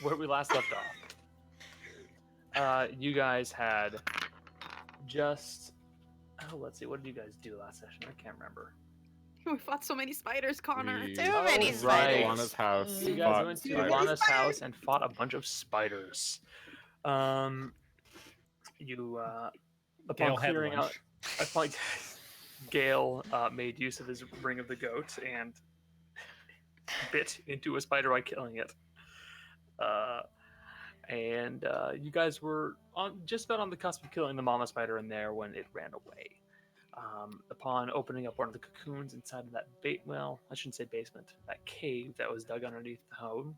where we last left off, you guys had just. Oh, let's see. What did you guys do last session? I can't remember. We fought so many spiders, Connor. We- Too many right. spiders. Lana's house. You guys fought went to spiders. Lana's house and fought a bunch of spiders. You upon Gale had clearing out, lunch. upon Gale made use of his ring of the goat and bit into a spider by killing it. And you guys were just about on the cusp of killing the mama spider in there when it ran away. Upon opening up one of the cocoons inside of that I shouldn't say basement, that cave that was dug underneath the home,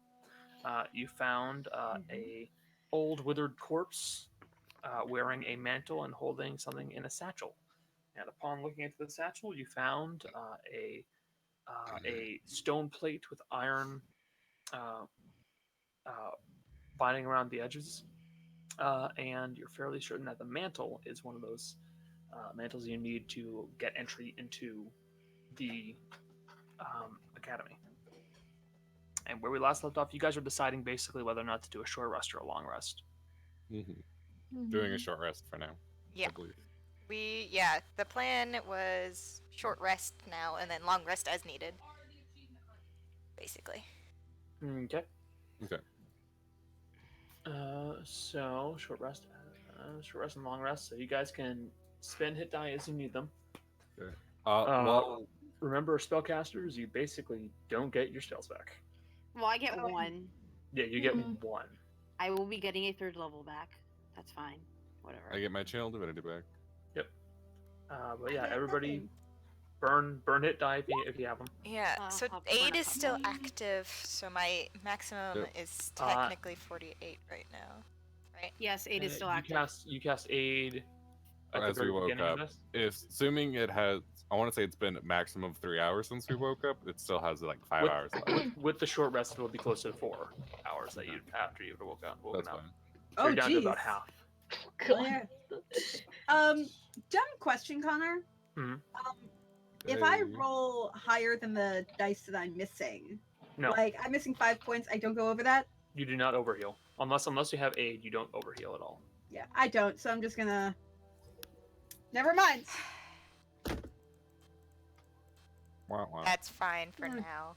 you found a old withered corpse wearing a mantle and holding something in a satchel. And upon looking into the satchel, you found a stone plate with iron binding around the edges, and you're fairly certain that the mantle is one of those mantles you need to get entry into the academy. And where we last left off, you guys were deciding basically whether or not to do a short rest or a long rest. Doing a short rest for now. Yeah. I believe. The plan was short rest now and then long rest as needed. Basically. Okay. Okay. So short rest and long rest. So you guys can spend hit die as you need them. Okay. Well, Remember, spellcasters, you basically don't get your spells back. Well, I get one. Yeah, you get one. I will be getting a 3rd level back. That's fine. Whatever. I get my channel divinity back. But yeah, everybody burn hit die if you have them. Yeah, so I'll 8 burn is a still couple. active, so my maximum is technically 48 right now. Right? Yes, 8 is still you active. You cast aid at the As we very woke beginning of up. this. Assuming it has, I want to say it's been a maximum of 3 hours since we woke up. It still has like 5 hours left. With the short rest, it'll be closer to 4 hours that you after you've woken up. That's up. fine. So you're down to about half. Yeah. Dumb question, Connor. Mhm. If I Hey. roll higher than the dice that I'm missing, No, like I'm missing 5 points, I don't go over that. you do not overheal unless you have aid. You don't overheal at all. Yeah, I don't. So I'm just gonna. Never mind. Wow. That's fine for Hmm. now.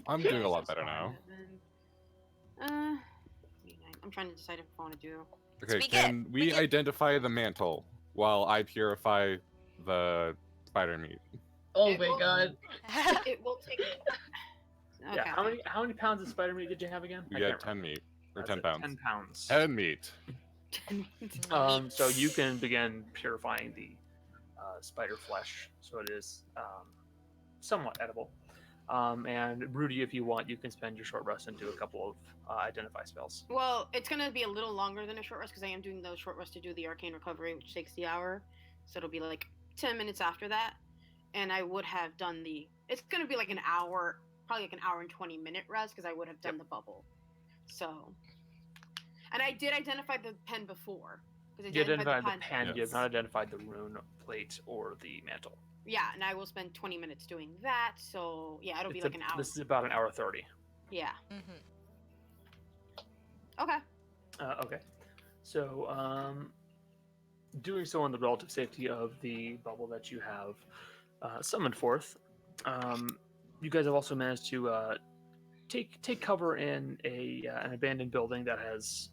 I'm doing a lot better now. I'm trying to decide if I want to do. Okay, we can get- we we get- identify the mantle while I purify the spider meat? Oh my god. It will take. Okay. Yeah. How many pounds of spider meat did you have again? We I get can't 10 meat. Or remember. 10 That's it, pounds. 10 pounds. 10 meat. So you can begin purifying the spider flesh, so it is somewhat edible. And Rudy, if you want, you can spend your short rest and do a couple of identify spells. Well, it's gonna be a little longer than a short rest because I am doing the short rest to do the arcane recovery, which takes the hour. So it'll be like 10 minutes after that, and I would have done the. It's gonna be like an hour, probably like an hour and 20-minute rest because I would have done the bubble. So, and I did identify the pen before. Because You identified the pen, you have Yes. not identified the rune plate or the mantle. Yeah, and I will spend 20 minutes doing that. So yeah, it'll be It's like an hour. This is about an hour 30. Yeah. Mhm. Okay. Okay. So, doing so in the relative safety of the bubble that you have summoned forth, you guys have also managed to take cover in an abandoned building that has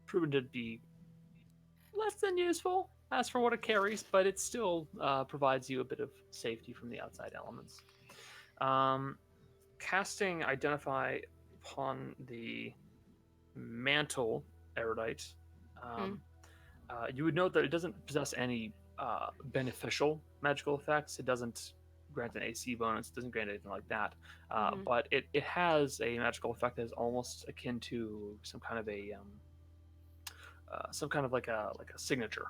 proven to be less than useful as for what it carries, but it still provides you a bit of safety from the outside elements. Casting Identify upon the mantle erudite, you would note that it doesn't possess any beneficial magical effects. It doesn't grant an AC bonus. It doesn't grant anything like that. But it has a magical effect that is almost akin to some kind of a like a signature.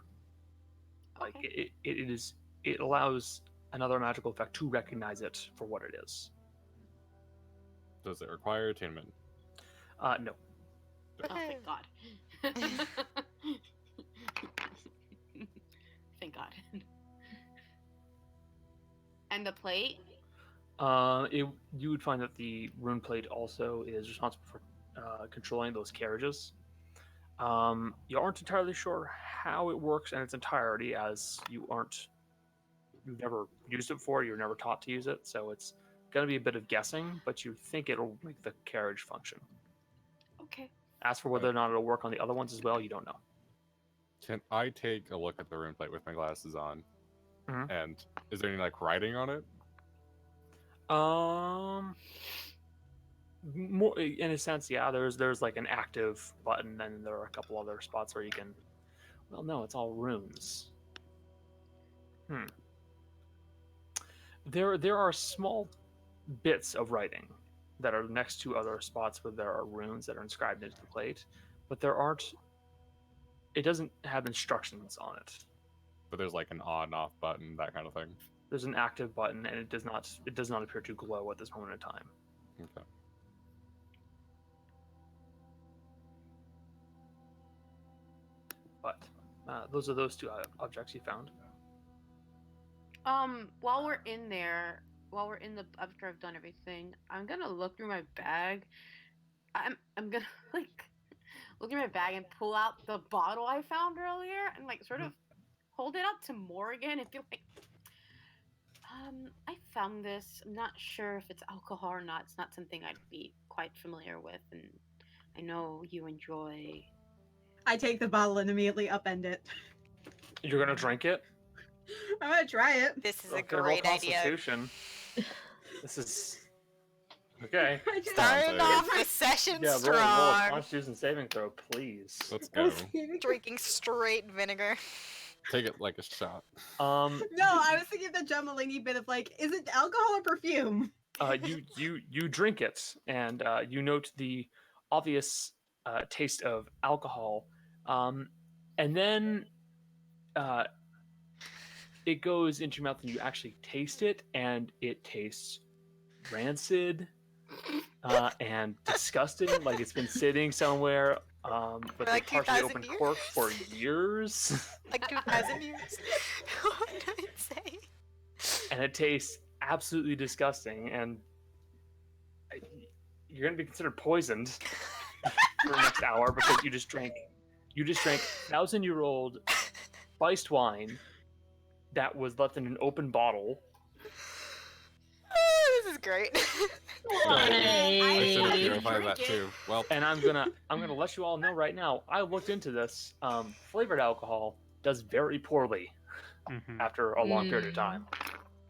Like Okay. it allows another magical effect to recognize it for what it is. Does it require attunement? No. Oh, thank God. Thank God. And the plate? You would find that the rune plate also is responsible for controlling those carriages. You aren't entirely sure how it works in its entirety, as you've never used it before, you're never taught to use it, so it's going to be a bit of guessing, but you think it'll make the carriage function. Okay. As for whether or not it'll work on the other ones as well, you don't know. Can I take a look at the rune plate with my glasses on? Mhm. And is there any like writing on it? More in a sense, yeah. There's like an active button, and there are a couple other spots where you can. Well, no, it's all runes. There are small bits of writing that are next to other spots where there are runes that are inscribed into the plate, but there aren't. It doesn't have instructions on it. But there's like an on and off button, that kind of thing. There's an active button, and it does not appear to glow at this moment in time. Okay. But those are those two objects you found. While we're in there, after I've done everything, I'm gonna look through my bag. I'm gonna like look through my bag and pull out the bottle I found earlier and like sort of hold it up to Morgan and be like, I found this. I'm not sure if it's alcohol or not. It's not something I'd be quite familiar with, and I know you enjoy. I take the bottle and immediately upend it. You're gonna drink it? I'm gonna try it. This is a Okay, roll great idea. Constitution. This is okay. I just- Starting Sounds off the session Yeah, roll a strong. Constitution saving throw, please. Let's go. Drinking straight vinegar. Take it like a shot. No, I was thinking the Jamalini bit of like, is it alcohol or perfume? You drink it, and you note the obvious taste of alcohol, and then it goes into your mouth, and you actually taste it, and it tastes rancid and disgusting, like it's been sitting somewhere with like a partially 2,000 open years? cork for years. Like 2,000 years. What did I say? And it tastes absolutely disgusting, and you're gonna be considered poisoned for the next hour because you just drank 1,000-year-old spiced wine that was left in an open bottle. This is great. I should have Hey. purified that too. Well, And I'm gonna let you all know right now. I looked into this. Flavored alcohol does very poorly after a long period of time.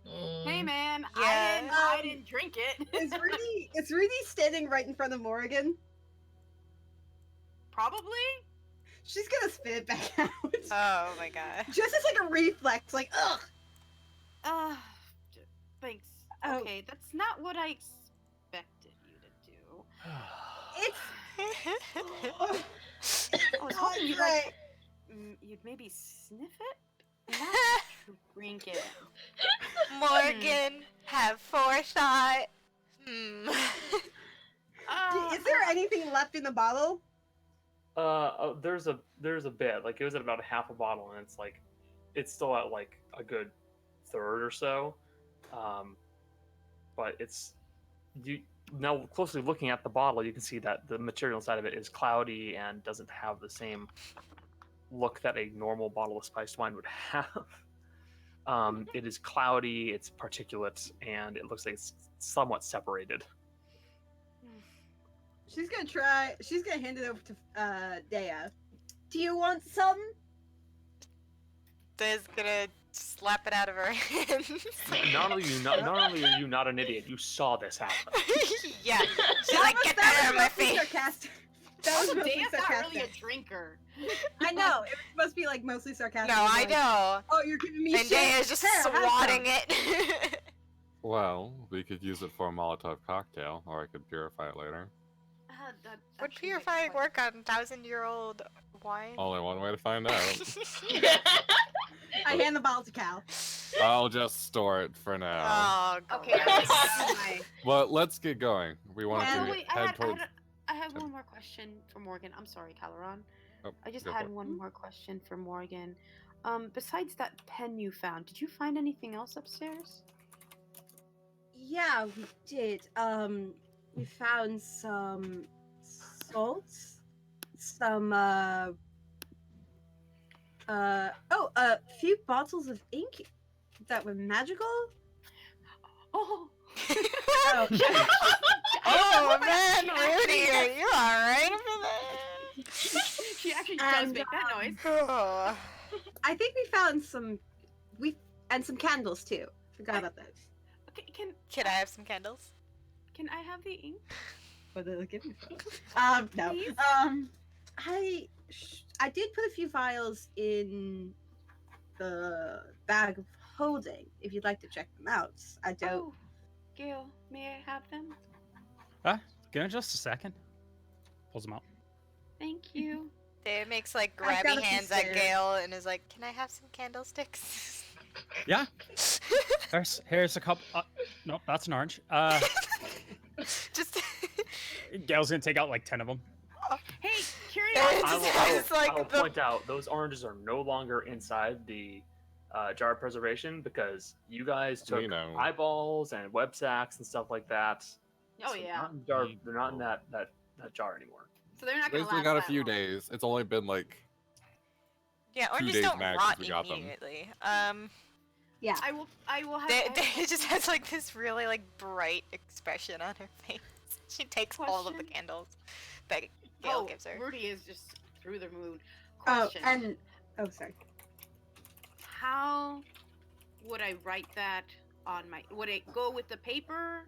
Hey man, Yeah. I didn't drink it. Is Rudy standing right in front of Morgan? Probably. She's gonna spit it back out. Oh my god. Just as like a reflex, like ugh. Thanks. Oh. Okay, that's not what I expected you to do. It's I was hoping you'd like, you'd maybe sniff it, not drink it. Morgan, have forethought. Is there anything left in the bottle? There's a bit, like it was at about half a bottle, and it's still at like a good third or so. But now closely looking at the bottle, you can see that the material inside of it is cloudy and doesn't have the same look that a normal bottle of spiced wine would have. It is cloudy, it's particulate, and it looks like it's somewhat separated. She's gonna hand it over to Dea. Do you want some? Dea's gonna slap it out of her hands. Not only are you not an idiot, you saw this happen. Yeah. She's like, get that out of my mostly face. sarcastic. That was Also, mostly Dea's not sarcastic. really a drinker. I know. It was supposed to be like mostly sarcastic. No, I like, know. Oh, you're giving me And shit. Dea's just Here, have swatting some. it. well, we could use it for a Molotov cocktail, or I could purify it later. That Would actually purifying makes work on 1,000-year-old wine? Only one way to find out. I hand the bottle to Cal. I'll just store it for now. Oh, quite- God. Okay. But let's get going. We want Well, to wait, head towards. I have one more question for Morgan. I'm sorry, Caloran. Oh, I just go for had it. one more question for Morgan. Besides that pen you found, did you find anything else upstairs? Yeah, we did. We found some salt, some a few bottles of ink that were magical. Oh. Oh, Oh man, Rudy, are you alright over She actually does And, make that noise. there? Oh. I think we found some some candles too. Forgot about that. Okay, Can I have some candles? can I have the ink? What did they give me for? No. Please? I did put a few files in the bag of holding. If you'd like to check them out, I don't. Oh, Gail, may I have them? Give me just a second. Pulls them out. Thank you. Dave makes like I've got grabby a few hands at spare. Gale and is like, "Can I have some candlesticks?" Yeah. Here's a couple. Nope, that's an orange. Just Gail's gonna take out like 10 of them. Hey, It's curiosity. just like I will the- point out those oranges are no longer inside the jar of preservation because you guys took We know. eyeballs and web sacks and stuff like that. Oh So yeah. they're not in that jar anymore. So they're not At gonna least we last got a that few long. days. It's only been like yeah, oranges days don't max rot since we got them. immediately. Yeah. I will have. They just has like this really like bright expression on her face. She takes all of the Question? candles that Gail Oh, gives her. Rudy is just through the moon. Oh, Question. sorry. How would I write that on my? Would it go with the paper,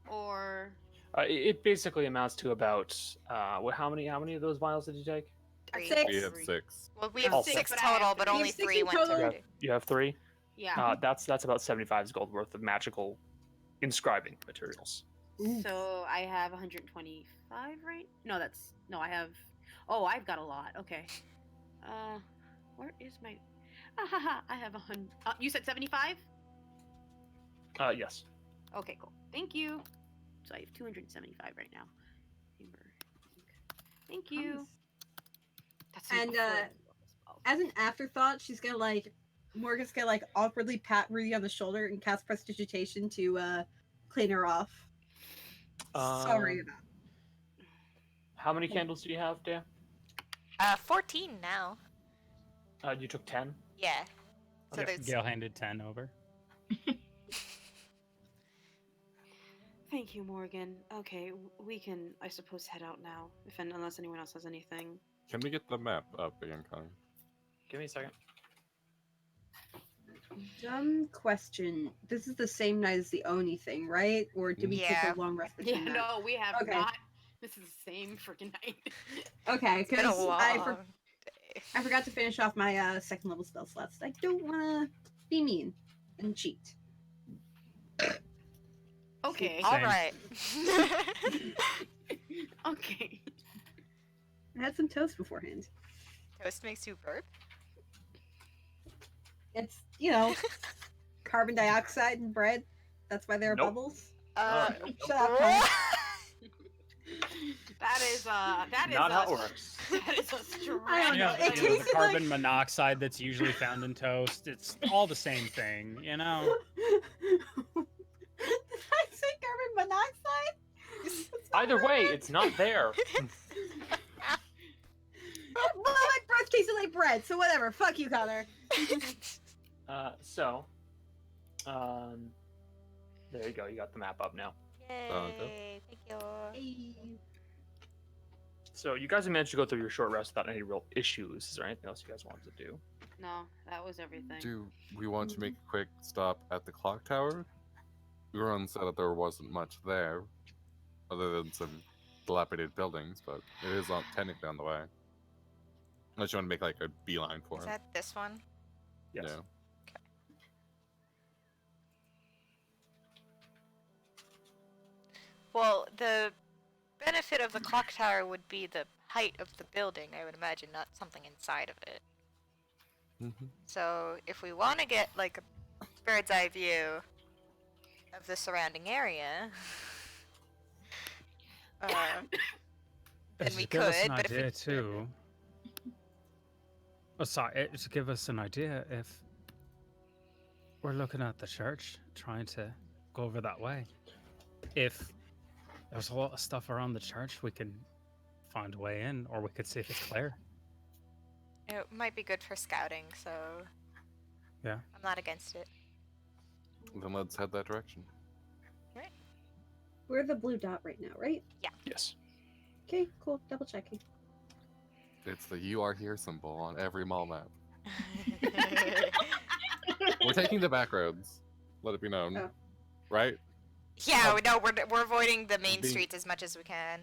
or? It basically amounts to about how many of those vials did you take? Three. Six. we have 6. Well, we have Oh, 6 but I have total, but three. only We have 6 3 in went total? to You have, Rudy. you have 3. Yeah. That's about 75 gold worth of magical inscribing materials. So I have 125, right? No, I have. Oh, I've got a lot. Okay. Where is my? I have 100. You said 75? Yes. Okay, cool. Thank you. So I have 275 right now. Thank you. That's And, before- As an afterthought, Morgan's gonna awkwardly pat Rudy on the shoulder and cast prestidigitation to clean her off. Sorry Um, about. How many candles do you have, Dan? 14 now. You took 10. Yeah. So Okay. there's Gail handed 10 over. Thank you, Morgan. Okay, we can, I suppose, head out now. Unless anyone else has anything. Can we get the map up again, Connor? Give me a second. Dumb question. This is the same night as the Oni thing, right? Or did we take Yeah. a long rest Yeah, between that? no, we have Okay. not. This is the same freaking night. Okay, it's been a because long day. I forgot to finish off my second level spell slots. I don't want to be mean and cheat. Okay. All Same. right. Okay. I had some toast beforehand. Toast makes you burp. It's, carbon dioxide and bread. That's why there are Nope. bubbles. Nope. Shut up, Tom. That is Not how it works. That is a strong. I don't know. Yeah, It the tasted carbon monoxide that's usually found in toast. It's all the same thing, Did I say carbon monoxide? Either way, it's not there. Well, my breath tasted like bread, so whatever. Fuck you, Connor. There you go. You got the map up now. Yay! Thank you. Hey. So you guys have managed to go through your short rest without any real issues. Is there anything else you guys wanted to do? No, that was everything. Do we want to make a quick stop at the clock tower? Euron said that there wasn't much there, other than some dilapidated buildings, but it is not technically on the way. Unless you want to make like a beeline for Is it. that this one? Yes. Yeah. Well, the benefit of the clock tower would be the height of the building, I would imagine, not something inside of it. Mm-hmm. So, if we want to get like a bird's eye view of the surrounding area, then we give us could. an But if idea we, too. Oh, sorry. To give us an idea, if we're looking at the church, trying to walk over that way. If there's a lot of stuff around the church, we can find a way in, or we could see if it's clear. It might be good for scouting, so Yeah. I'm not against it. Then let's head that direction. We're the blue dot right now, right? Yes. Okay, cool. Double checking. It's the "You Are Here" symbol on every mall map. We're taking the back roads. Let it be known. Oh. Right? Yeah, no, we're avoiding the main Being- streets as much as we can.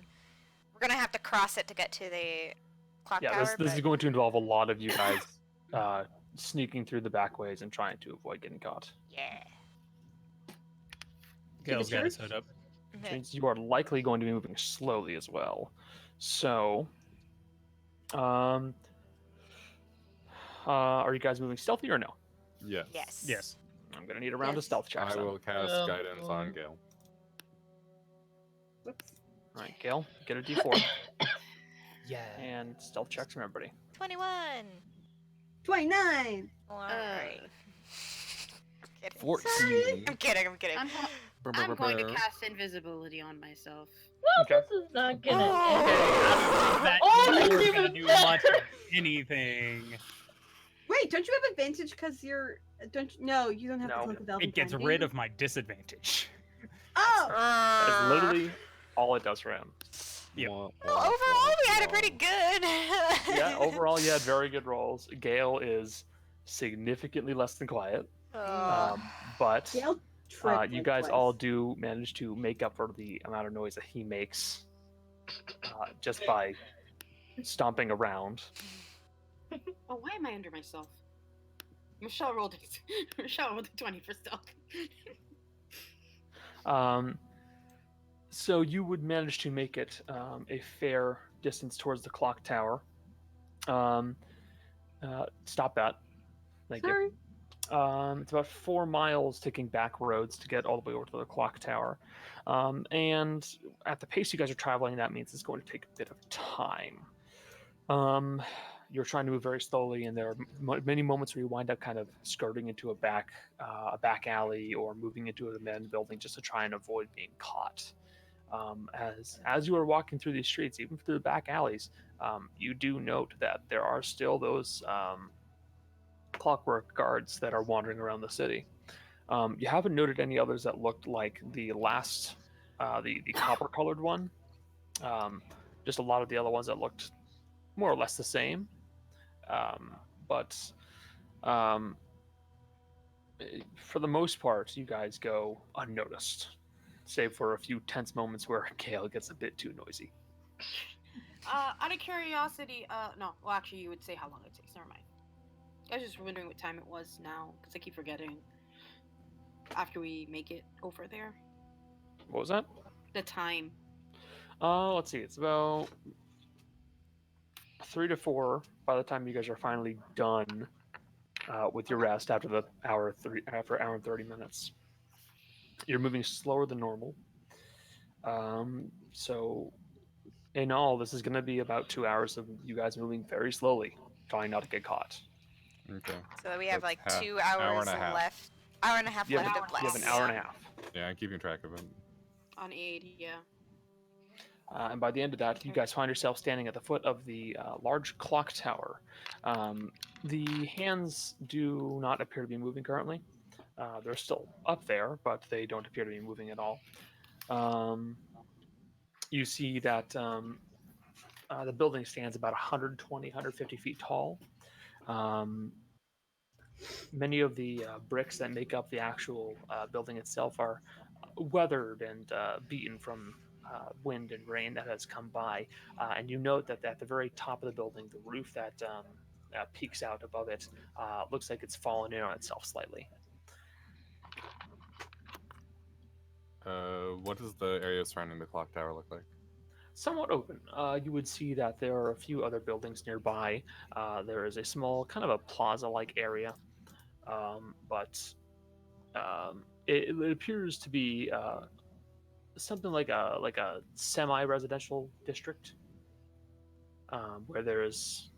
We're gonna have to cross it to get to the clock Yeah, tower. this is but- going to involve a lot of you guys sneaking through the back ways and trying to avoid getting caught. Yeah. Gail's got his church? hood up. Which means you are likely going to be moving slowly as well. So, are you guys moving stealthy or no? Yes. Yes. Yes. I'm gonna need a round of Yes. stealth checks. I then. will cast Oh, guidance on boy. Gale. Whoops. All right, Gale, get a D4 Yeah. and stealth checks from everybody. 21. 29! Alright. Kidding. 14. I'm kidding. I'm kidding. I'm going to cast invisibility on myself. Okay. This is not gonna Oh. That Oh, you I were didn't gonna even- do much of anything. Wait, don't you have advantage because you're. No, you don't have No. the cloak of elven It gets kind, rid do of my disadvantage. you? Oh! That is literally all it does for him. Yep. Well, overall, we had it pretty good. Yeah, overall, you had very good rolls. Gale is significantly less than quiet, but Gale tripped you like guys twice. all do manage to make up for the amount of noise that he makes just by stomping around. Oh, why am I under myself? Michelle rolled a 20 for stealth. So you would manage to make it a fair distance towards the clock tower. Stop that. Thank you. Sorry. It's about 4 miles taking back roads to get all the way over to the clock tower. And at the pace you guys are traveling, that means it's going to take a bit of time. You're trying to move very slowly, and there are many moments where you wind up kind of skirting into a back alley or moving into a main building just to try and avoid being caught. As you are walking through these streets, even through the back alleys, you do note that there are still those clockwork guards that are wandering around the city. You haven't noted any others that looked like the last, the copper-colored one. Just a lot of the other ones that looked more or less the same. But for the most part, you guys go unnoticed, save for a few tense moments where Gale gets a bit too noisy. Out of curiosity, no. Well, actually, you would say how long it takes. Never mind. I was just wondering what time it was now, because I keep forgetting. After we make it over there, What was that? the time. Let's see. It's about 3 to 4 by the time you guys are finally done with your rest after the hour and 30 minutes. You're moving slower than normal. So in all, this is going to be about 2 hours of you guys moving very slowly, trying not to get caught. Okay. So we have That's like 2 hour hours and a half. left. Hour and a half You have, left an of hour- you have an less. hour and a half. Yeah, I'm keeping track of it. On 80, yeah. And by the end of that, you guys find yourself standing at the foot of the large clock tower. The hands do not appear to be moving currently. They're still up there, but they don't appear to be moving at all. You see that the building stands about 120, 150 feet tall. Many of the bricks that make up the actual building itself are weathered and beaten from wind and rain that has come by. And you note that at the very top of the building, the roof that peeks out above it looks like it's fallen in on itself slightly. What does the area surrounding the clock tower look like? Somewhat open. You would see that there are a few other buildings nearby. There is a small, kind of a plaza-like area, but it appears to be something like a semi-residential district, where there's.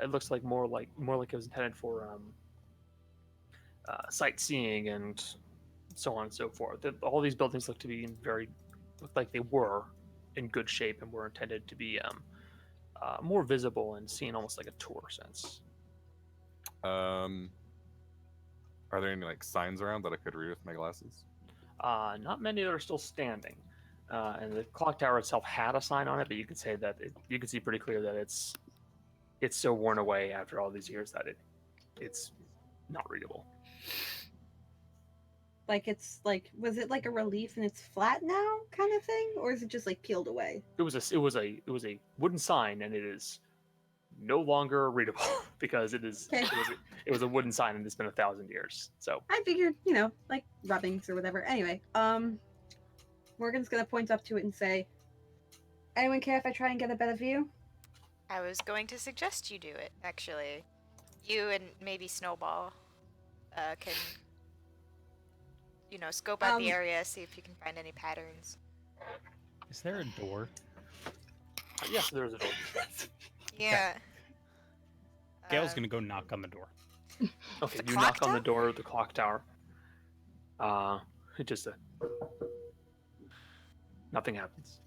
It looks like more like it was intended for sightseeing and so on and so forth. All these buildings look to be look like they were in good shape and were intended to be more visible and seen almost like a tour sense. Are there any like signs around that I could read with my glasses? Not many that are still standing. And the clock tower itself had a sign on it, but you can say that you can see pretty clear that it's so worn away after all these years that it's not readable. Like it's like, was it like a relief and it's flat now kind of thing, or is it just like peeled away? It was a wooden sign, and it is no longer readable because Okay. it was a wooden sign and it's been 1,000 years. So I figured, like rubbings or whatever. Anyway, Morgan's gonna point up to it and say, "Anyone care if I try and get a better view?" I was going to suggest you do it, actually. You and maybe Snowball can, scope out the area, see if you can find any patterns. Is there a door? yes, there is a door. Yeah. Gail's gonna go knock on the door. Okay, The you clock knock on the tower? door of the clock tower. It just nothing happens.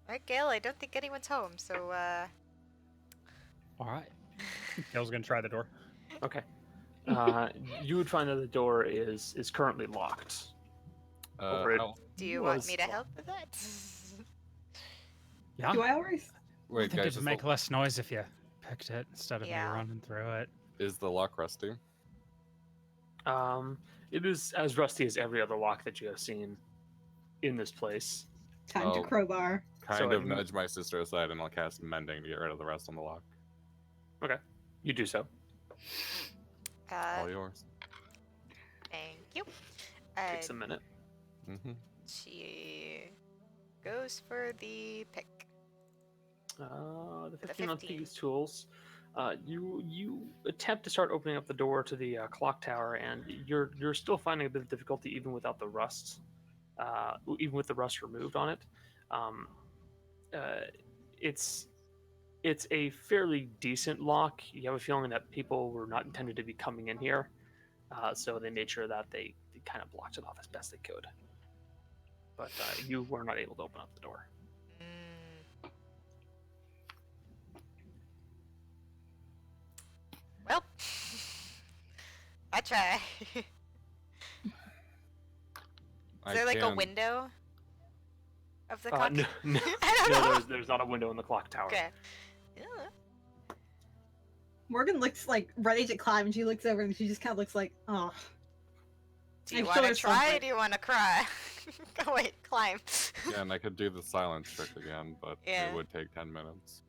Alright, Gail, I don't think anyone's home, so, All right. Gail's gonna try the door. Okay. You would find that the door is currently locked. Or it do you want was me to locked. help with that? Yeah. Do I always? I Wait, think guys, it'd make less noise if you picked it instead of Yeah. me running through it. is the lock rusty? It is as rusty as every other lock that you have seen in this place. Time to Oh. crowbar. Kind So of you- nudge my sister aside, and I'll cast Mending to get rid of the rest on the lock. You do so. All yours. Thank you. Takes a minute. Mm-hmm. She goes for the pick. The The 15 on 15. these tools. You attempt to start opening up the door to the clock tower, and you're still finding a bit of difficulty even without the rust, even with the rust removed on it. It's a fairly decent lock. You have a feeling that people were not intended to be coming in here, so they made sure that they kind of blocked it off as best they could. But you were not able to open up the door. Mm. Well, I try. Is there like a window of the clock? No, no, I don't know. there's not a window in the clock tower. Okay. Yeah. Morgan looks like ready to climb, and she looks over and she just kind of looks like, oh. Do you I'm want sure to it's try? Or something. do you want to cry? Oh wait, climb. Yeah, and I could do the silence trick again, but Yeah. it would take 10 minutes.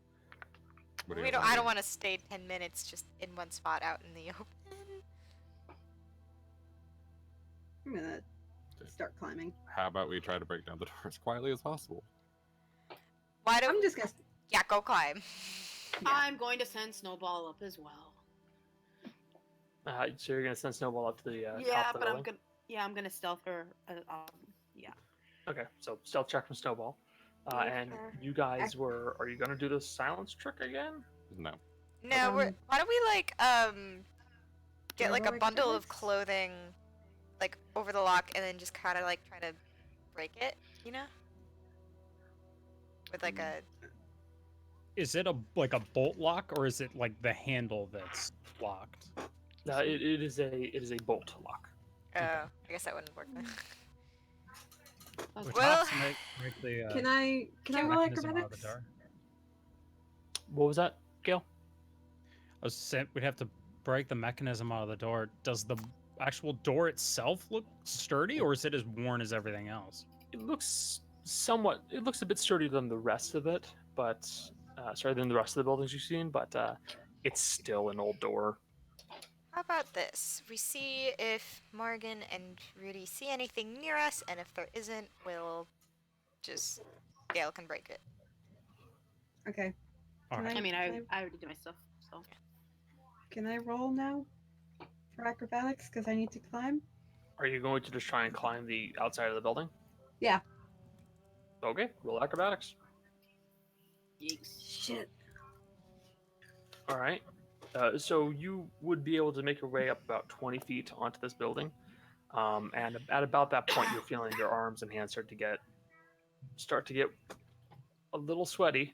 What do you We guys don't. wanna I do? don't want to stay 10 minutes just in one spot out in the open. I'm gonna start climbing. How about we try to break down the door as quietly as possible? Why don't? I'm just gonna. Yeah, go climb. Yeah. I'm going to send Snowball up as well. So you're gonna send Snowball up to the yeah, top of the but building? I'm gonna stealth her. Yeah. Okay, so stealth check from Snowball. And Sure. you guys are you gonna do the silence trick again? No. No, we're. Why don't we get like a Roll bundle of acrobatics? clothing, like over the lock, and then just kind of like try to break it, with like a. Is it like a bolt lock, or is it like the handle that's locked? It is a bolt lock. Oh, I guess that wouldn't work then. Which Well- helps make the Can I roll mechanism out of the acrobatics? door. What was that, Gail? I was saying we'd have to break the mechanism out of the door. Does the actual door itself look sturdy, or is it as worn as everything else? It looks a bit sturdier than the rest of it, but than the rest of the buildings you've seen, but it's still an old door. How about this? We see if Morgan and Rudy see anything near us, and if there isn't, we'll just Gale can break it. Okay. All Can right. I mean, Can I already did my stuff, so. Can I roll now for acrobatics? Because I need to climb. Are you going to just try and climb the outside of the building? Yeah. Okay, roll acrobatics. Shit. All right. So you would be able to make your way up about 20 feet onto this building. And at about that point, you're feeling your arms and hands start to get a little sweaty.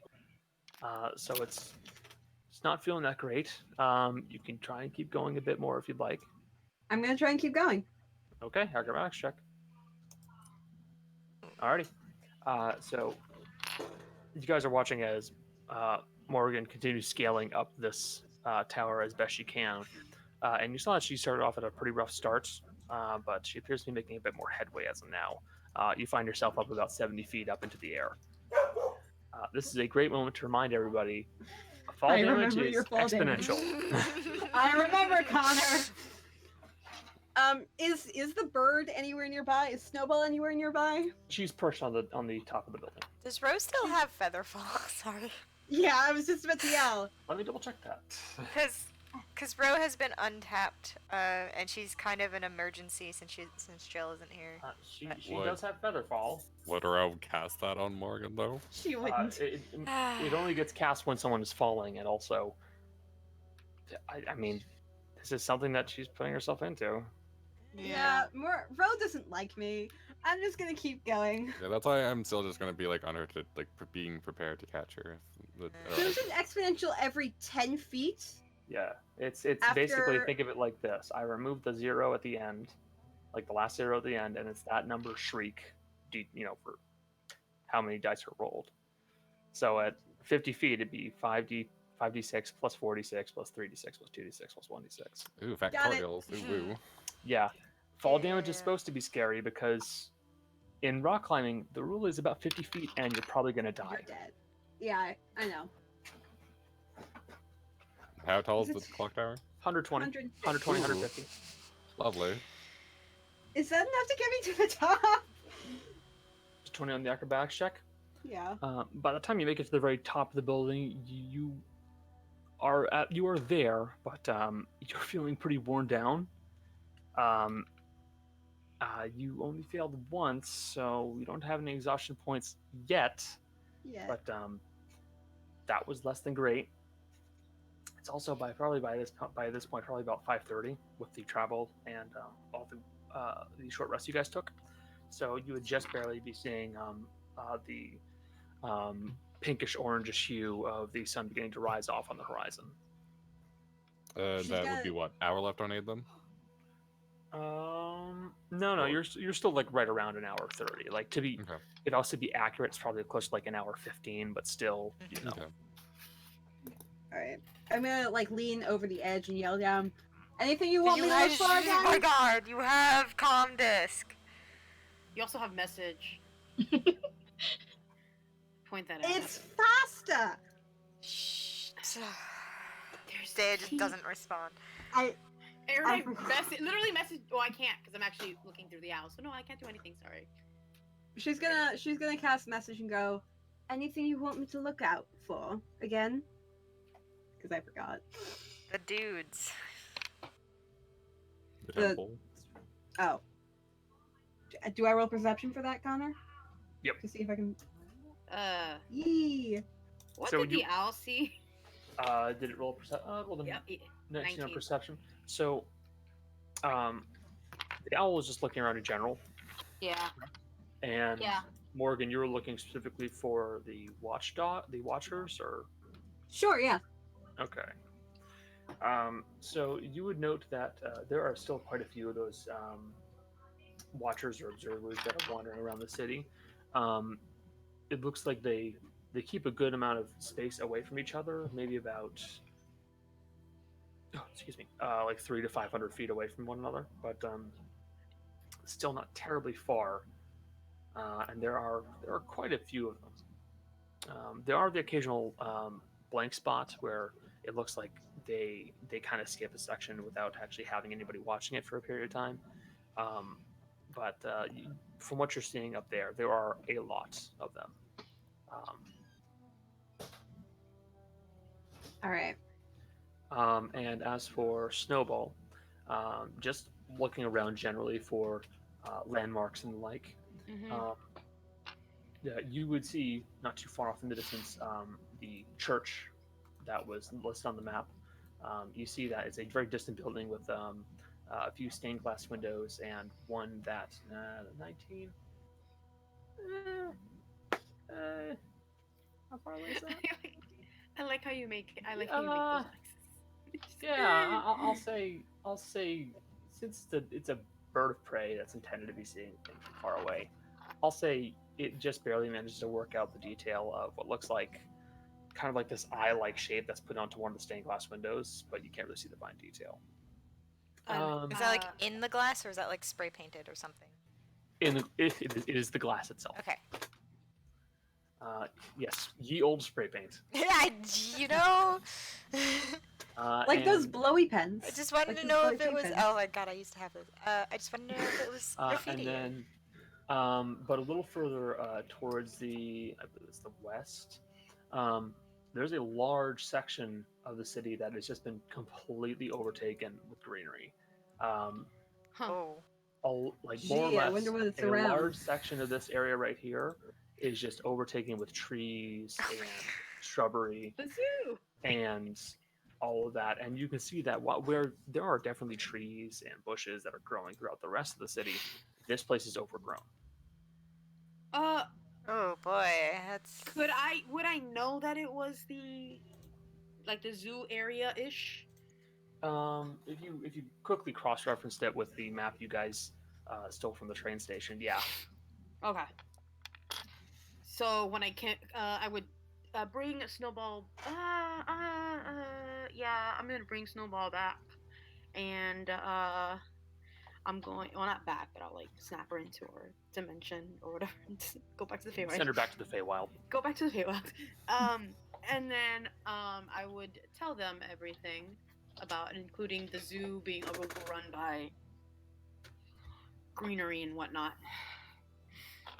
So it's not feeling that great. You can try and keep going a bit more if you'd like. I'm gonna try and keep going. Okay, acrobatics check. Alrighty. So you guys are watching as Morgan continues scaling up this tower as best she can. And you saw that she started off at a pretty rough start, but she appears to be making a bit more headway as of now. You find yourself up about 70 feet up into the air. This is a great moment to remind everybody, fall I damage remember is your fall damage. exponential. I remember, Connor. Is the bird anywhere nearby? Is Snowball anywhere nearby? She's perched on the top of the building. Does Rose still have Featherfall? Sorry. Yeah, I was just about to yell. Let me double check that. Because Ro has been untapped, and she's kind of an emergency since Jill isn't here. She What? does have Featherfall. Would I cast that on Morgan though? She wouldn't. It only gets cast when someone is falling, and also, I mean, this is something that she's putting herself into. Yeah, Ro doesn't like me. I'm just gonna keep going. Yeah, that's why I'm still just gonna be like on her to like being prepared to catch her. There's an exponential every 10 feet. Yeah, it's After- basically, think of it like this: I remove the 0 at the end, like the last 0 at the end, and it's that number shriek, for how many dice are rolled. So at 50 feet, it'd be 5d6 plus 46 plus 3d6 plus 2d6 plus 1d6. Ooh, Got it. factorials. Ooh, woo. Yeah, fall damage is Yeah. supposed to be scary because in rock climbing, the rule is about 50 feet, and you're probably gonna You're die. dead. Yeah, I know. How tall is Is the it- clock tower? 120, 120, 150. Lovely. Is that enough to get me to the top? Just 20 on the acrobatics check. Yeah. By the time you make it to the very top of the building, you are there, but you're feeling pretty worn down. You only failed once, so you don't have any exhaustion points yet. Yeah. But that was less than great. It's also by this point probably about 5:30 with the travel and all the short rest you guys took. So you would just barely be seeing the pinkish orangish hue of the sun beginning to rise off on the horizon. She's That got- would be what, hour left on aid then? No, Or- you're still like right around an hour 30. Like to be, Okay. it also be accurate. It's probably close to like an hour 15, but still, Okay. All right. I'm gonna like lean over the edge and yell down. Anything you Do want you me to look guys- for oh my again? god, you have comm disc. You also have message. Point that out. It's faster. Shh. There's Day the just key. doesn't respond. Everybody I- literally message. Oh, I can't because I'm actually looking through the owl. So no, I can't do anything. Sorry. She's gonna cast message and go. Anything you want me to look out for again? Because I forgot. The dudes. The The- temple. Oh. Do I roll perception for that, Connor? Yep. To see if I can. Yee. Yee. What So did the you- owl see? Did it roll perception? Roll the Yeah. 19 on 19. perception. So, the owl was just looking around in general, Yeah. and Yeah. Morgan, you were looking specifically for the watchers, or Sure. Yeah. okay. So you would note that there are still quite a few of those watchers or observers that are wandering around the city. It looks like they keep a good amount of space away from each other, maybe about like 300 to 500 feet away from one another, but still not terribly far. And there are quite a few of them. There are the occasional blank spot where it looks like they kind of skip a section without actually having anybody watching it for a period of time. But from what you're seeing up there, there are a lot of them. All right. And as for Snowball, just looking around generally for landmarks and the like, Mhm. yeah, you would see not too far off in the distance the church that was listed on the map. You see that it's a very distant building with a few stained glass windows, and one that 19. How far away is that? I like how you make it. I like how you make those axes. Yeah, I'll say since it's a bird of prey that's intended to be seen from far away, I'll say it just barely manages to work out the detail of what looks like kind of like this eye-like shape that's put onto one of the stained glass windows, but you can't really see the fine detail. Is that like in the glass or is that like spray painted or something? It is the glass itself. Okay. Yes, ye old spray paint. You know. Like those and, blowy pens. I just wanted Like to those know blowy if it paint was. pens. Oh my god, I used to have those. I just wanted to know if it was graffiti. and then, but a little further towards the, I believe it's the west, there's a large section of the city that has just been completely overtaken with greenery. Oh. Like more or Gee, I less, wonder what it's a around. large section of this area right here is just overtaken with trees and shrubbery The zoo. and all of that. And you can see that where there are definitely trees and bushes that are growing throughout the rest of the city, this place is overgrown. Oh boy, that's. Would I know that it was the zoo area ish? If you quickly cross-referenced it with the map you guys stole from the train station, yeah. Okay. So when I can't, I would bring Snowball. Yeah, I'm gonna bring Snowball back, and I'm going. Well, not back, but I'll like snap her into her dimension or whatever. Go back to the Feywild. Send her back to the Feywild. Go back to the Feywild. And then I would tell them everything about, including the zoo being overrun by greenery and whatnot.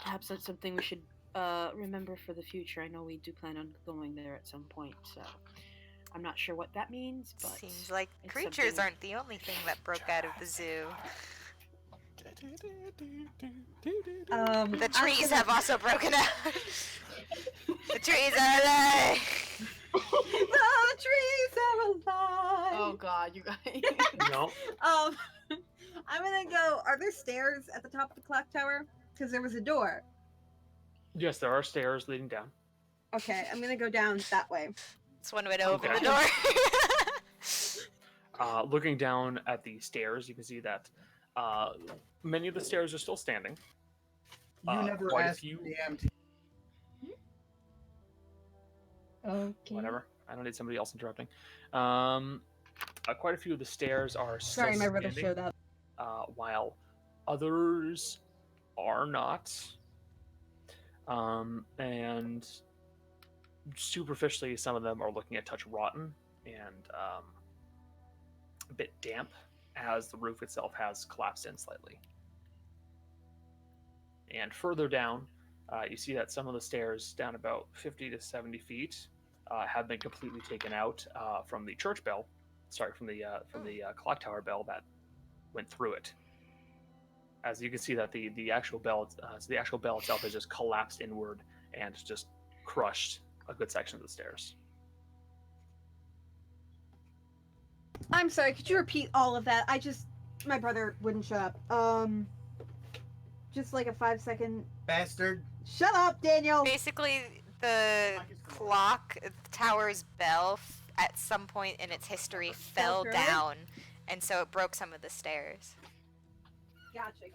Perhaps that's something we should remember for the future. I know we do plan on going there at some point, so I'm not sure what that means, but Seems like it's creatures something- aren't the only thing that broke out of the zoo. The trees have also broken out. The trees are alive. The trees are alive. Oh God, you guys. No. I'm gonna go. Are there stairs at the top of the clock tower? Because there was a door. Yes, there are stairs leading down. Okay, I'm gonna go down that way. It's one way to open Okay. the door. Looking down at the stairs, you can see that many of the stairs are still standing. You never quite a asked few- the MT. Okay. Whatever. I don't need somebody else interrupting. Quite a few of the stairs are still Sorry, my brother standing, showed up. while others are not. And superficially, some of them are looking a touch rotten and a bit damp, as the roof itself has collapsed in slightly. And further down, you see that some of the stairs, down about 50 to 70 feet, have been completely taken out from the church bell. Sorry, from the clock tower bell that went through it. As you can see that the actual bell, the actual bell itself has just collapsed inward and just crushed a good section of the stairs. I'm sorry. Could you repeat all of that? My brother wouldn't shut up. Just like a 5-second. Bastard. Shut up, Daniel. Basically, the clock tower's bell at some point in its history fell through it? down, and so it broke some of the stairs. Gotcha.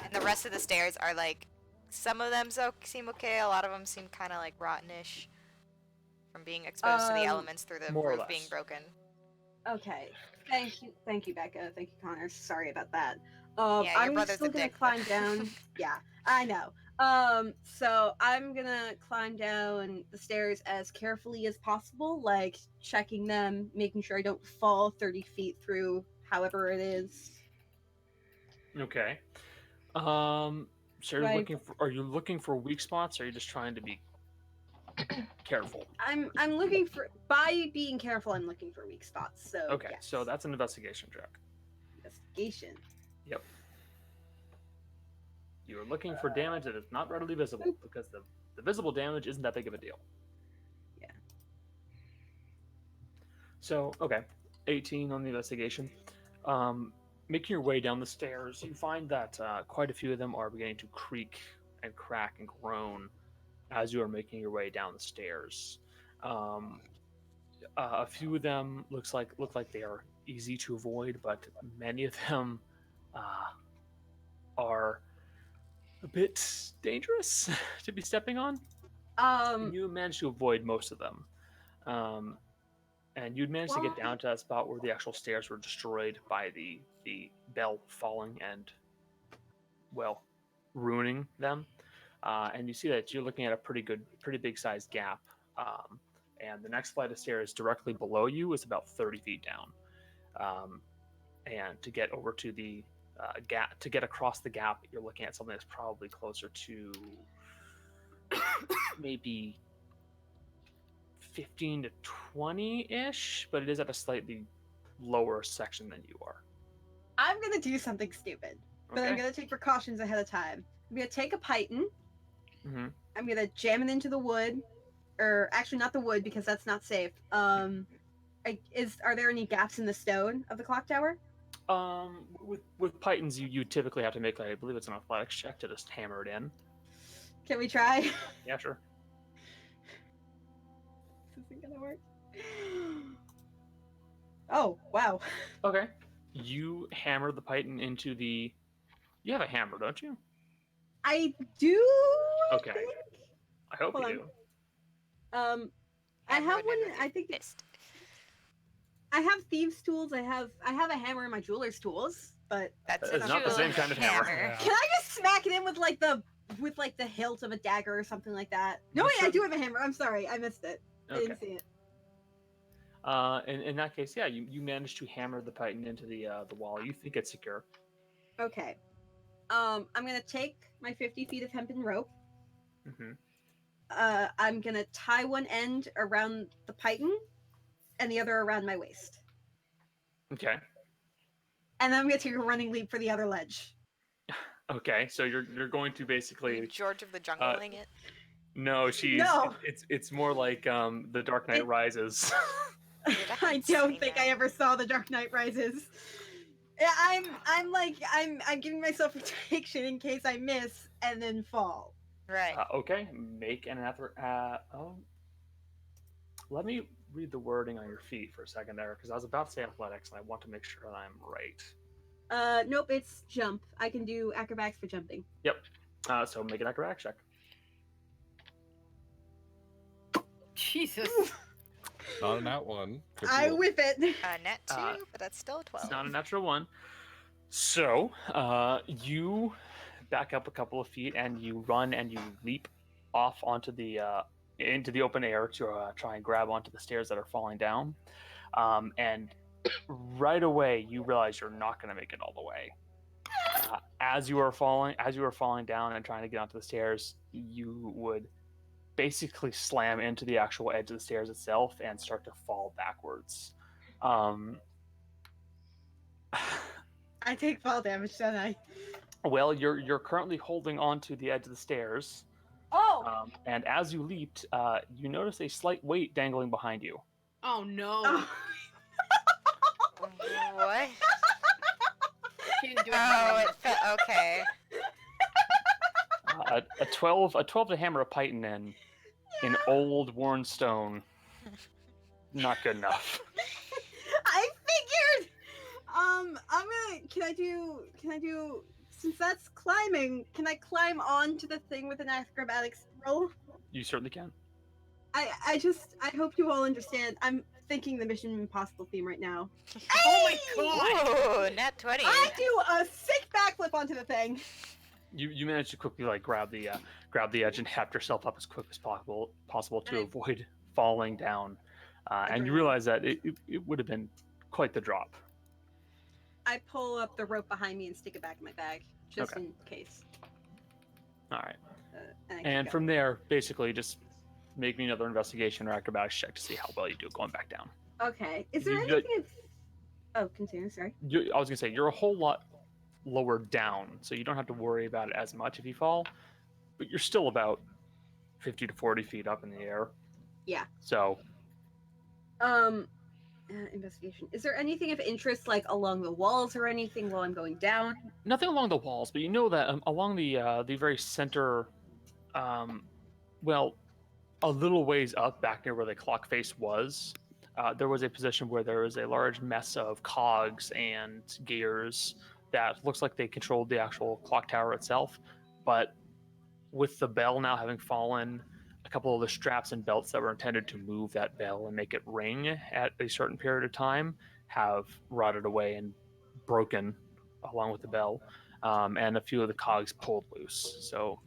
And the rest of the stairs are like, some of them seem okay, a lot of them seem kind of like rottenish from being exposed to the elements through the more or roof being less. broken. Okay. Thank you, Becca. Thank you, Connor. Sorry about that. Yeah, your I'm brother's still a gonna dick. climb down. Yeah, I know. So I'm gonna climb down the stairs as carefully as possible, like checking them, making sure I don't fall 30 feet through, however it is. Okay. So you're Right. are you looking for weak spots, or are you just trying to be careful? I'm looking for, by being careful, I'm looking for weak spots. So Okay, yes. so that's an investigation check. Investigation. Yep. You're looking for damage that is not readily visible, because the visible damage isn't that big of a deal. Yeah. So, okay. 18 on the investigation. making your way down the stairs, you find that quite a few of them are beginning to creak and crack and groan as you are making your way down the stairs. Um, a few of them look like they are easy to avoid, but many of them are a bit dangerous to be stepping on. You managed to avoid most of them. Um, and you'd managed to get down to that spot where the actual stairs were destroyed by the bell falling and, well, ruining them. And you see that you're looking at a pretty big sized gap. And the next flight of stairs directly below you is about 30 feet down. And to get over to the gap, to get across the gap, you're looking at something that's probably closer to maybe 15 to 20-ish, but it is at a slightly lower section than you are. I'm gonna do something stupid, but I'm Okay. gonna take precautions ahead of time. I'm gonna take a python. Mm-hmm. I'm gonna jam it into the wood, or actually not the wood because that's not safe. Are there any gaps in the stone of the clock tower? With pythons, you typically have to make, I believe it's an athletics check to just hammer it in. Can we try? Yeah, sure. This isn't gonna work. Oh wow. Okay. You hammer the python into the. You have a hammer, don't you? I do. I Okay. think. I hope Hold you on. do. I Hammer have it one. in with I your think fist. I have thieves' tools. I have a hammer in my jeweler's tools, but That's It's not the same kind of hammer. Yeah. can I just smack it in with like the hilt of a dagger or something like that? No, You wait, I should- do have a hammer. I'm sorry, I missed it. I Okay. didn't see it. In that case, yeah, you managed to hammer the python into the wall. You think it's secure. Okay. I'm gonna take my 50 feet of hempen rope. Mm-hmm. I'm gonna tie one end around the python, and the other around my waist. Okay. And then I'm gonna take a running leap for the other ledge. Okay. So you're going to You basically. George of the Jungling it. No, she's. No. It's more like The Dark Knight It- Rises. I I haven't don't seen think that. I ever saw The Dark Knight Rises. Yeah, I'm giving myself protection in case I miss and then fall. Right. Okay. Make an let me read the wording on your feet for a second there, because I was about to say athletics, and I want to make sure that I'm right. Nope, it's jump. I can do acrobatics for jumping. Yep. So make an acrobatics check. Jesus. Not an out one. Could be I a- whip it. Net 2, Uh, but that's still a 12. It's not a natural one. So you back up a couple of feet and you run and you leap off onto the into the open air to try and grab onto the stairs that are falling down. And right away you realize you're not going to make it all the way. As you are falling down and trying to get onto the stairs, you would basically slam into the actual edge of the stairs itself and start to fall backwards. I take fall damage, don't I? Well, you're currently holding onto the edge of the stairs, Oh! and as you leaped, you notice a slight weight dangling behind you. Oh no. Oh. What? Can't do it. Oh, okay. A 12 to hammer a python in old worn stone. Not good enough. I figured. I'm gonna. Can I do? Since that's climbing, can I climb onto the thing with an acrobatics roll? You certainly can. I hope you all understand. I'm thinking the Mission Impossible theme right now. Oh my Hey! god. Ooh, net 20. I do a sick backflip onto the thing. You manage to quickly grab the edge and heft yourself up as quick as possible to Nice. avoid falling down, and you realize that it would have been quite the drop. I pull up the rope behind me and stick it back in my bag, just Okay. in case. All right. I keep And going. from there, basically, just make me another investigation or acrobatics check to see how well you do going back down. Okay. Is there You anything? got- Oh, continue. Sorry. I was gonna say you're a whole lot lower down, so you don't have to worry about it as much if you fall, but you're still about 50 to 40 feet up in the air. Yeah. So Investigation. Is there anything of interest, like along the walls or anything while I'm going down? Nothing along the walls, but you know that along the very center, well, a little ways up, back near where the clock face was, there was a position where there was a large mess of cogs and gears that looks like they controlled the actual clock tower itself. But with the bell now having fallen, a couple of the straps and belts that were intended to move that bell and make it ring at a certain period of time have rotted away and broken along with the bell, and a few of the cogs pulled loose. So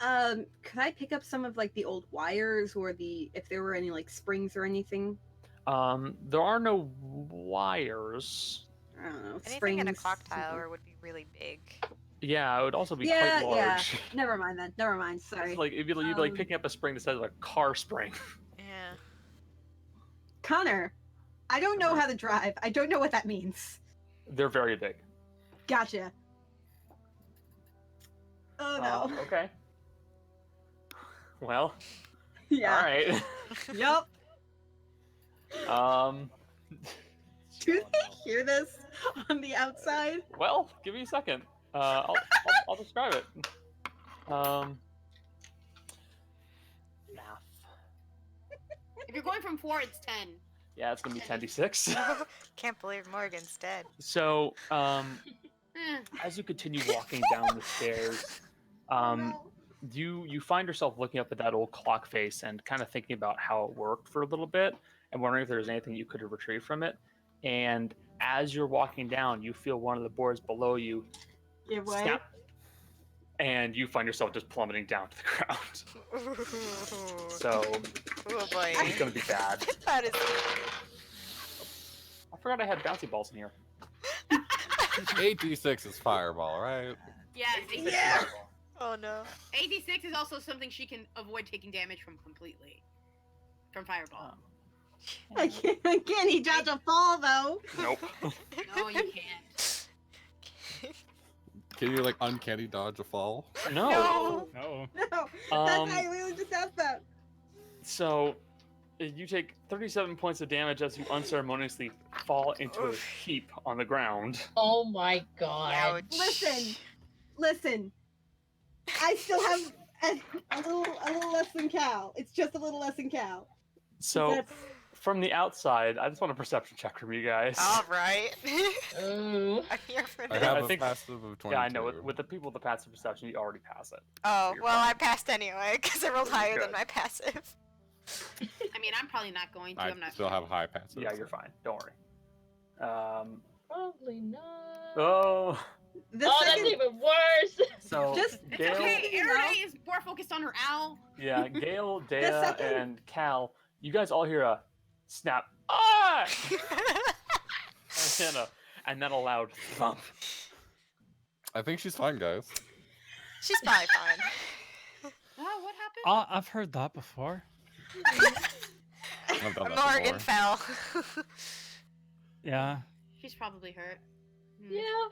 Could I pick up some of like the old wires or if there were any like springs or anything? there are no wires. I don't know. Anything in a springs, clock something. tower would be really big. Yeah, it would also be Yeah, quite yeah. large. Never mind then. Never mind. Sorry. It's like you'd be like Um, picking up a spring the size of a car spring. Yeah. Connor, I don't know how to drive. I don't know what that means. They're very big. Gotcha. Oh no. Okay. Well, Yeah. all right. Yup. Um, Do they hear this on the outside? well, give me a second. I'll describe it. Math. If you're going from 4, it's 10. Yeah, it's gonna be 10d6. Can't believe Morgan's dead. So, Eh. as you continue walking down the stairs, you find yourself looking up at that old clock face and kind of thinking about how it worked for a little bit and wondering if there's anything you could have retrieved from it. And as you're walking down, you feel one of the boards below you Give way. snap, and you find yourself just plummeting down to the ground. So Oh boy. it's gonna be bad. That is. I forgot I had bouncy balls in here. 8d6 is fireball, right? Yeah, Yeah. Oh no. 86 is also something she can avoid taking damage from completely. From Fireball. I can't he dodge a fall though? Nope. No, you can't. Can you like uncanny dodge a fall? No. No. No. No. Um, That's I really just asked that. So you take 37 points of damage as you unceremoniously fall into a heap on the ground. Oh my god. Ouch. Listen. I still have a little less than Cal. It's just a little less than Cal. So That's- from the outside, I just want a perception check from you guys. All right. Ooh. I'm here for I this. have I a think- passive of 22. Yeah, I know. With the people with the passive perception, you already pass it. Oh, You're well, fine. I passed anyway because I rolled higher than Good. my passive. I mean, I'm probably not going to. I I'm not. still have high passive. Yeah, you're fine. Don't worry. Probably not. Oh, The Oh, that's second, even worse. so Just- It's Gale, okay. you know? Everybody is more focused on her owl. yeah, Gale, Dea, second- and Cal, you guys all hear a snap. Ah! and then a loud thump. I think she's fine, guys. She's probably fine. Oh, what happened? I've heard that before. I've done that Morgan before. fell. Yeah. She's probably hurt. Hmm. Yeah.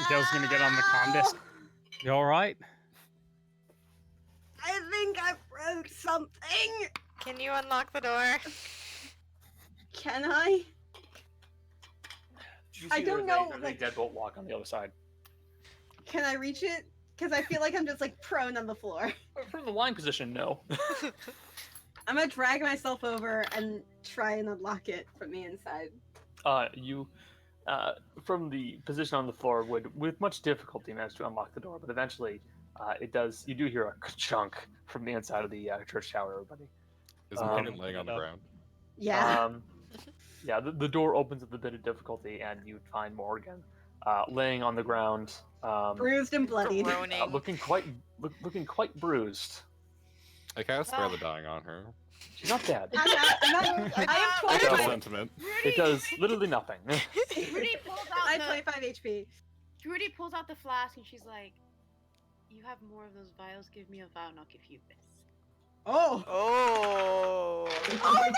Dale's gonna get on the comm disc. You all right? I think I broke something. Can you unlock the door? Can I? You I see don't there's know, There's like- a deadbolt lock on the other side. Can I reach it? Because I feel like I'm just like prone on the floor. From the lying position, no. I'm gonna drag myself over and try and unlock it from the inside. You, from the position on the floor, would with much difficulty manage to unlock the door, but eventually, it does. You do hear a chunk from the inside of the church tower. Everybody. Is Morgan laying on the ground? Yeah. Yeah. The door opens with a bit of difficulty, and you find Morgan laying on the ground, Bruised and bloodied. Groaning. looking quite bruised. I cast Spare the Dying on her. She's not dead. I am I feel 25. sentiment. It does literally nothing. Rudy pulls I out have 25 HP. Rudy pulls out the flask and she's like, "You have more of those vials. Give me a vial, and I'll give you this." Oh. Oh. Oh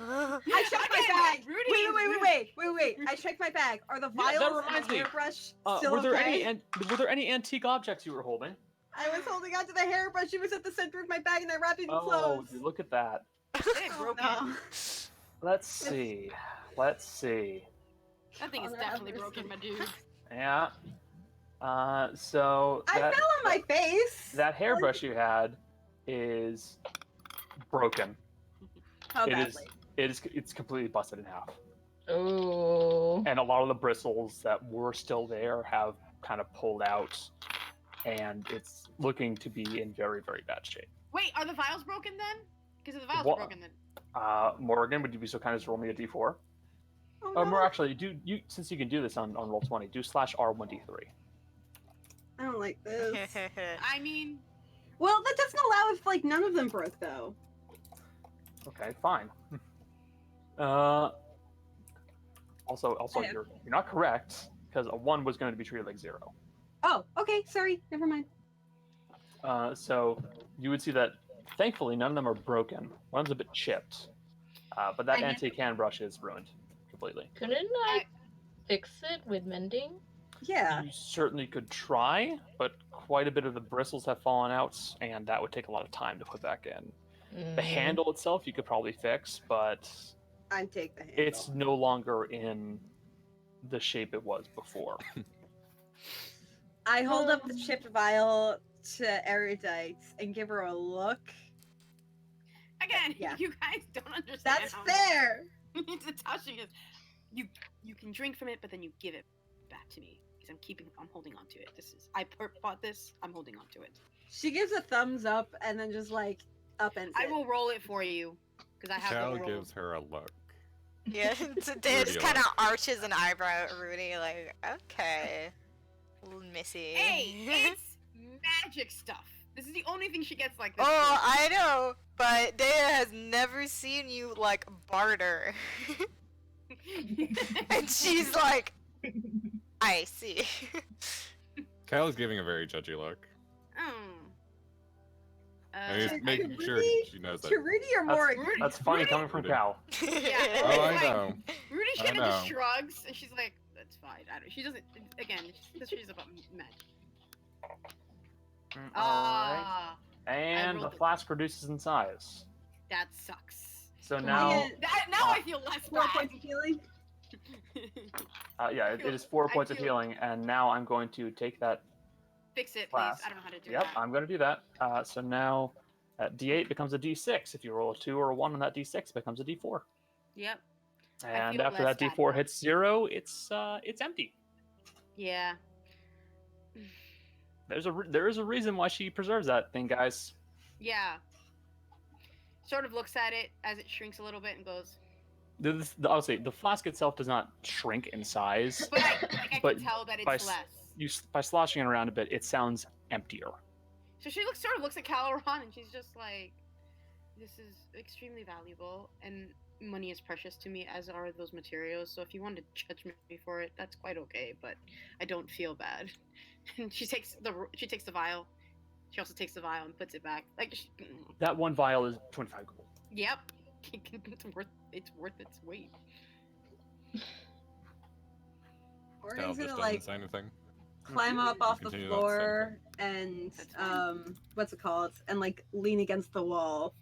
no! I checked my Again, bag. Rudy, Wait. I checked my bag. Are the Yeah, that vials reminds and me. hairbrush Were still there okay? were there any antique objects you were holding? I was holding onto the hairbrush. It was at the center of my bag, and I wrapped it in Oh, clothes. look at that. They Oh, broke no. Let's see. Let's see. That thing is Connor definitely Everson. broken, my dude. Yeah. So I that, fell on my face. that hairbrush you had is broken. How It is. badly? It's completely busted in half. Oh. And a lot of the bristles that were still there have kind of pulled out, and it's looking to be in very, very bad shape. Wait, are the vials broken then? Because if the vials What- are broken then. Morgan, would you be so kind as to roll me a d4? Oh, Or no. more actually, you since you can do this on roll 20, do /R1d3. I don't like this. I mean, Well, that doesn't allow if like none of them broke though. Okay, fine. Also, Yeah. you're not correct because a 1 was going to be treated like 0. Oh, okay. Sorry. Never mind. So you would see that thankfully none of them are broken. One's a bit chipped, but that I know. anti-can brush is ruined completely. Couldn't I fix it with mending? Yeah. You certainly could try, but quite a bit of the bristles have fallen out, and that would take a lot of time to put back in. The handle itself you could probably fix, but I'd take the handle. it's no longer in the shape it was before. I hold up the chipped vial to Erudite and give her a look. again, Yeah. you guys don't understand. That's how fair. Tasha is. You can drink from it, but then you give it back to me because I'm holding on to it. I bought this. I'm holding on to it. She gives a thumbs up and then just like upends I it. will roll it for you because I have Cal the roll. gives her a look. Yeah, Dave just kind of arches an eyebrow at Rudy, like, okay, little Missy. Hey, it's magic stuff. This is the only thing she gets like this. Oh, I know, but Dea has never seen you like barter, and she's like, I see. Cal is giving a very judgy look. And he's Uh, making to sure Rudy- she knows that. To Rudy or more? That's funny Rudy- coming from Cal. Oh, Yeah. I know. Rudy I kind of just know. shrugs and she's like, "That's fine." I don't. She doesn't. Again, she's about magic. Alright. Ah, And the rolled it. flask reduces in size. that sucks. So I now, get Now I feel less 4 bad. points of healing. yeah, it is 4 I points of feel- healing, and now I'm going to take that. Fix it, please. Flask. I don't know how to do Yep, that. I'm going to do that. So now that D8 becomes a D6. If you roll a 2 or a 1 on that D6, it becomes a D4. Yep. And feel after less that bad D4 now. hits 0, it's empty. Yeah. There is a reason why she preserves that thing, guys. Yeah. Sort of looks at it as it shrinks a little bit and goes. I'll say the flask itself does not shrink in size. But I But can tell that by it's less. By sloshing it around a bit, it sounds emptier. So she sort of looks at Caloran and she's just like, "This is extremely valuable, and money is precious to me, as are those materials. So if you want to judge me for it, that's quite okay. But I don't feel bad." And she takes the vial. She also takes the vial and puts it back. That one vial is 25 gold. Yep, it's worth its weight. Cal Morgan's just gonna doesn't like say anything. climb up off the Continue that same floor and That's fine. what's it called? And like lean against the wall.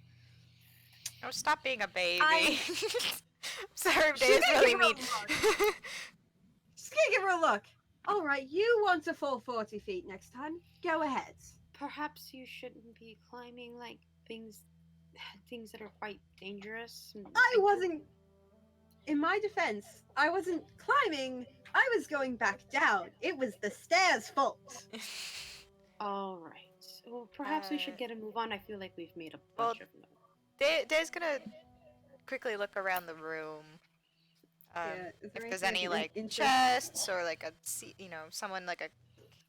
Oh, stop being a baby. I- Sorry, She's Dave's gonna really give her a mean. Just gonna give her a look. All right, you want to fall 40 feet next time? Go ahead. Perhaps you shouldn't be climbing like things that are quite dangerous. I wasn't. In my defense, I wasn't climbing. I was going back down. It was the stairs' fault. All right. Well, perhaps we Uh, should get a move on. I feel like we've made a well, bunch of Dave's gonna quickly look around the room. Is If there there's anything any I can like interest- chests or like someone like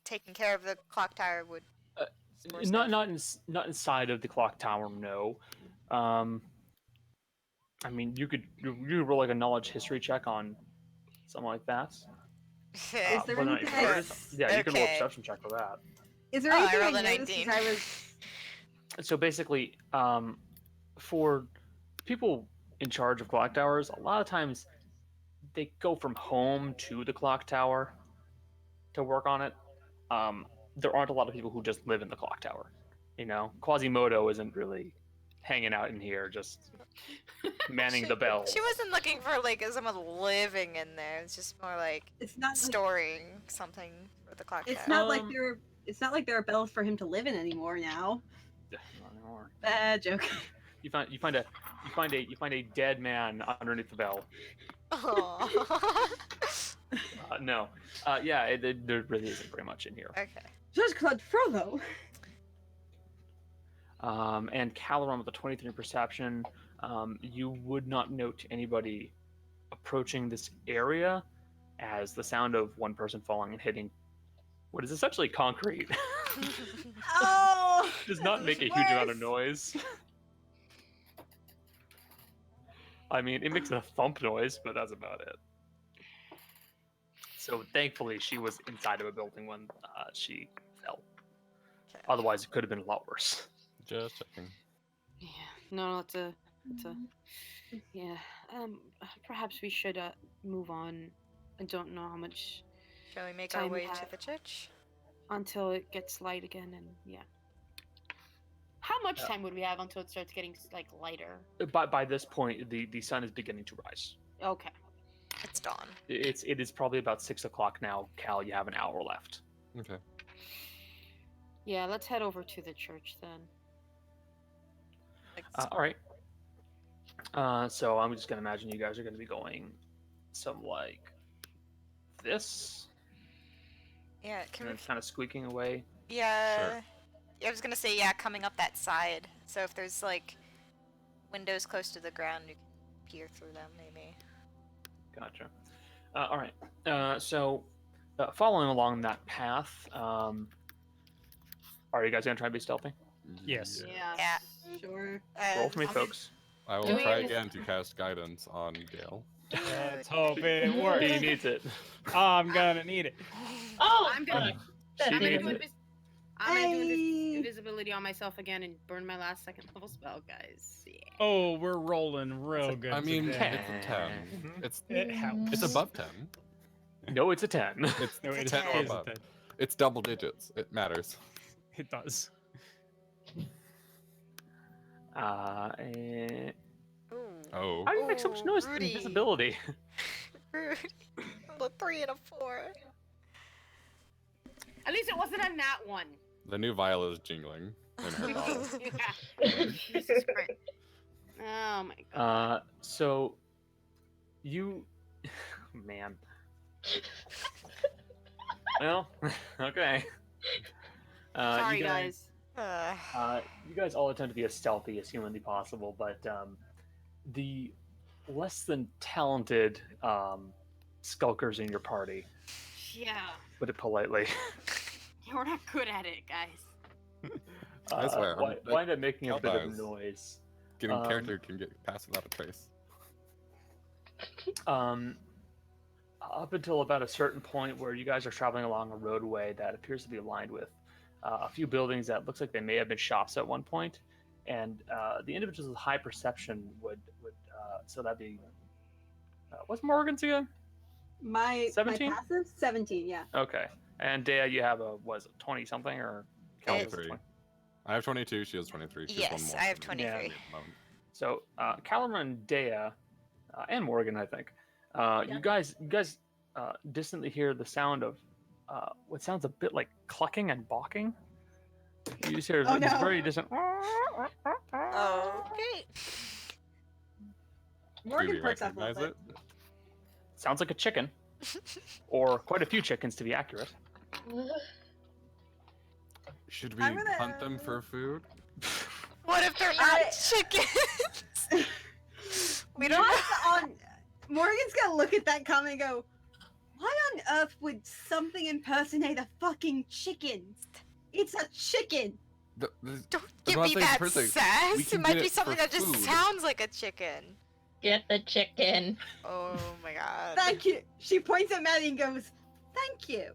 taking care of the clock tower would. store stuff. Not inside of the clock tower, no. I mean, you could roll like a knowledge history check on something like that. Is there whether or not anything you I- heard it. Yeah, you can roll a Okay. perception check for that. Is there Oh, I anything rolled a noticed 19. as I was So basically, for people in charge of clock towers, a lot of times they go from home to the clock tower to work on it. There aren't a lot of people who just live in the clock tower. You know, Quasimodo isn't really hanging out in here, just manning the bell. She wasn't looking for like someone living in there. It's just more like It's not like, storing something for the clock it's tower. not like there are bells for him to live in anymore now. Not anymore. Bad joke. You find a dead man underneath the bell. Aw. No. Yeah, there really isn't very much in here. Okay. Just Claude Frollo. And Caloran with a 23 perception, you would not note anybody approaching this area, as the sound of one person falling and hitting what is essentially concrete Oh! does not make a huge amount of noise. I mean, it makes a thump noise, but that's about it. So thankfully, she was inside of a building when she fell. Okay. Otherwise, it could have been a lot worse. Just checking. Yeah. No, it's a. Yeah. Perhaps we should move on. I don't know how much Shall we make our Time we way to have. the church? until it gets light again, and yeah. How much time would we have until it starts getting like lighter? By this point, the sun is beginning to rise. Okay. It's dawn. It is probably about 6 o'clock now. Cal, you have an hour left. Okay. Yeah, let's head over to the church then. Like, All right. So I'm just gonna imagine you guys are gonna be going some like this, yeah, can we? and kind of squeaking away. Yeah. I was gonna say, yeah, coming up that side. So if there's like windows close to the ground, you can peer through them, maybe. Gotcha. All right. So following along that path, are you guys gonna try and be stealthy? Yes. Yeah. Yeah. Sure. Roll for me, I'm- folks. I will Do try we- again to cast guidance on Gale. Let's hope it works. He needs it. I'm gonna need it. Oh, I'm gonna- fuck. She I'm gonna needs do it. Hey. invisibility on myself again and burn my last second level spell, guys. Yeah. Oh, we're rolling real good. I mean, today. it's a 10. It's It helps. it's above 10. No, it's a 10. It's No, it 10 or is a above. 10. It's double digits. It matters. It does. And Ooh. Oh. how do you make so much noise with Rudy. invisibility? Rude. A 3 and a 4. At least it wasn't a nat one. The new vial is jingling in her bottle. Yeah. Jesus Christ. Oh my god. So you, man. Well, okay. Sorry, you guys. You guys all attempt to be as stealthy as humanly possible, but the less than talented skulkers in your party, Yeah. put it politely, We're not good at it, guys. I swear, wind up making a Cal bit of dies. noise. Getting character can get passed without a trace. Up until about a certain point where you guys are traveling along a roadway that appears to be lined with a few buildings that looks like they may have been shops at one point, and the individuals with high perception would so that'd be what's Morgan's again? My 17? passive 17, yeah. Okay, and Dea, you have a was it 20 something or Cal was it 23. 20? I have 22. She has 23. She has one Yes, more I have than me 23. at the moment. So Callum and Dea and Morgan, I think, you guys distantly hear the sound of what sounds a bit like clucking and balking. You just hear Oh, this no. very distant. Okay. Do Morgan we perks up a recognize little it? bit. Sounds like a chicken, or quite a few chickens to be accurate. Should we I'm gonna- hunt them for food? What if they're not chickens? We don't know. What's on? Morgan's gonna look at that comment and go, "Why on earth would something impersonate a fucking chicken? It's a chicken." Don't That's give what me I'm saying, that first thing, we sass. can It might get be it something for that just food. sounds like a chicken. Get the chicken. Oh my god. Thank you. She points at Maddie and goes, "Thank you."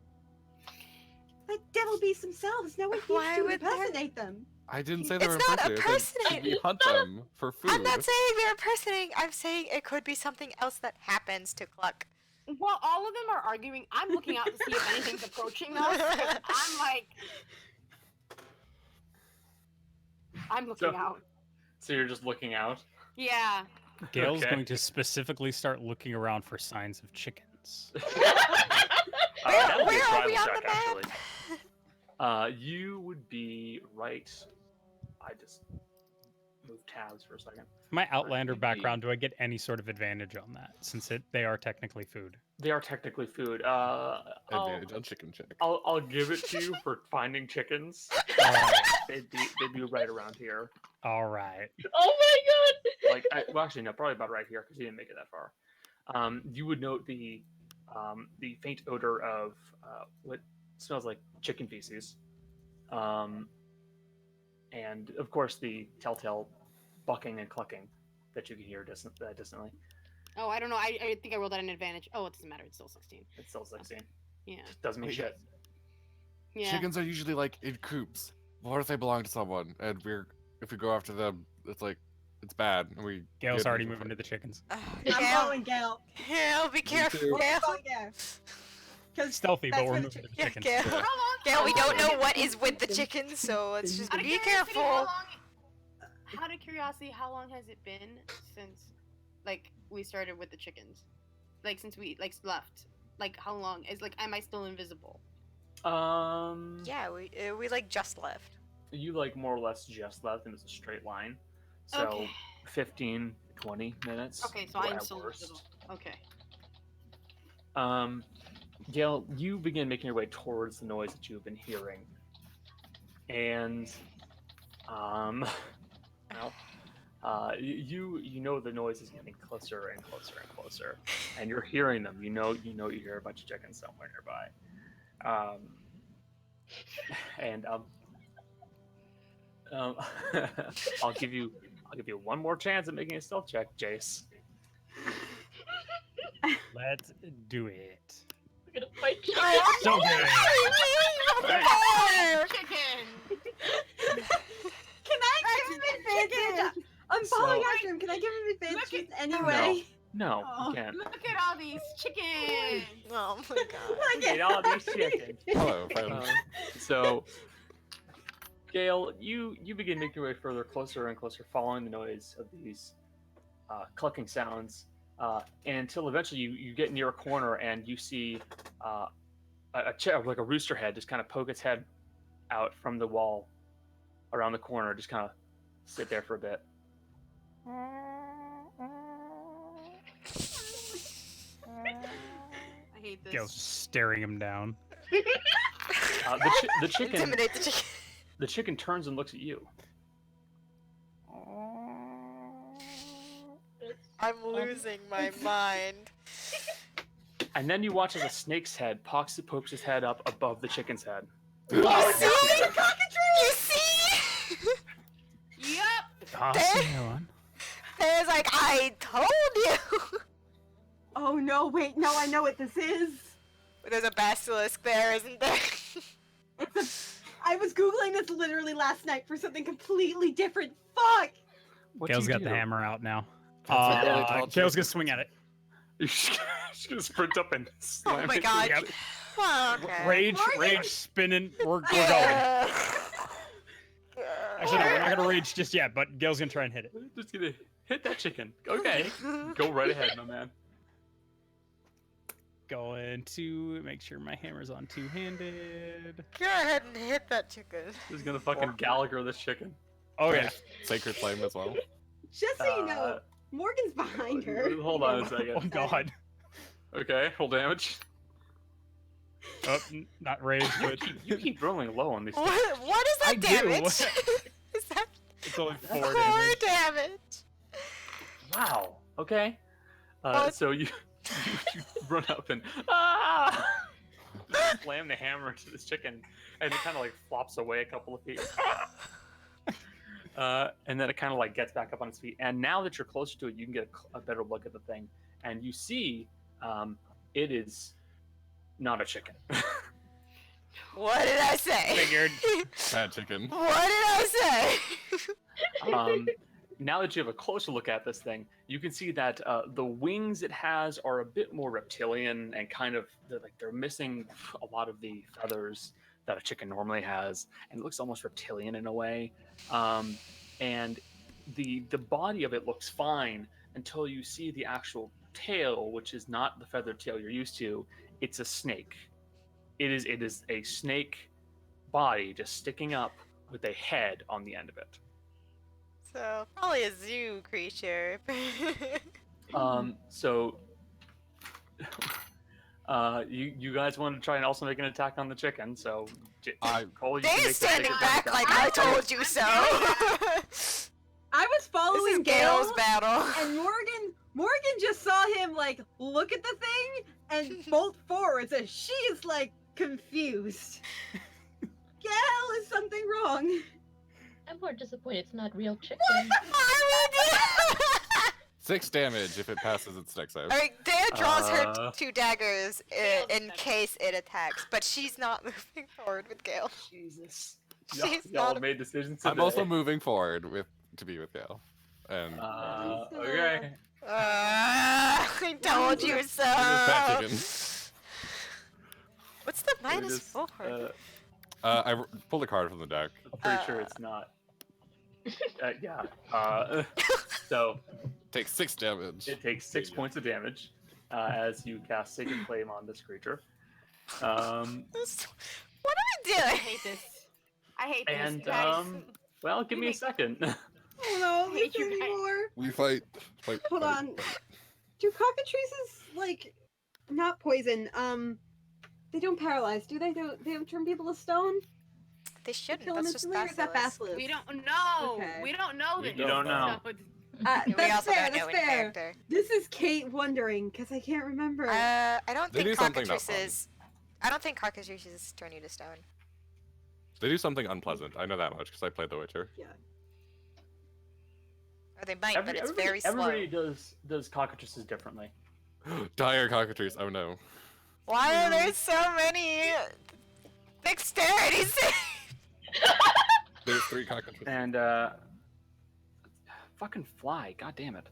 The devil beasts themselves. No one Why needs to would there- impersonate them. I didn't say they were It's not impersonating. I said, should we impersonating. hunt them for food? I'm not saying they're impersonating. I'm saying it could be something else that happens to Cluck. Well, all of them are arguing. I'm looking out to see if anything's approaching us. 'Cause I'm like, I'm looking So- out. So you're just looking out. Yeah. Gail's Okay. going to specifically start looking around for signs of chickens. That would be a where are we tribal on the check, actually. map? You would be right. I just moved tabs for a second. My Outlander you'd be- background, do I get any sort of advantage on that, since they are technically food? They are technically food. I'll Advantage on chicken check. I'll give it to you for finding chickens. They'd be right around here. All right. Oh my god! Well, actually, no, probably about right here because you didn't make it that far. You would note the faint odor of what smells like chicken feces, and of course the telltale bucking and clucking that you can hear distantly. Oh, I don't know. I think I rolled at an advantage. Oh, it doesn't matter. It's still 16. It's still 16. Yeah. Just doesn't mean Wait, shit. Yeah. Chickens are usually like in coops. What if they belong to someone and if we go after them, it's like it's bad. And we Gail's get already people moving to the chickens. I'm Gail, going, Gail. Gail, be careful. too. Gail, Because Stealthy, but that's we're where the moving to the yeah, chickens. Gail. How long? Gail, we how don't long- know what is with the chickens, so let's just Out of be curiosity, careful. Out of curiosity, how long has it been since, like, we started with the chickens? Like, since we left. Like, how long is am I still invisible? Yeah, we like just left. You more or less just left, and it's a straight line. So Okay. 15, 20 minutes. Okay, so I'm at still worst. invisible. Okay. Gail, you begin making your way towards the noise that you've been hearing, and you know the noise is getting closer and closer and closer, and you're hearing them. You know you hear a bunch of chickens somewhere nearby, and I'll give you one more chance at making a stealth check, Jace. Let's do it. I'm gonna fight you. So good. Chicken! Can I give him advantage? I'm following So- after him. Can I give him advantage Look anyway? No, Oh. you can't. Look at all these chickens! Oh my god. Look Get all these chickens. Hello, friend. So, Gail, you begin making your way further, closer and closer, following the noise of these clucking sounds, until eventually you get near a corner and you see a rooster head just kind of poke its head out from the wall around the corner, just kind of sit there for a bit. I hate this. Gail's just staring him down. The chicken, Intimidate the chicken. the chicken turns and looks at you. I'm losing my mind. And then you watch as a snake's head pokes its head up above the chicken's head. You Oh, see? no, You see? Yep! Awesome, Helen. There's I told you. Oh no, wait, no, I know what this is. There's a basilisk there, isn't there? I was Googling this literally last night for something completely different. Fuck! What'd Gail's you got do? the hammer out now. That's a really tall Gail's chicken. gonna swing at it. She's gonna sprint up and Oh slam my it. god. Yep. Oh, okay. Rage, Morgan! rage, spinning. We're going. Yeah. Actually, no, we're not gonna rage just yet. But Gail's gonna try and hit it. Just gonna hit that chicken. Okay, go right ahead, my man. Going to make sure my hammer's on two-handed. Go ahead and hit that chicken. Just gonna fucking Gallagher this chicken. Oh yeah. Sacred flame as well. Just so you know, Morgan's behind her. Hold on a second. Oh god. Okay, roll damage. Oh, not rage, but You keep rolling low on these. What is that I do. damage? Is that it's only 4 4 damage. damage? Wow. Okay. What? So you run up and slam the hammer into this chicken, and it kind of flops away a couple of feet. And then it kind of gets back up on its feet. And now that you're closer to it, you can get a better look at the thing, and you see it is not a chicken. What did I say? Figured. Bad chicken. What did I say? Now that you have a closer look at this thing, you can see that the wings it has are a bit more reptilian and kind of they're missing a lot of the feathers that a chicken normally has, and it looks almost reptilian in a way. And the body of it looks fine until you see the actual tail, which is not the feathered tail you're used to. It's a snake. It is a snake body just sticking up with a head on the end of it. So probably a zoo creature. So you guys want to try and also make an attack on the chicken, so Cole, you can They're make the standing chicken back attack. like I told you so. I was This following is Gale, Gale's battle. and Morgan just saw him like look at the thing and bolt forwards, and she's like confused. Gale, is something wrong? I'm more disappointed it's not real chicken. Why would you? 6 damage if it passes its dex save. Alright, Dea draws her Uh, 2 daggers Gale's in attacking. case it attacks, but she's not moving forward with Gale. Jesus. She's Y'all not. made decisions I'm today. also moving forward to be with Gale. And Okay. I told you it is fat so. chicken. What's the We're minus just, 4? I pulled a card from the deck. I'm pretty sure it's not. Yeah. So Takes 6 damage. it takes 6 points of damage as you cast Sacred Flame on this creature. Um, What am I I doing? hate this. I hate this. and guys. well, give You me a make- second. Oh no, hate this you guys. anymore. We fight. Hold on. Do cockatrices like not poison? They don't paralyze, do they? They don't turn people to stone? They shouldn't. Kill them That's just instantly, or is that basilisk. basilisk? We don't know. Okay. We don't know You this. don't know. So- We That's also fair. don't know That's in fair. character. This is Kate wondering because I can't remember. I don't They think do something not cockatrices. I don't think cockatrices turn you to stone. They do something unpleasant. I know that much because I played The Witcher. Or they might, but it's very slow. Everybody does cockatrices differently. Dire cockatrice. Oh no. Why are there so many dexterity saves? There's 3 cockatrices. And fucking fly, god damn it.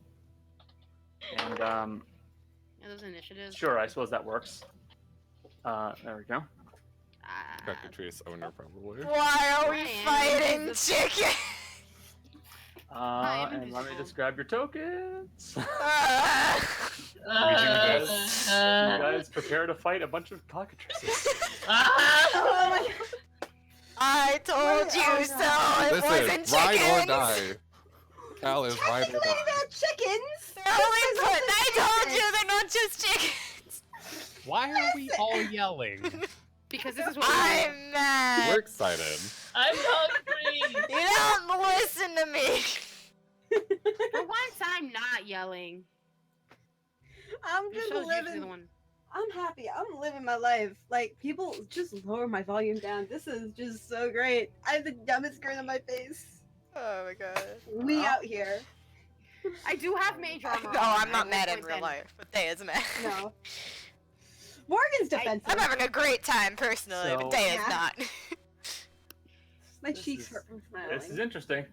And Yeah, those initiatives. sure, I suppose that works. There we go. Cockatrice owner probably. Why are we Ryan, fighting this chicken? I'm And let me invisible. just grab your tokens. You this. guys prepare to fight a bunch of cockatrices. Oh my god. I told you so. It wasn't Listen, ride or chickens. die. Cal is ride or Technically, die. they're chickens. They're only put. I told you they're not just chickens. Why are we all yelling? Because this is what we do. I'm mad. We're excited. I'm hungry. You don't listen to me. For once, I'm not yelling. I'm Your just show's usually the living. one. I'm happy. I'm living my life. Like people just lower my volume down. This is just so great. I have the dumbest grin on my face. Oh my god. We out here. I do have mage armor. No, on. I'm I not will mad in point real that- life, but Day is mad. No. Morgan's defensive. I'm having a great time personally, but So- Day is Yeah. not. My This cheeks is- hurt from This is smiling. interesting.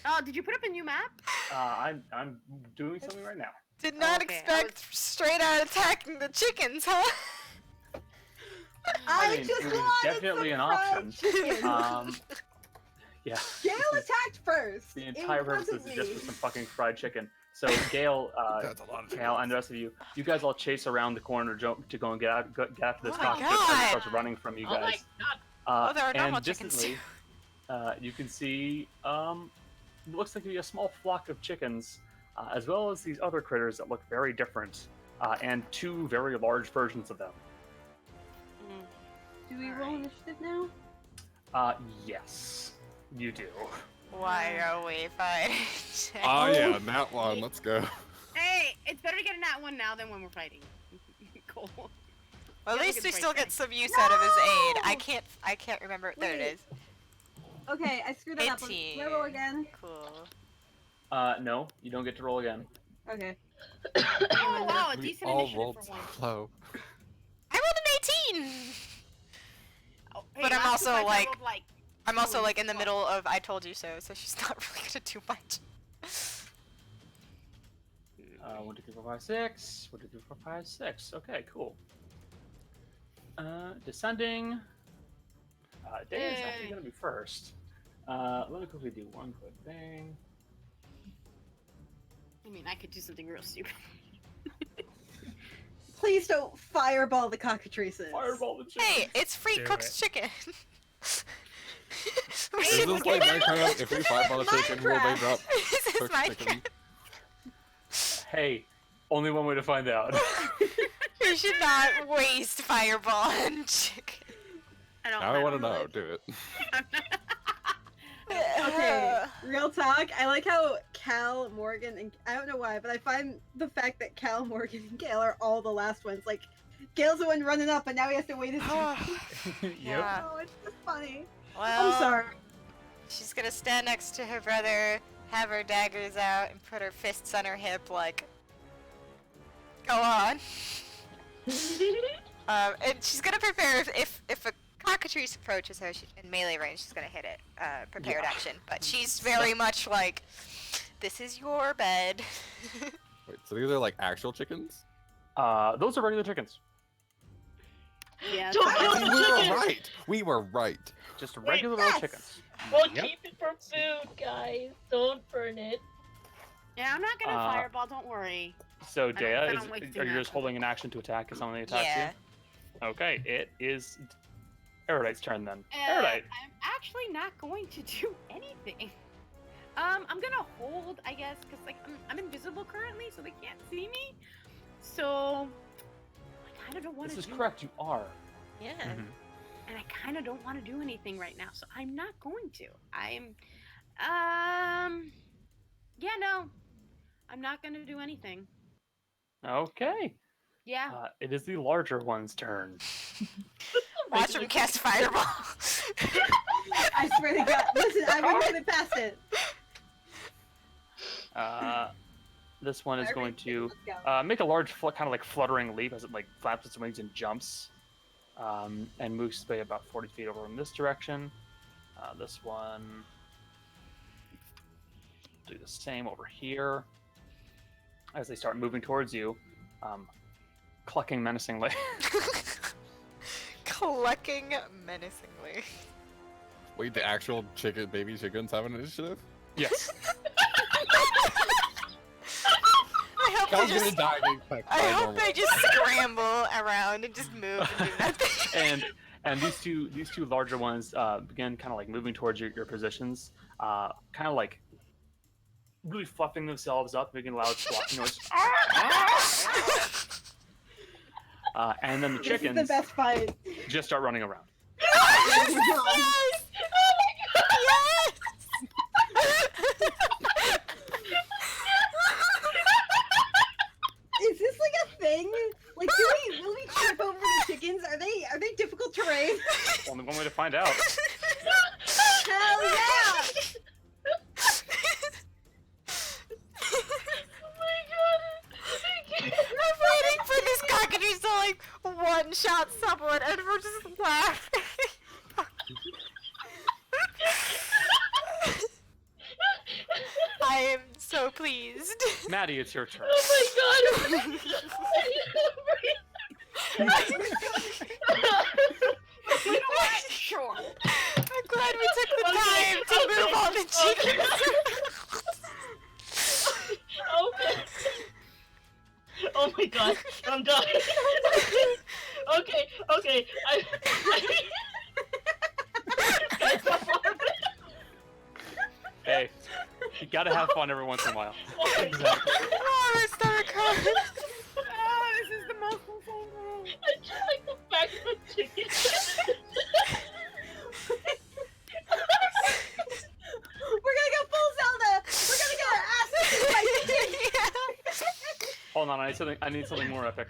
Oh, did you put up a new map? I'm doing something right now. Did not Okay, I expect straight out attacking the chickens, huh? I mean, just it was wanted definitely some an option. fried chicken. Yeah. Gale attacked first. The It entire purpose wasn't is just me. for some fucking fried chicken. So Gale, That's a lot of Cal, and the rest of you, you guys all chase around the corner to go and get after this Oh my cockpit as it God. starts running from you Oh my guys. god. Oh, there are normal And chickens, distantly, you can see it looks like a small flock of chickens, as well as these other critters that look very different, and 2 very large versions of them. Do we roll initiative now? Yes, you do. Why are we fighting? Oh yeah, that one. Let's go. Hey, it's better to get a nat one now than when we're fighting. Cool. Well, Yeah, at look least at we the still price get some use out of his aid. No! I can't remember. There it Wait. is. Okay, I screwed that up. Can I roll 18. again? Cool. No, you don't get to roll again. Okay. Oh wow, a We decent all initiative rolled for so once. low. I rolled an 18. Oh, hey, But I'm last two also, fights I like- rolled, like I'm also Oh, like in the fuck. middle of I told you so, so she's not really gonna do much. 1, 2, 3, 4, 5, 6. 1, 2, 3, 4, 5, 6. Okay, cool. Descending. Day is actually Yay. going to be first. Let me quickly do one quick thing. I mean, I could do something real stupid. Please don't fireball the cockatrices. Fireball the chicken. Hey, it's free Do cooked it. chicken. We Is should this like get- Minecraft? If we fireball a chicken, will they Minecraft. drop This is cooked chicken? Minecraft. Hey, only one way to find out. You should not waste fireball on chicken. Now I want to know. really- Do it. Okay, real talk. I like how Cal, Morgan, and I don't know why, but I find the fact that Cal, Morgan, and Gale are all the last ones. Like, Gale's the one running up, and now he has to wait his turn. Yep. Yeah. Oh, it's just funny. Well, I'm sorry. she's gonna stand next to her brother, have her daggers out, and put her fists on her hip, like, go on. And she's gonna prepare if a cockatrice approaches her in melee range, she's gonna hit it. Prepared Yeah. action. But she's very much like, this is your bed. Wait, so these are like actual chickens? Those are regular chickens. Yeah. Don't We kill the were chicken! right. We were right. Just Wait, regular old chickens. We'll Yep. keep it for food, guys. Don't burn it. Yeah, I'm not gonna Uh, fireball. Don't worry. So, plan Dea, on wasting are you that. just holding an action to attack if someone attacks Yeah. you? Okay, it is Erudite's turn then. Uh, Erudite. I'm actually not going to do anything. I'm gonna hold, I guess, because like I'm invisible currently, so they can't see me. So I kind of don't want to. This is correct, you are. Yeah. And I kind of don't want to do anything right now, so I'm not going to. Yeah, no, I'm not gonna do anything. Okay. Yeah. It is the larger one's turn. Watch him cast fireball. I swear to God. Listen, I wouldn't put it past it. This one is going to Let's go. make a large, kind of like fluttering leap as it like flaps its wings and jumps, and moves its way about 40 feet over in this direction. This one do the same over here as they start moving towards you, clucking menacingly. Clucking menacingly. Wait, the actual baby chickens have an initiative? Yes. I hope Cal's they gonna just. die being pecked I by a hope normal- they just scramble around and just move and do nothing. and these two larger ones begin kind of like moving towards your positions, kind of like really fluffing themselves up, making loud squawking noise. And then the This is chickens the best fight. just start running around. Yes! Yes! Is this like a thing? Like, will we trip over the chickens? Are they difficult terrain? Only one way to find out. Hell yeah! I'm waiting for this cockatrice to like one-shot someone and we're just laughing. I am so pleased. Maddie, it's your turn. Oh my god! You know what? Sure. I'm glad we took the time to move all the chickens. Oh my god, I'm dying. Okay. Guys, stop laughing. Hey, you gotta have fun every once in a while. Exactly. Oh, it's the recovery. Oh, this is the most insane thing. I just like the fact that chicken. We're gonna go full Zelda! We're gonna get our asses kicked by chickens! Hold on, I need something more epic.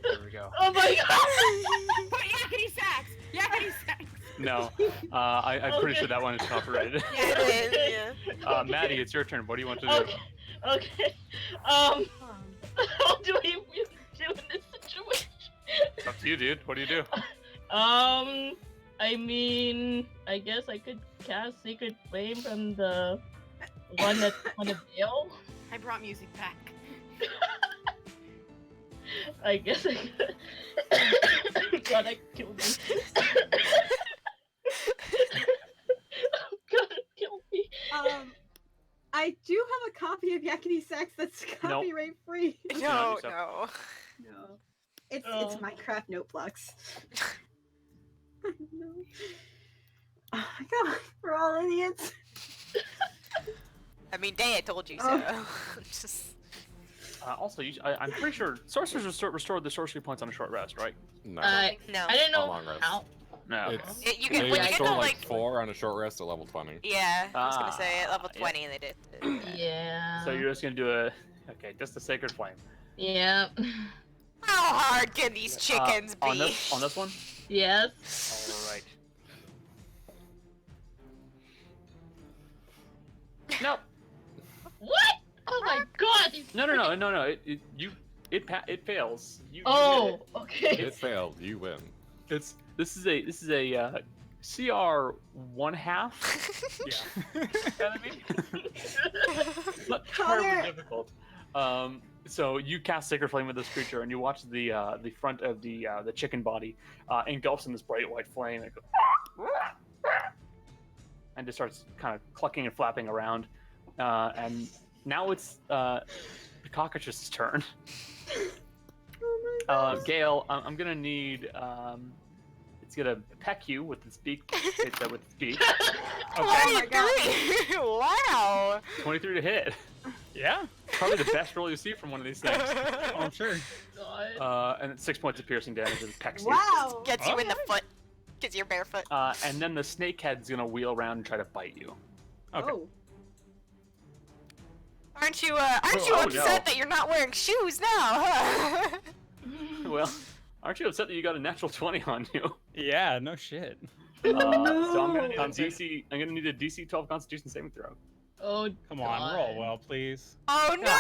There we go. Oh my god! Put yakety sacks! Yakety sacks! No, I'm pretty Okay. sure that one is copyrighted. It is, yeah. Maddie, it's your turn. What do you want to do? Okay. How do I really do in this situation? It's up to you, dude. What do you do? I mean, I guess I could cast Secret Flame from the one that's on a veil. I brought music back. I guess I could. God, that killed me. God, it killed me. I I do have a copy of Yakety Sax that's copyright free. No, so. no. No. It's Oh. Minecraft Notebooks. I know. Oh my god, we're all idiots. I mean, I told you Oh. so. Just... Also, I'm pretty sure sorcerers restored the sorcery points on a short rest, right? No. no. I didn't know long rest. how. No. It's, You they get, when you get restore to like like 4 on a short rest at level 20. yeah, I was gonna say at level yeah. 20 they did. Yeah. So you're just gonna do okay, just a sacred flame. Yeah. How hard can these chickens be? On this one. Yes. All right. Nope. What? Oh my god! No. It fails. You Oh, did okay. It failed. You win. it. This is a CR 1/2 Yeah. enemy. Not Connor! terribly difficult. So you cast Sacred Flame with this creature, and you watch the front of the chicken body engulfs in this bright white flame, and just starts kind of clucking and flapping around. And now it's the cockatrice's turn. Oh my god. Gale, I'm gonna need. It's gonna peck you with its beak. With its beak. my God. 23! Wow! 23 to hit. Yeah. Probably the best roll you see from one of these things. Oh, I'm sure. God. And it's 6 points of piercing damage as it pecks you. Wow. Gets you in the foot. Gets your barefoot. And then the snakehead's gonna wheel around and try to bite you. Okay. Oh. Aren't you Oh, upset no. that you're not wearing shoes now, huh? Well, aren't you upset that you got a natural 20 on you? Yeah, no shit. So I'm gonna need a Sounds good. DC. I'm gonna need a DC 12 Constitution saving throw. Oh, Come on, roll well, please. Oh no!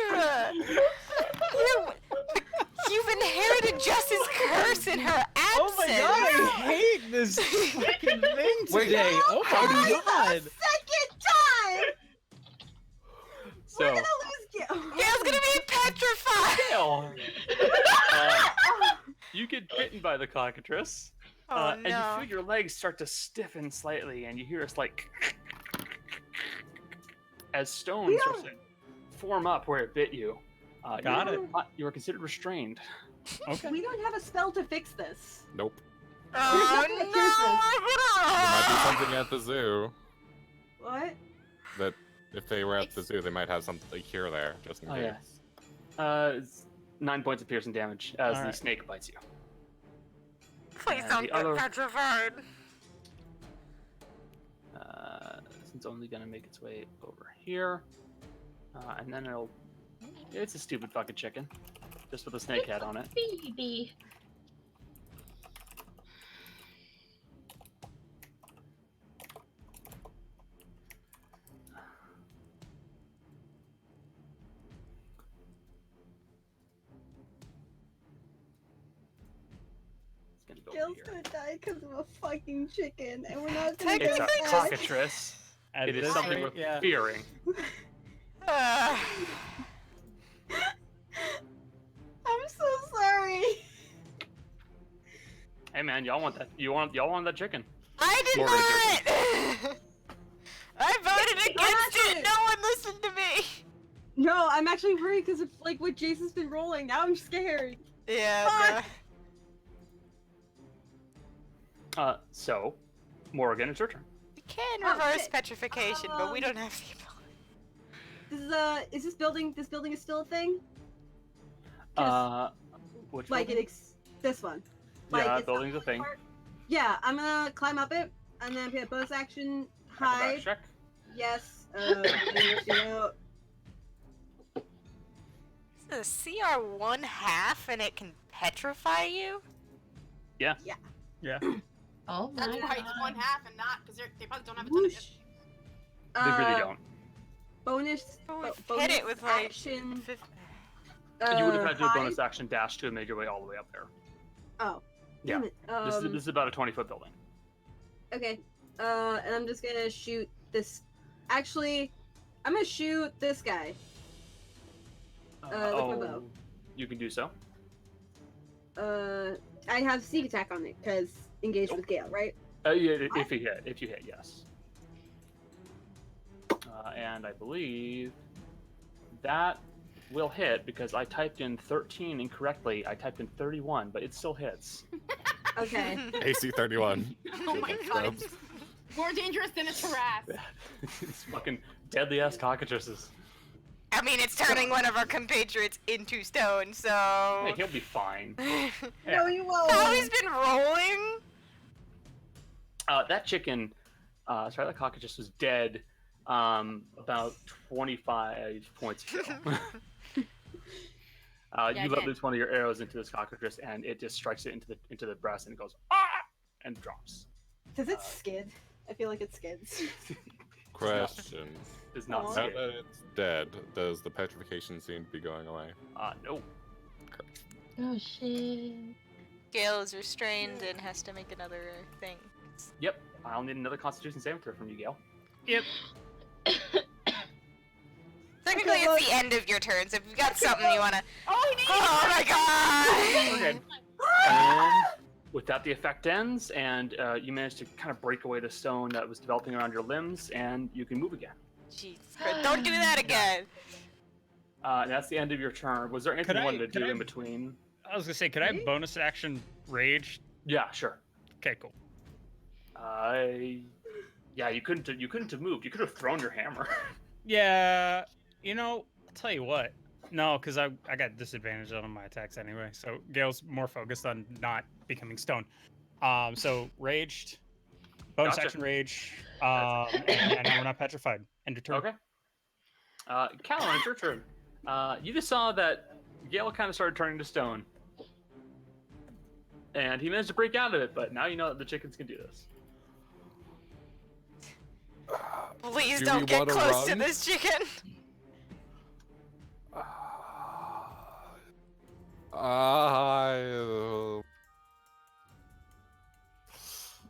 You're 5! You've inherited Jess's curse in her absence! Oh my god, I hate this fucking thing today. Oh my god. Second time! So, We're gonna lose Gil. Gail's gonna be petrified! Gale, you get bitten by the cockatrice, Oh and you no. feel your legs start to stiffen slightly, and you hear a slight as stones We start to form up where it bit you. Got it. You are considered restrained. Okay. We don't have a spell to fix this. Nope. Oh There's nothing that There might be no! something at the zoo What? that if they were at the zoo, they might have something like here there, just in Oh, case. yeah. It's 9 points of piercing damage as the Alright. snake bites you. Please And don't the get other- petrified. It's only gonna make its way over here, and then it's a stupid fucking chicken, just with a snake head on it. baby. It's gonna go over Gil's here. gonna die because of a fucking chicken, and we're not gonna It's get a it back. cockatrice. At It is this something rate, worth yeah. fearing. Uh, I'm so sorry. Hey man, y'all want that? Y'all want that chicken? I did More not! I voted against actually- it! No one listened to me! No, I'm actually worried because of like what Jason's been rolling. Now I'm scared. Yeah, Fuck. So, Morgan, it's your turn. we can Oh, reverse shit. petrification, but we don't have the ability. Is this building is still a thing? Which Like building? this one. Yeah, it's building's a not thing. part- Yeah, I'm gonna climb up it and then put a bonus action Acrobatics hide. check. Yes. Finish it out. This is a CR 1/2 and it can petrify you? Yeah. Oh my That's why it's god. 1/2 and not because they probably don't have a ton of Whoosh. hit. They really don't. Bonus. Oh, we've bonus hit it with, like, action. Fif- You would have had to do a hide. bonus action dash to have made your way all the way up there. Oh. Yeah. Damn it. This is about a 20-foot building. Okay. And I'm just gonna shoot this. Actually, I'm gonna shoot this guy. With my bow. You can do so. I have sneak attack on it because engaged with Gale, right? Yeah, if you hit, yes. and I believe that will hit because I typed in 13 incorrectly. I typed in 31, but it still hits. Okay. AC 31. Oh my god, it's more dangerous than a giraffe. It's fucking deadly ass cockatrices. I mean, it's turning one of our compatriots into stone, so. Hey, he'll be fine. No, you won't. How he's been rolling? That chicken, sorry, that cockatrice was dead about 25 points ago. Yeah, You let again. loose one of your arrows into this cockatrice, and it just strikes it into the breast, and it goes ah, and drops. Does it skid? I feel like it skids. Question. Does not Aw. Now skid. that it's dead, does the petrification seem to be going away? No. Oh shit. Gale is restrained and has to make another thing. Yep. I'll need another Constitution saving throw from you, Gale. Yep. Technically, Okay, it's the end of your turn, so if you've got something you wanna. Oh, he Oh my god! Okay. And with that, the effect ends, and you manage to kind of break away the stone that was developing around your limbs, and you can move again. Jesus Christ, don't do that again! And that's the end of your turn. Was there anything Could you wanted I- to could do I- in between? I was gonna say, could I bonus action rage? Yeah, sure. Okay, cool. Yeah, you couldn't have moved. You could have thrown your hammer. Yeah, you know, I'll tell you what. No, because I got disadvantage on my attacks anyway. So Gale's more focused on not becoming stone. So raged, bonus Gotcha. action rage, and now we're not petrified. End of turn. Okay. Callan, it's your turn. You just saw that Gale kind of started turning to stone. And he managed to break out of it, but now you know that the chickens can do this. Please Do don't we get wanna close to run? this chicken!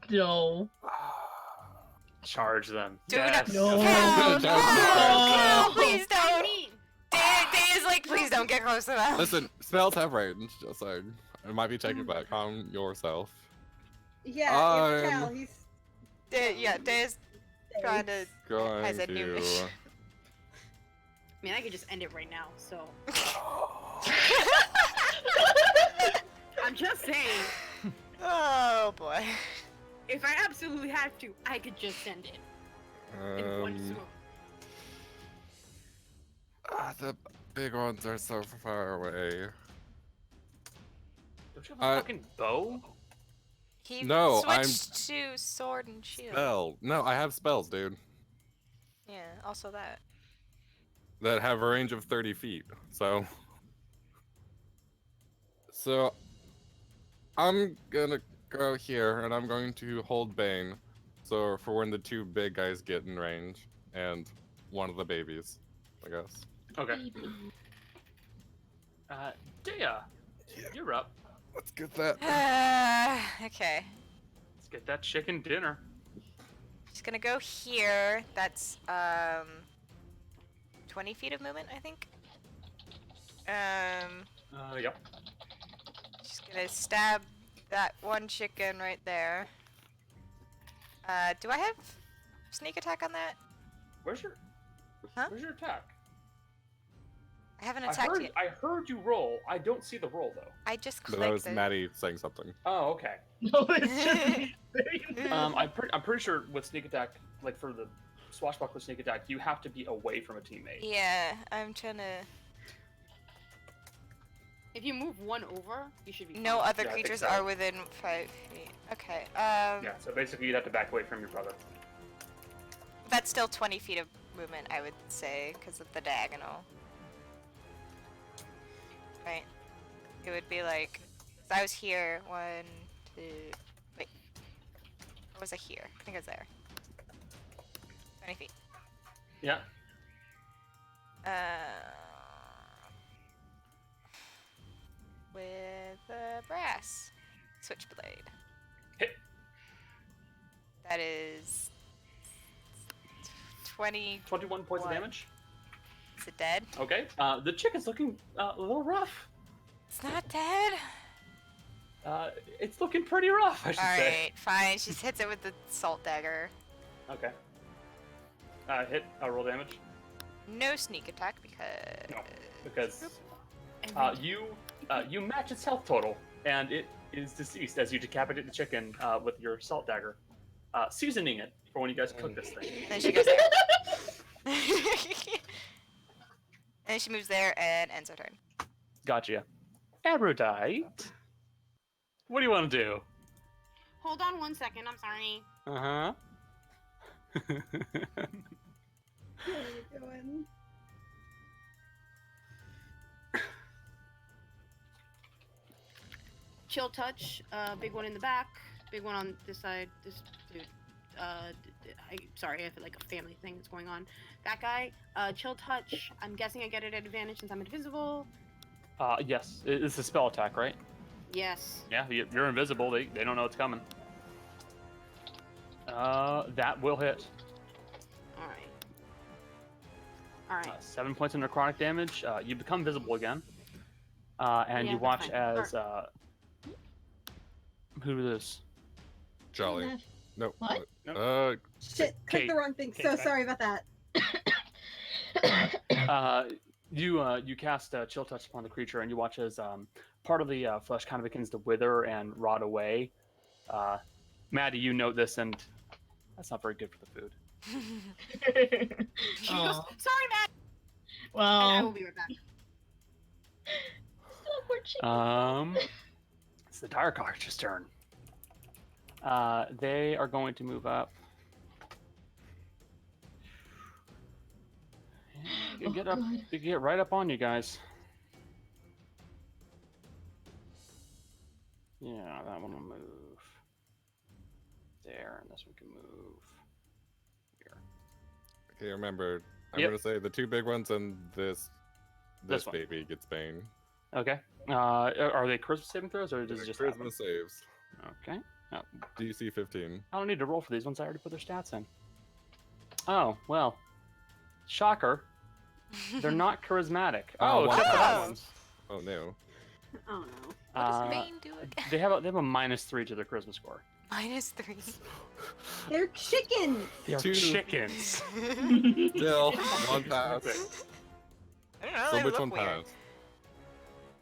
No. Charge them. Do Yes. not. No. Cal, Don't Cal, do Cal, it. please I don't! mean, Day is like, please don't get close to that. Listen, spells have range, just saying. It might be taken back. Calm yourself. Yeah, it's Cal. He's. Day is trying to. Going Has a new to. mission. I mean, I could just end it right now. So I'm just saying, Oh boy. if I absolutely have to, I could just end it in one swoop. The big ones are so far away. Don't you have a fucking bow? He No, I'm- switched to sword and shield. Spell. No, I have spells, dude, Yeah, also that. that have a range of 30 feet. So I'm gonna go here, and I'm going to hold Bane. So for when the two big guys get in range, and one of the babies, I guess. Okay. Dea, you're up. Let's get that. Okay. Let's get that chicken dinner. Just gonna go here. That's 20 feet of movement, I think. Yep. Just gonna stab that one chicken right there. Do I have sneak attack on that? Where's your Huh? Where's your attack? I haven't attacked yet. I heard you roll. I don't see the roll though. I just But that clicked was it. Maddie saying something. Oh, okay. No, it's just me saying I'm pretty sure with sneak attack, like for the swashbuckler sneak attack, you have to be away from a teammate. Yeah, I'm trying to. If you move one over, you should be. No fine. other Yeah, I think creatures so. are within 5 feet. Okay. Yeah. So basically, you'd have to back away from your brother. That's still 20 feet of movement, I would say, because of the diagonal. Right. It would be like, if I was here, 1, 2, wait. Or was I here? I think I was there. 20 feet. Yeah. With a brass switchblade. Hit. That is 20. 21 points of What? damage. Is it dead? Okay. The chicken's looking a little rough. It's not dead. It's looking pretty rough, I should say. Alright, fine. She hits it with the salt dagger. Okay. Hit. Roll damage. No sneak attack because. No, because you match its health total, and it is deceased as you decapitate the chicken with your salt dagger, seasoning it for when you guys cook this thing. Then she goes there. And then she moves there and ends her turn. Gotcha. Erudite. What do you want to do? Hold on 1 second. I'm sorry. Uh-huh. What are we doing? Chill touch. Big one in the back. Big one on this side. This dude. Sorry, I feel like a family thing is going on. That guy. Chill touch. I'm guessing I get it at advantage since I'm invisible. Yes. It's a spell attack, right? Yes. Yeah, you're invisible. They don't know it's coming. That will hit. All right. 7 points of necrotic damage. You become visible again. And Yeah, you that's watch fine. as who is this? Jolly. Nope. What? Shit, clicked Kate. the wrong thing. Kate's So back. sorry about that. You cast chill touch upon the creature, and you watch as part of the flesh kind of begins to wither and rot away. Maddie, you note this, and that's not very good for the food. She goes, sorry, Matt. And I will Well, be right back. still more chicken. It's the Dire Archer's turn. They are going to move up. Yeah, get up. God. They get right up on you guys. Yeah, that one will move there, and this one can move here. Okay, remember, I'm Yep. gonna say the two big ones and this This one. baby gets Bane. Okay. Are they charisma saving throws, or does it just happen? Charisma saves. Okay. DC 15. I don't need to roll for these ones. I already put their stats in. Oh well. Shocker. They're not charismatic. Oh, Oh, one except for that pass. one. Oh no. Oh no. What does Uh, Bane do again? They have a -3 to their charisma score. -3. They're chicken. They're Two. chickens. Still, one pass. I don't know. So They which look one weird. passed?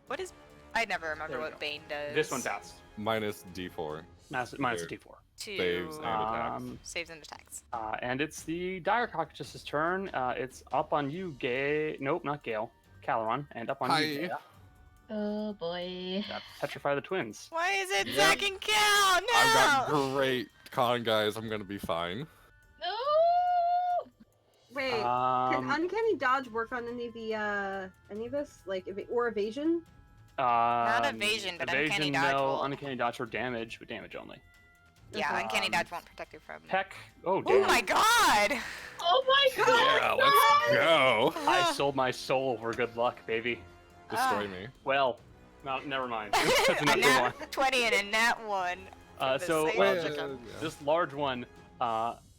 What is? I never remember There we what go. Bane does. This one passed. Minus D4. Minus There. D4. Two Saves and attacks. saves and attacks. And it's the Dire Cockatrice's turn. It's up on you, Gale. Nope, not Gale. Caleron, and up on Hi. you, Gale. Oh boy. Petrify the twins. Why is it Yep. Zack and Cal? No. I've got great con, guys. I'm gonna be fine. No. Wait, can uncanny dodge work on any of this, like or evasion? Not evasion, but evasion, uncanny dodge no. will- Uncanny dodge for damage, but damage only. Yeah, uncanny Um, dodge won't protect you from. Peck. Oh, Oh damn. my god! Oh my god. Yeah, let's go. I sold my soul for good luck, baby. Destroy me. Well, no, never mind. That's A another nat one. 20 and a nat 1. for the So same Well, chicken. this large one,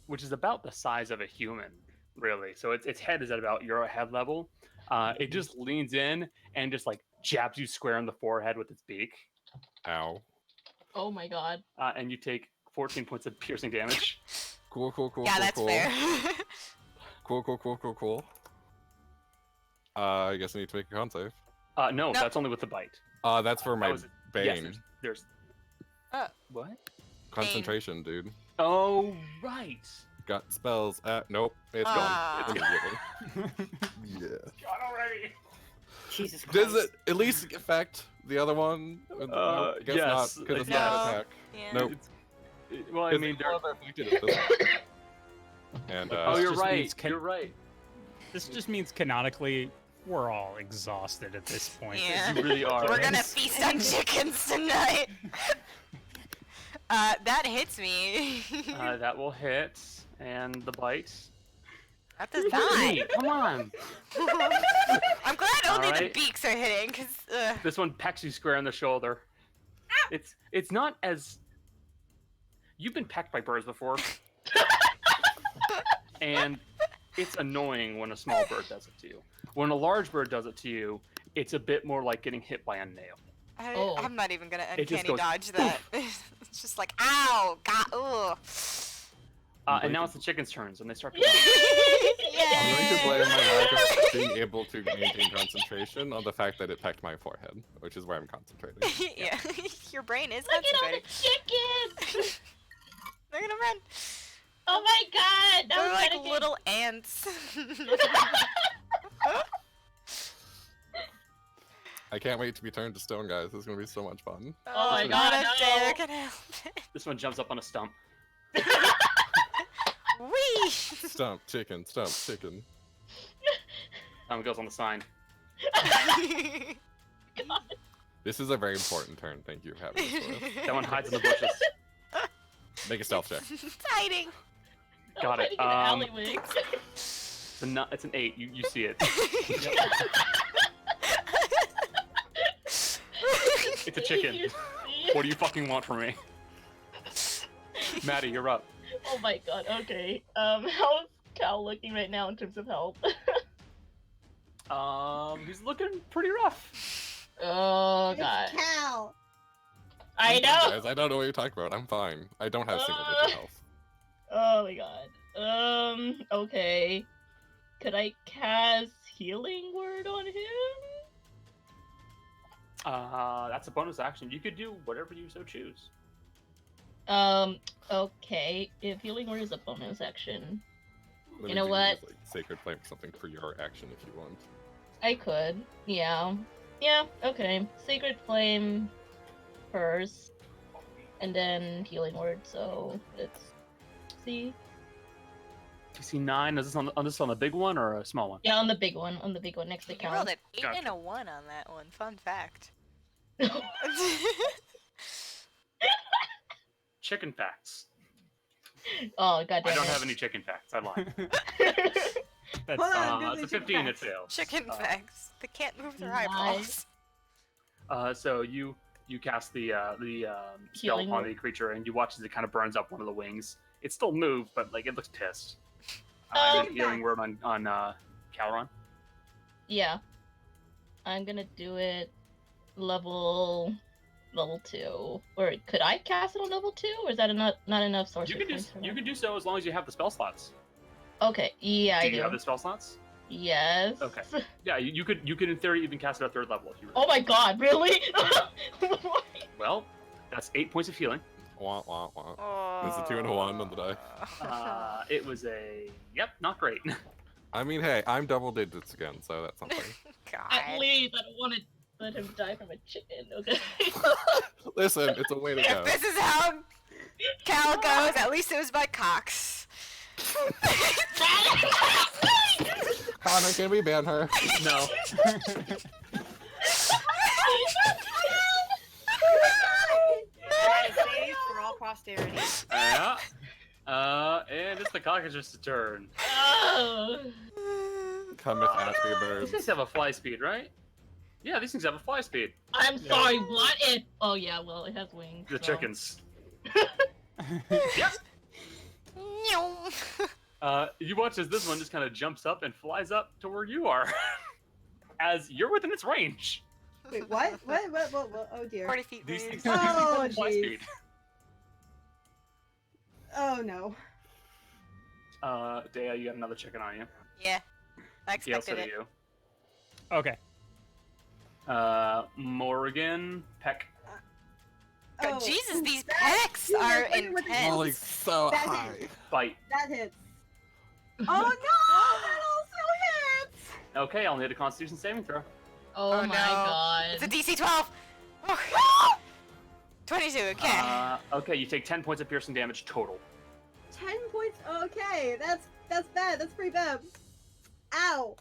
which is about the size of a human, really. So its head is at about your head level. It just leans in and just like jabs you square in the forehead with its beak, Ow. Oh my god. and you take 14 points of piercing damage. Cool. Yeah, that's cool. fair. Cool. I guess I need to make a con save. No, Nope. that's only with the bite. That's for my That was- Bane. Yes, there's what? Concentration, dude. Oh, right. Got spells. Nope. It's Ah. gone. Immediately. Yeah. God already. Jesus Christ. Does it at least affect the other one? Nope, I guess yes, not, because it's No. not attack. Yeah. Nope. Well, I 'Cause mean, the they're... other affected is this one. And Oh, you're just right. means You're right. This just means canonically we're all exhausted at this point. Yeah. You really are. We're gonna feast on chickens tonight. That hits me. That will hit, and the bite. That does not. Come on. I'm glad only the Alright. beaks are hitting, cause This one pecks you square in the shoulder. It's not as... You've been pecked by birds before. And it's annoying when a small bird does it to you. When a large bird does it to you, it's a bit more like getting hit by a nail. Oh. I'm not even gonna It just uncanny goes dodge that. It's just like, ow, god, And now it's the chicken's turns, and they start to. I'm going to blame Yay! my lack of being able to maintain concentration on the fact that it pecked my forehead, which is where I'm concentrating. Yeah, your brain is Look at all the concentrating. chickens! They're gonna run. Oh my god! That They're was like kinda little ants. I can't wait to be turned to stone, guys. This is going to be so much fun. Oh my not God, a no. dare can help it. This one jumps up on a stump. Wee! Stump, chicken, chicken. Goes on the sign. This is a very important turn. Thank you for having this for us. That one hides in the bushes. Make a stealth check. It's hiding. Got it. Hiding in the alleyway. It's an 8. You see it. It's a chicken. You see? What do you fucking want from me? Maddie, you're up. Oh my god, okay. How's Cal looking right now in terms of health? He's looking pretty rough. Oh It's god. Cal. I know! Guys, I don't know what you're talking about. I'm fine. I don't have single digit health. Oh my god. Okay. Could I cast Healing Word on him? That's a bonus action. You could do whatever you so choose. Okay. If Healing Word is a bonus action, Then You know can what? use, like, Sacred Flame or something for your action if you want. I could. Yeah. Yeah, okay. Sacred Flame first, and then Healing Word, so it's... See? DC 9. Is this on the big one or a small one? Yeah, on the big one next to You Cal. rolled an 8 Gotcha. and a 1 on that one. Fun fact. Chicken facts. Oh, goddamn I don't it. have any chicken facts. I lied. That's Hold on, It's a chicken 15. It facts. fails. Chicken facts. They can't move their Nice. eyeballs. So you cast the spell Healing upon word. the creature, and you watch as it kind of burns up one of the wings. It still moved, but like it looks pissed. Oh. Healing word on Calron. Yeah. I'm gonna do it level 2. Or could I cast it on level 2? Or is that not enough sorcery points for You that? can do so as long as you have the spell slots. Okay, yeah, I Do you do. have the spell slots? Yes. Okay. Yeah, you could in theory even cast it at 3rd level if you. Oh my god, really? Well, that's 8 points of healing. Wah, wah, wah. Oh. It's a 2 and a 1 on the die. It was a not great. I mean, hey, I'm double digits again, so that's something. At God. least I don't want to let him die from a chicken, okay? Listen, it's a way to go. If this is how Cal goes, at least it was by Cox. Connor, can we ban her? No. That is saved for all posterity. Yeah. And it's the cockatrice's turn. Oh. Cometh at me, These birds. things have a fly speed, right? Yeah, these things have a fly speed. I'm sorry, what? Oh yeah, well, it has wings. The so- chickens. Yep. You watch as this one just kind of jumps up and flies up to where you are, as you're within its range. Wait, what? What? Oh dear. 40 feet These range. things Oh, have fly jeez. speed. Oh no. Dea, you got another chicken on you. Yeah. I He also expected to it. you. Okay. Morgan, Peck. God, Oh, Jesus, these that- pecs Jesus, are wait, what the- intense. Rolling so That high. Bite. That hits. Oh no! That also hits. Okay, I'll need a Constitution saving throw. Oh, Oh, my no. god. It's a DC 12. Oh. 22, okay. Okay, you take 10 points of piercing damage total. 10 points. Okay, that's bad. That's pretty bad. Ow.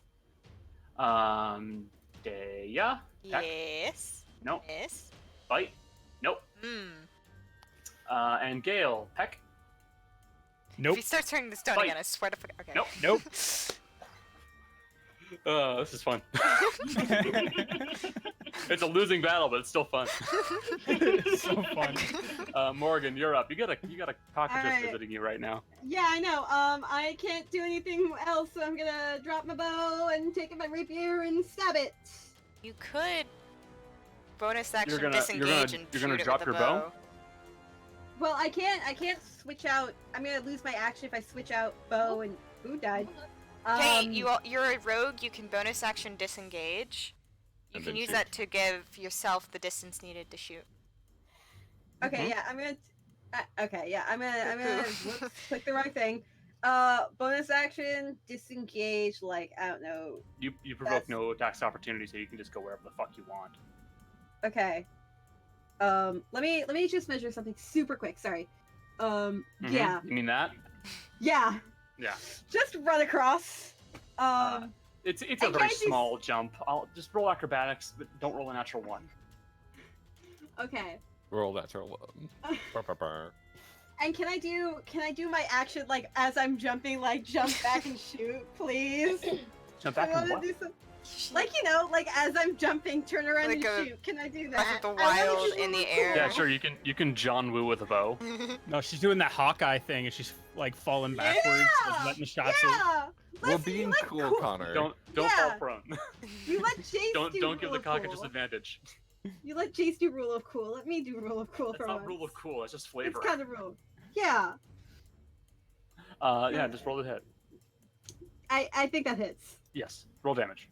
Dea. Peck. Yes. Nope. Yes. Bite. Nope. Hmm. And Gale. Peck. Nope. If he starts turning to stone Fight. again, I swear to fuck. Okay. Nope. Nope. This is fun. It's a losing battle, but it's still fun. It's so fun. Morgan, you're up. You got a cockatrice Alright. visiting you right now. Yeah, I know. I can't do anything else, so I'm gonna drop my bow and take out my rapier and stab it. You could bonus action You're gonna- disengage and you're shoot gonna it drop with the your bow? Well, I can't switch out. I'm gonna lose my action if I switch out bow and who died. Hey, you're a rogue. You can bonus action disengage. You And can then use shoot. that to give yourself the distance needed to shoot. Okay, yeah, I'm gonna. Okay, yeah, I'm gonna whoops, click the wrong thing. Bonus action, disengage. Like I don't know. You provoke no attacks opportunity, so you can just go wherever the fuck you want. Okay. Let me just measure something super quick. Sorry. Mhm. Yeah, You mean that? yeah. Yeah. Just run across. It's a And very can I do small jump. I'll just roll acrobatics, but don't roll a natural one. Okay. Roll that roll. Burr, burr, burr. And can I do my action like as I'm jumping, like jump back and shoot, please? Jump I back and want what? to do some, like like as I'm jumping, turn around Like and a shoot. Can I do Breath that? of the I wanna Wild do in the something air. Yeah, sure. You can John Woo with a bow. No, she's doing that Hawkeye thing, and she's like falling backwards, like, letting the shots. Yeah. We're Listen, being you let cool, Connor. Don't Yeah. fall prone. You let Jace don't do give rule the of cock a cool. disadvantage. You let Jace do rule of cool. Let me do rule of cool That's for not once. rule of cool. That's just flavor. It's kind of rule. Yeah. Yeah, just roll the hit. I think that hits. Yes, roll damage.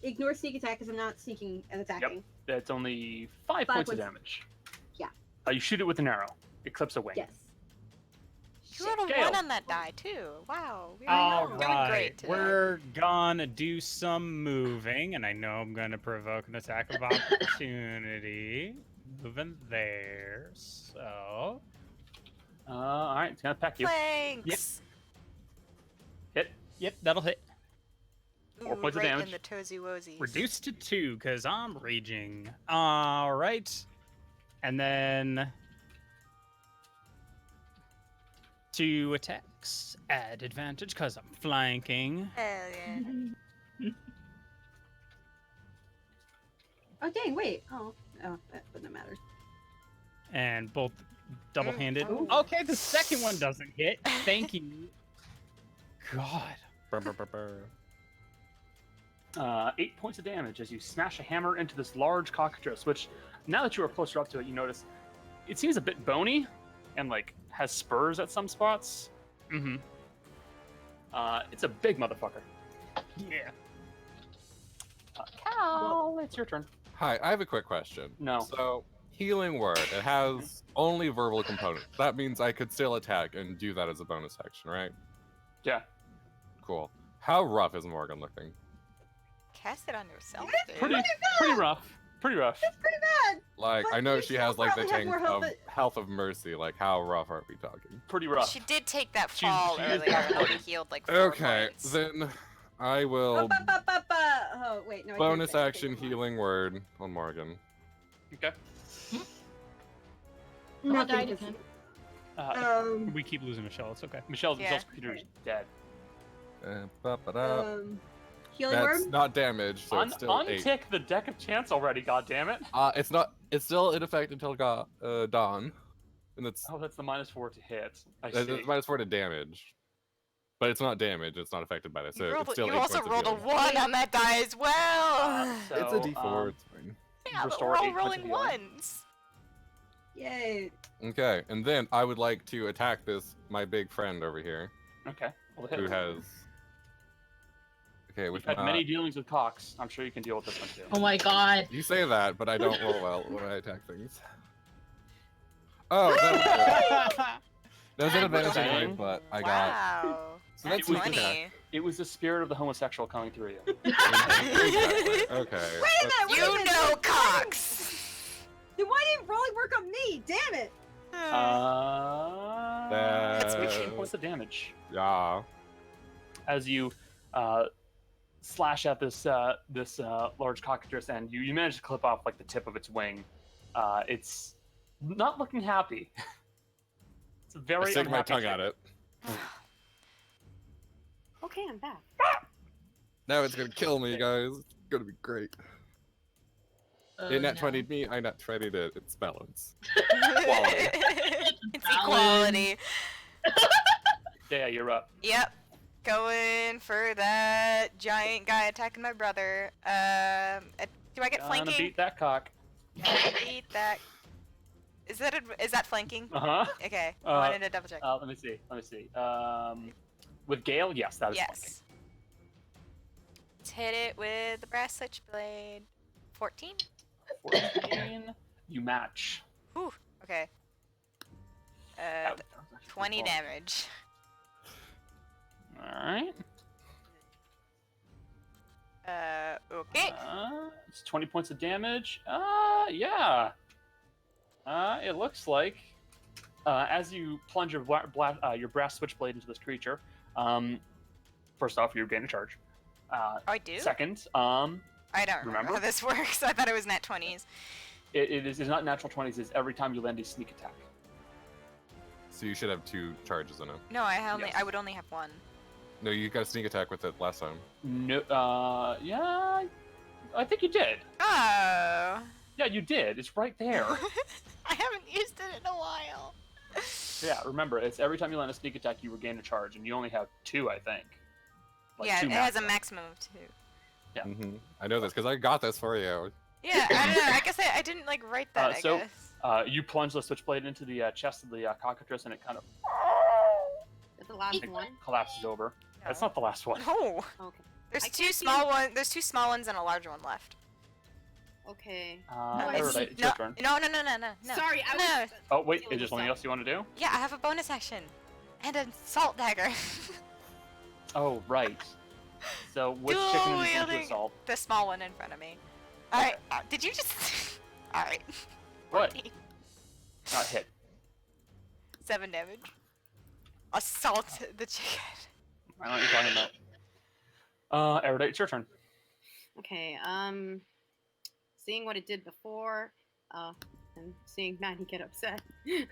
Ignore sneak attack because I'm not sneaking and attacking. That's only 5 points of points. damage. Yeah. You shoot it with an arrow. It clips a wing. Yes. You rolled a Gale. 1 on that die too. Wow. We're All doing right, great today. we're gonna do some moving, and I know I'm gonna provoke an attack of opportunity. Moving there, so All right, it's gonna peck you. Flanks. yep, that'll hit. 4 Ooh, points of right damage. in the toesy woesies. Reduced to 2 because I'm raging. All right, and then 2 attacks. Add advantage because I'm flanking. Hell yeah. Oh dang! Wait. Oh, that wouldn't matter. And both double-handed. Ooh. Okay, the second one doesn't hit. Thank you. God. Burr, burr, burr, burr. 8 points of damage as you smash a hammer into this large cockatrice, which, now that you are closer up to it, you notice it seems a bit bony and, like, has spurs at some spots. Mm-hmm. It's a big motherfucker. Yeah. Cal, it's your turn. Hi, I have a quick question. No. So, healing word, it has only verbal components. That means I could still attack and do that as a bonus action, right? Yeah. Cool. How rough is Morgan looking? Cast it on yourself, dude. Pretty rough. Pretty rough. It's pretty bad. Like, But I know you she still has like the probably have tank more health of than- health of mercy. Like, how rough are we talking? Pretty rough. She did take that She's- fall she is earlier and only half-blooded. healed like 4 Okay, points. then I will Oh wait, no. I can't bonus say it. action Okay, healing word on Morgan. Okay. I'll die Nothing. again. Um. We keep losing Michelle. It's okay. Michelle's Yeah. computer is dead. Ba-ba-da. Healing That's word. not damage, so it's still 8. Untick the deck of chance already, goddammit. It's not. It's still in effect until dawn, and it's Oh, that's the -4 to hit. I it's see. -4 to damage, but it's not damage. It's not affected by this. So You, rolled, it's still you 8 also points of rolled a healing. 1 on that die as well. So, It's a D4. It's fine. yeah, but restore we're all 8 points of rolling healing. ones. Yay. Okay, and then I would like to attack my big friend over here, Okay. Well, the who hit. has. Okay, You've with had many dealings with Cox. I'm sure you can deal with this one too. Oh my god. You say that, but I don't roll well when I attack things. Oh, that was an advantage Dang. anyway, but I got. Wow. So that's It was- 20. It was the spirit of the homosexual coming through you. Exactly. Okay. Wait a minute. Wait a You minute. know Cox. Then why didn't rolling work on me? Damn it. That's That- 15 points of damage Yeah. as you slash at this large cockatrice, and you manage to clip off like the tip of its wing. It's not looking happy. It's a I very stick my unhappy tongue shape. at it. Okay, I'm back. Now it's gonna kill me, guys. It's gonna be great. Oh, It nat no. 20'd me, I nat 20'd it. It's balance. It's equality. Yeah, you're up. Yep. Going for that giant guy attacking my brother. Do I get Gonna flanking? beat that cock. Beat that. Is that flanking? Uh-huh. Okay, I Uh, wanted to double check. Let me see. With Gale, yes, that is flanking. Yes. Let's hit it with the brass switchblade. 14. 14. You match. Whew. Okay. That was actually 20 pretty damage. cool. Alright. Okay. It's 20 points of damage. Yeah. It looks like as you plunge your brass switchblade into this creature, first off, you gain a charge. I do? Second, I don't remember remember? how this works. I thought it was nat 20s. it's not natural 20s. It's every time you land a sneak attack. So you should have 2 charges in it. No, I Yes. would only have 1. No, you got a sneak attack with it last time. No. Yeah. I think you did. Oh. Yeah, you did. It's right there. I haven't used it in a while. Yeah, remember, it's every time you land a sneak attack, you regain a charge, and you only have 2, I think. Like, Yeah, 2 it has a maximum. maximum of 2. Yeah. Mm-hmm. I know this because I got this for you. Yeah, I don't know. I guess I didn't like write that. So- I guess. You plunge the switchblade into the chest of the cockatrice, and it kind of That's the last one. collapses over. That's not the last one. No. Okay. There's I 2 can't see small it. ones. There's 2 small ones and a large one left. Okay. Alright, it's no, your turn. no. Sorry, I No. was. Oh, wait, Dealing is there with something else you want to do? Yeah, I have a bonus action. And a salt dagger. Oh, right. So, which Dual chicken is going to wielding. assault? The small one in front of me. Alright, did you just... Alright. What? 14. Not hit. 7 damage. Assault the chicken. I know what you're talking about. Erudite, it's your turn. Okay. Seeing what it did before, and seeing Maddie get upset. He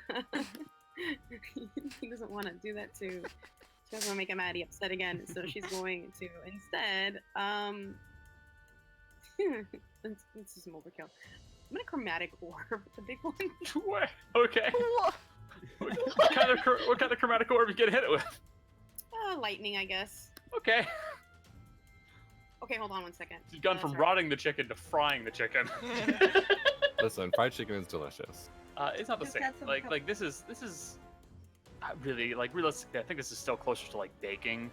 doesn't want to do that to. She doesn't want to make Maddie upset again, so she's going to instead. This is some overkill. I'm gonna chromatic orb, the big one. Okay. What kind of chromatic orb you get hit it with? Lightning, I guess. Okay. Okay, hold on one second. You've gone from Sorry. rotting the chicken to frying the chicken. Listen, fried chicken is delicious. It's not the Just same. add some Like this is really like realistically. I think this is still closer to like baking,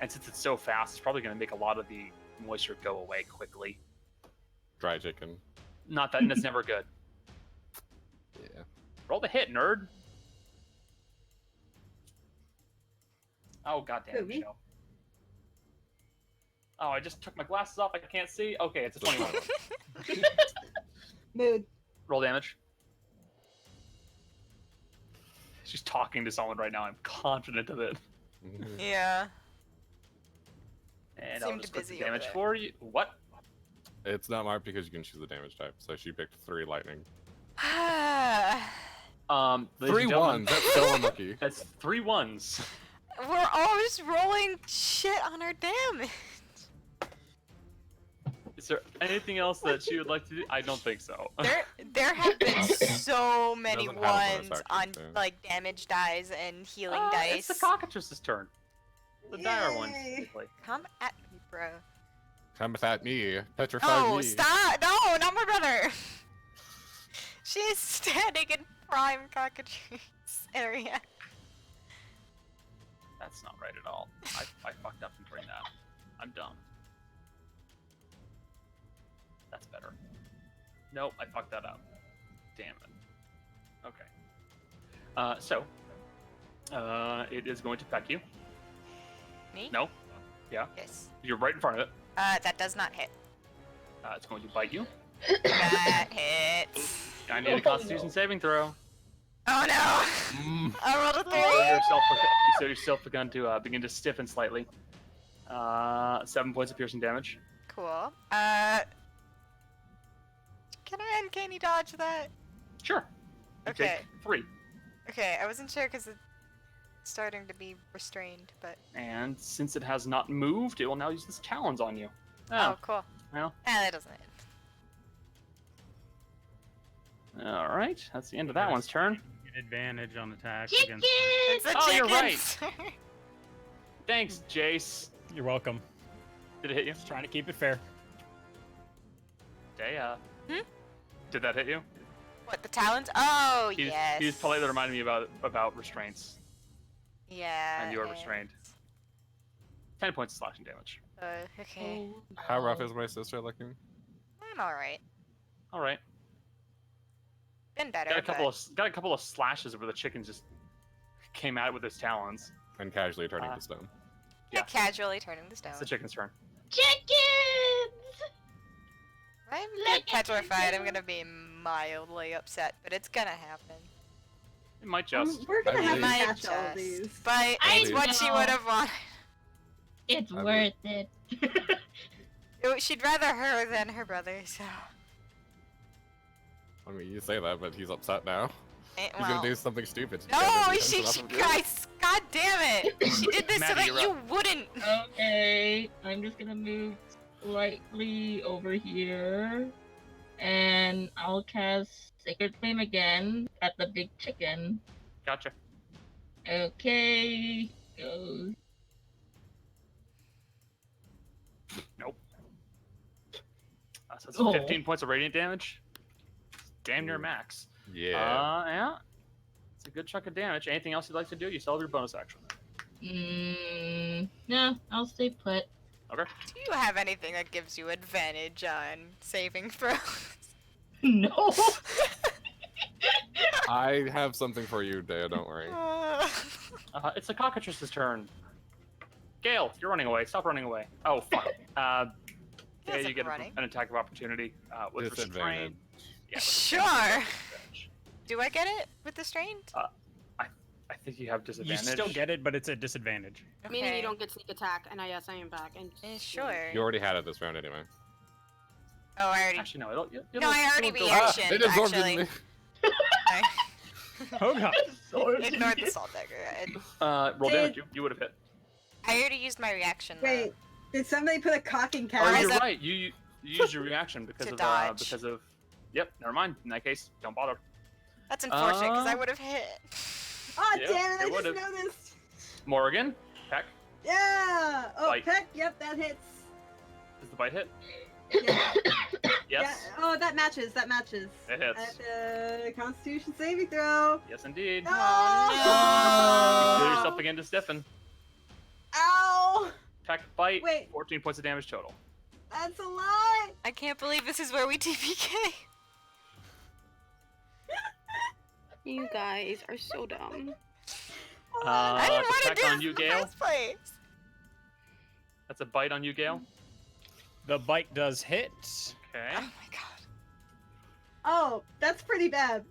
and since it's so fast, it's probably going to make a lot of the moisture go away quickly. Dry chicken. Not that that's never good. Yeah. Roll the hit, nerd. Oh goddamn, Who, me? Michelle. Oh, I just took my glasses off. I can't see. Okay, it's a 21. Mood. Roll damage. She's talking to someone right now. I'm confident of it. Mhm. Yeah. And I'll Seemed just put the busy over damage there. for you. What? It's not marked because you can choose the damage type, so she picked 3 lightning. Ladies 3 and gentlemen, ones. That's so unlucky. That's 3 1s. We're always rolling shit on our damage. Is there anything else that she would like to do? I don't think so. There have been so many Doesn't have a bonus ones action, on so. like damage dice and healing It's dice. the cockatrice's turn. The dire one, Yay. specifically. Come at me, bro. Come at me. Petrify Oh, me. stop! No, not my brother. She's standing in prime cockatrice area. That's not right at all. I fucked up in doing that. I'm dumb. That's better. Nope, I fucked that up. Damn it. Okay. It is going to peck you. Me? No. Yeah. Yes. You're right in front of it. That does not hit. It's going to bite you. That hits. I need a Constitution saving throw. Oh no! Mm. I rolled a 3. So yourself begin to stiffen slightly. 7 points of piercing damage. Cool. Can I uncanny dodge that? Sure. You Okay. Take 3. Okay, I wasn't sure because it's starting to be restrained, but... And since it has not moved, it will now use its talons on you. Oh, cool. well. That doesn't hit. All right. That's the end of that one's turn. Get advantage on attacks Chicken! against. It's a Oh, you're chickens! Thanks, Jace. You're welcome. Did it hit you? Just trying to keep it fair. Daya. Hmm? Did that hit you? What, the talons? Oh, He's, yes. He's politely reminding me about restraints. Yeah. And you're restrained. 10 points of slashing damage. Okay. How rough is my sister looking? I'm alright. All right. Been better, Got a couple of slashes where the chicken just came at it with his talons. And casually turning to stone. Yeah, casually turning the stone. It's the chicken's turn. Chickens! I'm Let it petrified. I'm go. gonna be mildly upset, but it's gonna happen. It might just. We're gonna I have to believe- catch all of these. But I it's what she know. would have wanted. It's I worth it. She'd rather her than her brother, so. I mean, you say that, but he's upset now. He's Well, gonna do something stupid. no, She she guys, god damn it! She did this so Maddie, that you're you up. wouldn't. Okay, I'm just gonna move slightly over here, and I'll cast Sacred Flame again at the big chicken. Gotcha. Okay, go. Nope. So that's Oh. 15 points of radiant damage. Damn near max. Yeah. Yeah. It's a good chunk of damage. Anything else you'd like to do? You still have your bonus action. No, I'll stay put. Okay. Do you have anything that gives you advantage on saving throws? No. I have something for you, Dea, don't worry. It's the cockatrice's turn. Gale, you're running away. Stop running away. Oh, fuck. Yeah, Wasn't you get running. an attack of opportunity with Disadvantage. restraint. Yeah, with Sure. disadvantage. Do I get it with the strain? I think you have You disadvantage. still get it, but it's a disadvantage. Meaning you don't get sneak attack, and yes, I am back. And Sure. You already had it this round anyway. Oh, I already. Actually, no. It'll No, I already it'll go- reacted. it absorbed actually. in me. Oh god. Ignore the salt dagger. Roll damage. You would have hit. I already used my reaction. Though. Wait, did somebody put a cocking Oh, cow? is you're that- right. You used your reaction because To of dodge. because of. Yep. Never mind. In that case, don't bother. That's unfortunate because I Uh, would have hit. Oh Yeah, damn it! I it just would've. noticed. Morgan, Peck, Yeah. Oh, Bite. peck. Yep, that hits. is the bite hit? Yeah. Yes. Yeah. Oh, that matches. That matches. It hits. At the Constitution saving throw. Yes, indeed. No! You clear No. yourself again to stiffen. Ow! Peck, bite. Wait. 14 points of damage total. That's a lot. I can't believe this is where we TPK. you guys are so dumb. I didn't to want to peck do on this you, in the Gale. first place. That's a bite on you, Gale. The bite does hit. Okay. Oh my god. Oh, that's pretty bad.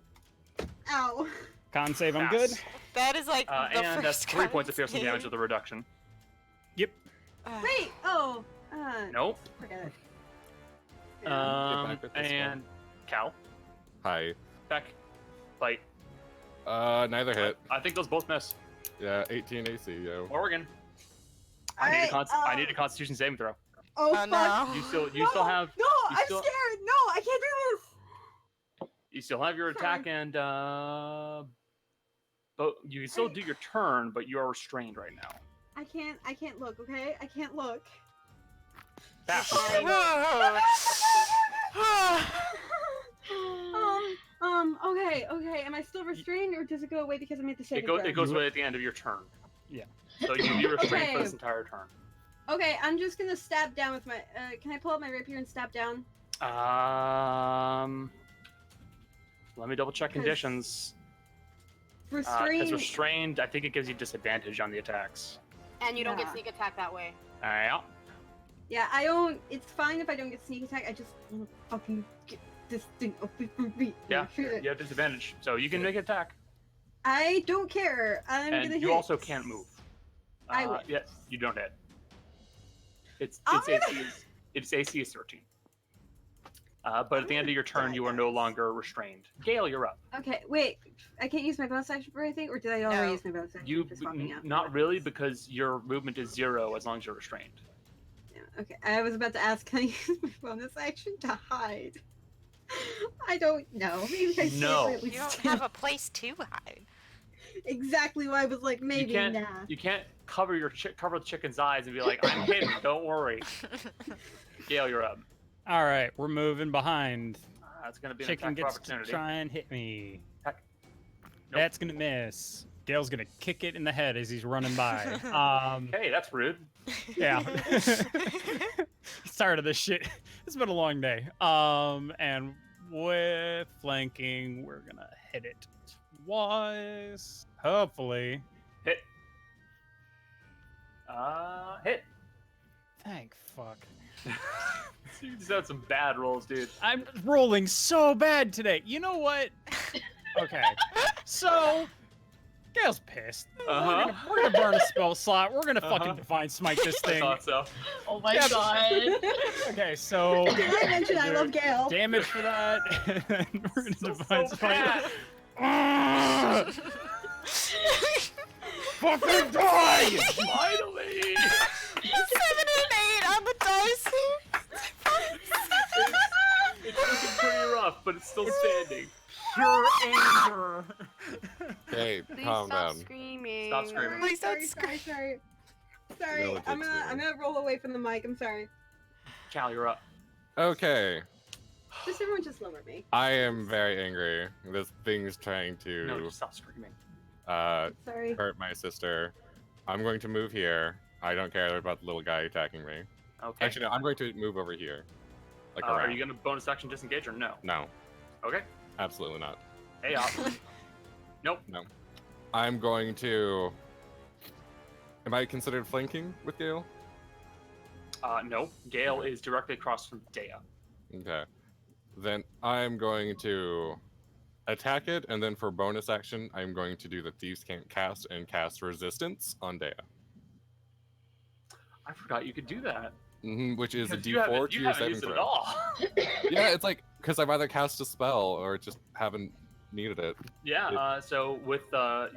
Ow. Con save, I'm Pass. good. That is like the And that's first 3 points of con piercing damage with the reduction. Yep. Ugh. Wait. Oh. Nope. Forget it. Yeah. back with this And Cal, Hi. Peck, bite. Neither hit. I think those both miss. Yeah, 18 AC, yo. Morgan, Alright, I need a Constitution saving throw. Oh, Oh fuck. no. You still No, have No, you I'm still- scared. No, I can't do this. you still have your attack and but you can still do your turn, but you are restrained right now. I can't look. Okay, I can't look. Pass. Okay. Am I still restrained, or does it go away because I made the saving It throw? goes away at the end of your turn. Yeah. So you'll be restrained for Okay. this entire turn. Okay, I'm just gonna stab down with my. Can I pull out my rapier and stab down? Let me double check conditions. Because Restrained. restrained, I think it gives you disadvantage on the attacks. And you don't get Yeah. sneak attack that way. Yeah. Yeah, I don't. It's fine if I don't get sneak attack. I just want to fucking get this thing open for me. Yeah, you have disadvantage, so you can make an attack. I don't care. I'm And gonna you hit. also can't move. I will. Yes, you don't hit. It's I'm its AC is 13. But at the end of your turn, you are no longer restrained. Gale, you're up. Okay, wait. I can't use my bonus action for anything, or did I already No. use my bonus action? You for swapping out? not really, because your movement is 0 as long as you're restrained. Yeah, okay, I was about to ask, can I use my bonus action to hide? I don't know. Maybe I should No. at least You don't do. have a place to hide. Exactly why I was like, maybe can't- nah. You can't cover cover the chicken's eyes and be like, "I'm hidden. Don't worry." Gale, you're up. All right, we're moving behind. That's going to be an Chicken attack of gets to opportunity. try and hit me. Heck. Nope. That's gonna miss. Gale's gonna kick it in the head as he's running by. Hey, that's rude. Yeah. He's tired of this shit. It's been a long day. And with flanking, we're gonna hit it twice. Hopefully. Hit. Hit. Thank fuck. You just had some bad rolls, dude. I'm rolling so bad today. You know what? Okay. So, Gale's pissed. Uh-huh. We're gonna burn a spell slot. We're gonna Uh-huh. fucking Divine Smite this I thing. thought so. Oh my Yeah, god. Okay, so Did I mention I love Gale? damage for that. And then we're gonna So Divine bad. Smite. Fucking die! Finally! 7 and 8 on the dice. It's looking pretty rough, but it's still standing. Pure anger. Okay, Please calm stop down. screaming. Stop screaming. Please don't Sorry. Relative I'm to- gonna roll away from the mic. I'm sorry. Cal, you're up. Okay, Just everyone just lower me. I am very angry. This thing's trying No, to just stop screaming. Sorry. hurt my sister. I'm going to move here. I don't care about the little guy attacking me. Okay. Actually, no, I'm going to move over here. Like are around. you going to bonus action disengage or no? No, Okay. absolutely not. Hey, up. Nope. I'm going to. Am I considered flanking with Gale? No. Gale is directly across from Dea. Okay. Then I'm going to attack it, and then for bonus action, I'm going to do the Thieves Can't Cast and cast Resistance on Dea. I forgot you could do that. Which is a Because you haven't- D4 to you your haven't saving used it at throw. all. Yeah, it's like because I've either cast a spell or just haven't needed it. Yeah, so with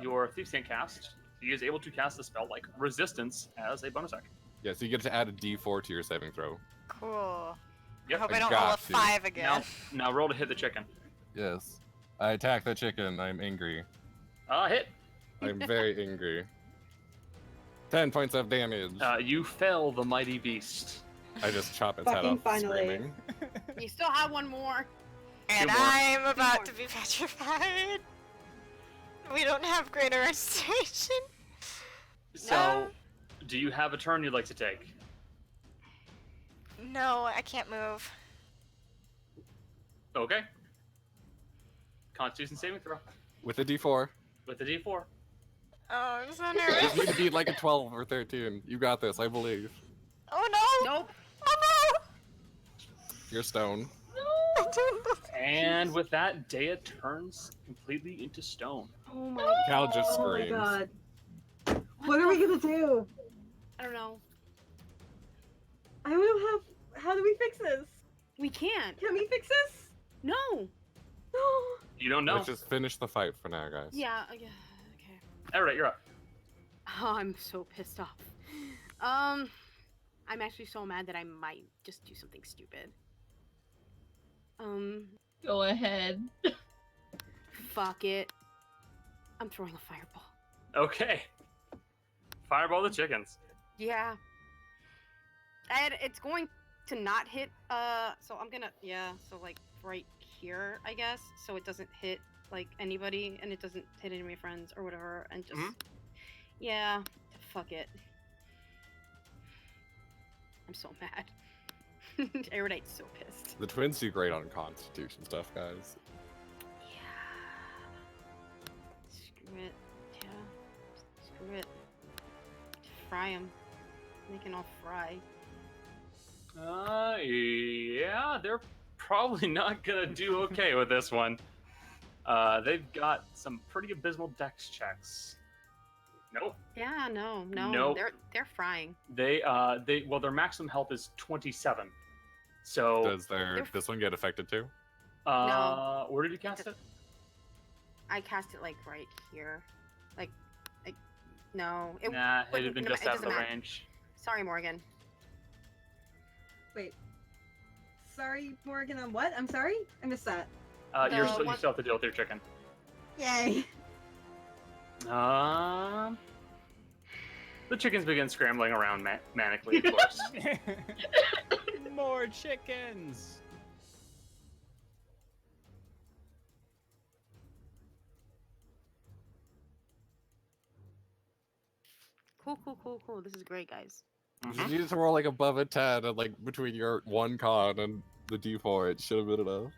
your Thieves Can't Cast, he is able to cast a spell like Resistance as a bonus action. Yeah, so you get to add a D4 to your saving throw. Cool. Yep. I hope I I don't roll a got you. 5 again. Now roll to hit the chicken. Yes. I attack the chicken. I'm angry. Hit. I'm very angry. 10 points of damage. You fell the mighty beast. I just chop its head Fucking off, finally. screaming. You still have one more. And more. I'm about more. to be petrified. We don't have greater restoration. So, do you have a turn you'd like to take? No, I can't move. Okay. Constitution saving throw With a D4. with a D4. Oh, I'm so Just nervous. need to be like a 12 or 13. You got this, I believe. Oh no! Nope. Oh You're stone. no! And with that, Dea turns completely into stone. Oh my. Cal just Oh my screams. god. What are we gonna do? I don't know. I don't have. How do we fix this? We can't. Can we fix this? No. No. You don't know. Let's just finish the fight for now, guys. Yeah. Yeah. Okay. All right, you're up. Oh, I'm so pissed off. I'm actually so mad that I might just do something stupid. Go ahead. Fuck it. I'm throwing a fireball. Okay. Fireball the chickens. Yeah. And it's going to not hit, so I'm gonna, yeah, so like right here, I guess, so it doesn't hit like anybody, and it doesn't hit any of my friends or whatever, and just, yeah, fuck it. I'm so mad. Erudite's so pissed. The twins do great on Constitution stuff, guys. Yeah. Screw it. Yeah. Screw it. Fry them. They can all fry. Yeah, they're probably not gonna do okay with this one. They've got some pretty abysmal dex checks. Nope. Yeah, no. Nope. They're frying. Well, their maximum health is 27. So, Does this one get affected too? No. Where did you cast it? I cast it like right here. Like no. It, Nah, it'd have been no, just it out of the doesn't matter. range. Sorry, Morgan. Wait. Sorry, Morgan, on what? I'm sorry? I missed that. You The still one- have to deal with your chicken. Yay. The chickens begin scrambling around manically, of course. More chickens. Cool. This is great, guys. You need to roll like above a 10, and like between your 1 con and the D4, it should have been enough.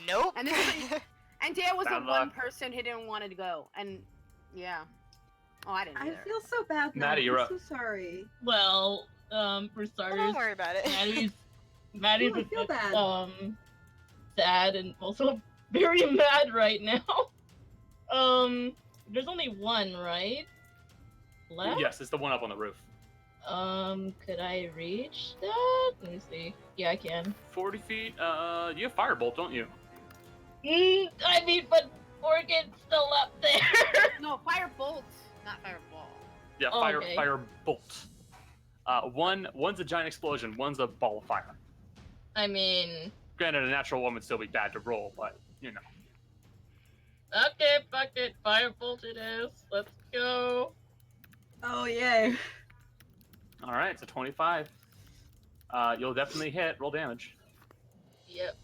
Nope. And this is and Dale was Bad the luck. one person who didn't want to go, and yeah. Oh, I didn't I either. feel so bad now. Maddie, you're I'm up. so sorry. Well, for Well, starters, don't worry about it. Maddie's Ooh, I a feel bit, bad. sad and also very mad right now. There's only one, right? Left? Yes, it's the one up on the roof. Could I reach that? Let me see. Yeah, I can. 40 feet. You have firebolt, don't you? I mean, but Morgan's still up there. No, fire bolts, not fireball. Yeah, Oh, fire okay. bolt. One's a giant explosion. One's a ball of fire. I mean, Granted, a natural one would still be bad to roll, but you know. okay, fuck it. Firebolt it is. Let's go. Oh yay. All right, it's a 25. You'll definitely hit. Roll damage. Yep.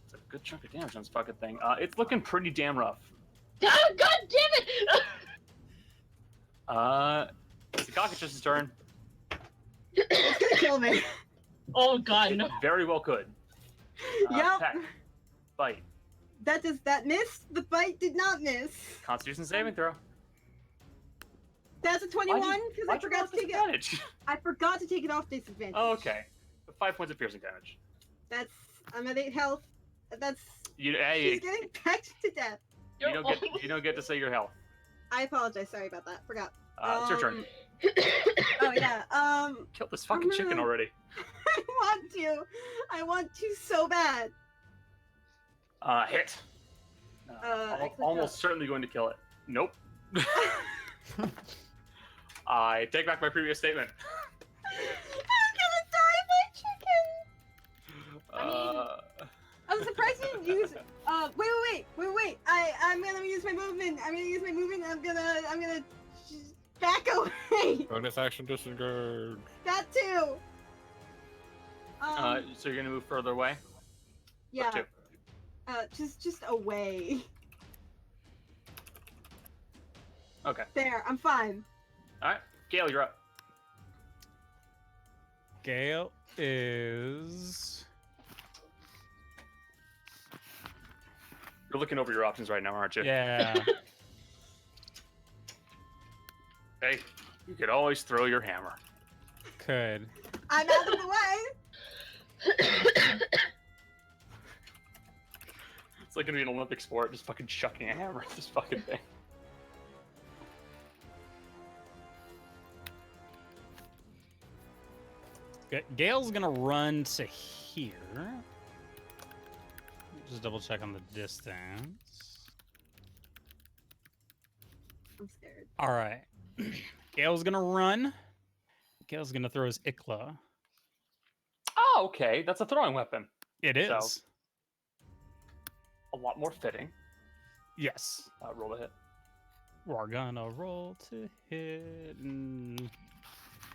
It's a good chunk of damage on this fucking thing. It's looking pretty damn rough. God damn it! It's the cockatrice's turn. It's gonna kill me. Oh god, It no. very well could. Yep. Peck. Bite. That missed. The bite did not miss. Constitution saving throw. That's a 21 because I Why'd you roll forgot to take it. disadvantage? I forgot to take it off disadvantage. Oh, okay. 5 points of piercing damage. I'm at 8 health. That's You, she's hey, getting pecked to death. you don't get to say your health. I apologize. Sorry about that. Forgot. It's your turn. Oh yeah. Kill this fucking chicken gonna- already. I want to so bad. Hit. I clicked Almost up. certainly going to kill it. Nope. I take back my previous statement. I'm gonna die, my chicken. I'm surprised you didn't use. Wait. I'm gonna use my movement. I'm gonna back away. Bonus action disengage. That too. So you're gonna move further away. Yeah. Two. Just away. Okay. There. I'm fine. All right. Gale, you're up. Gale is. You're looking over your options right now, aren't you? Yeah. Hey, you could always throw your hammer. Could. I'm out of the way. It's like gonna be an Olympic sport, just fucking chucking a hammer at this fucking thing. Gale's gonna run to here. Just double check on the distance. I'm scared. All right. Gale's gonna run. Gale's gonna throw his Ikla. Oh, okay. That's a throwing weapon. It is. So- A lot more fitting. Yes. Roll a hit. We're gonna roll to hit.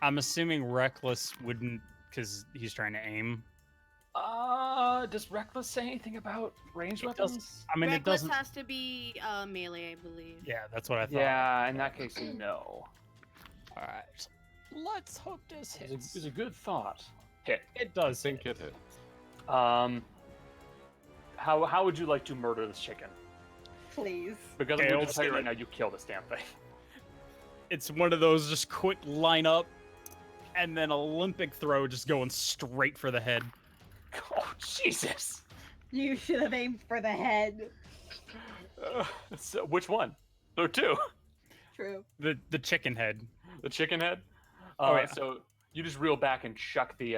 I'm assuming Reckless wouldn't, because he's trying to aim. Does Reckless say anything about ranged It doesn't- weapons? I mean, it Reckless doesn't. has to be melee, I believe. Yeah, that's what I thought. Yeah, in that case, no. All right. Let's hope this hits. It's a good thought. Hit. It I does. think it hit. How would you like to murder this chicken? Please. Because I'm Gale's going to tell you gonna- right now, you kill this damn thing. It's one of those just quick line up, and then Olympic throw just going straight for the head. Oh, Jesus! You should have aimed for the head. So, which one? There are two. True. The chicken head. The chicken head. Oh, yeah. So you just reel back and chuck the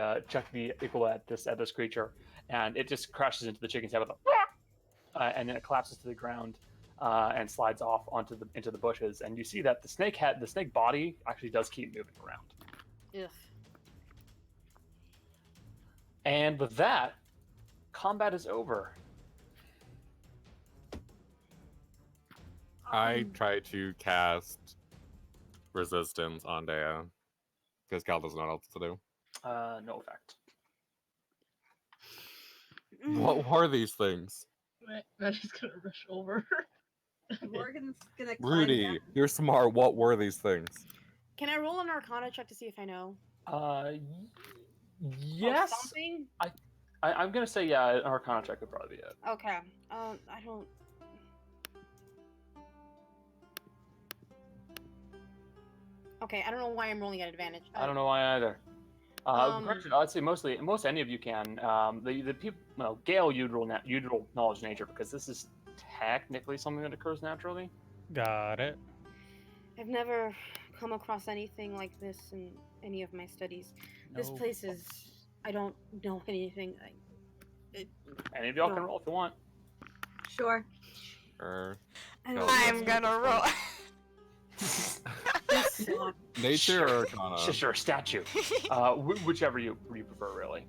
equal at this creature, and it just crashes into the chicken's head with a, and then it collapses to the ground, and slides off into the bushes. And you see that the snake body actually does keep moving around. Ugh. And with that, combat is over. I try to cast resistance on Dea because Cal doesn't know what else to do. No effect. What were these things? Maddie's gonna rush over. Morgan's gonna climb Rudy, down. you're smart. What were these things? Can I roll an Arcana check to see if I know? Yes. Oh, something? I'm gonna say yeah. An Arcana check would probably be it. Okay. I don't. Okay, I don't know why I'm rolling at advantage. I don't know why either. Um, Correction, I'd say most any of you can. The people, well, Gale, you'd roll knowledge nature because this is technically something that occurs naturally. Got it. I've never come across anything like this in any of my studies. This No. place is. I don't know anything. Any of y'all can No. roll if you want. Sure. Or I No, don't I'm gonna roll. This sucks. nature or Arcana? Sure, statue. Whichever you prefer, really.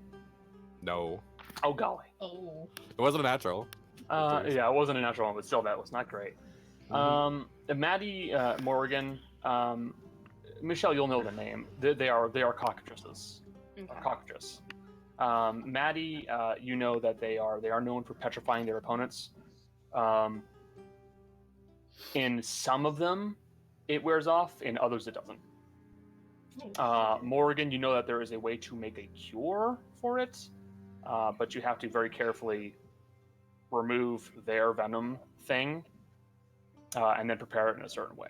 No, Oh golly. Oh. it wasn't a natural. Yeah, it wasn't a natural one, but still, that was not great. Maddie, Morgan, Michelle, you'll know the name. They are cockatrices. Okay. Cockatrice. Maddie, you know that they are known for petrifying their opponents. In some of them, it wears off. In others, it doesn't. Morgan, you know that there is a way to make a cure for it, but you have to very carefully remove their venom thing and then prepare it in a certain way.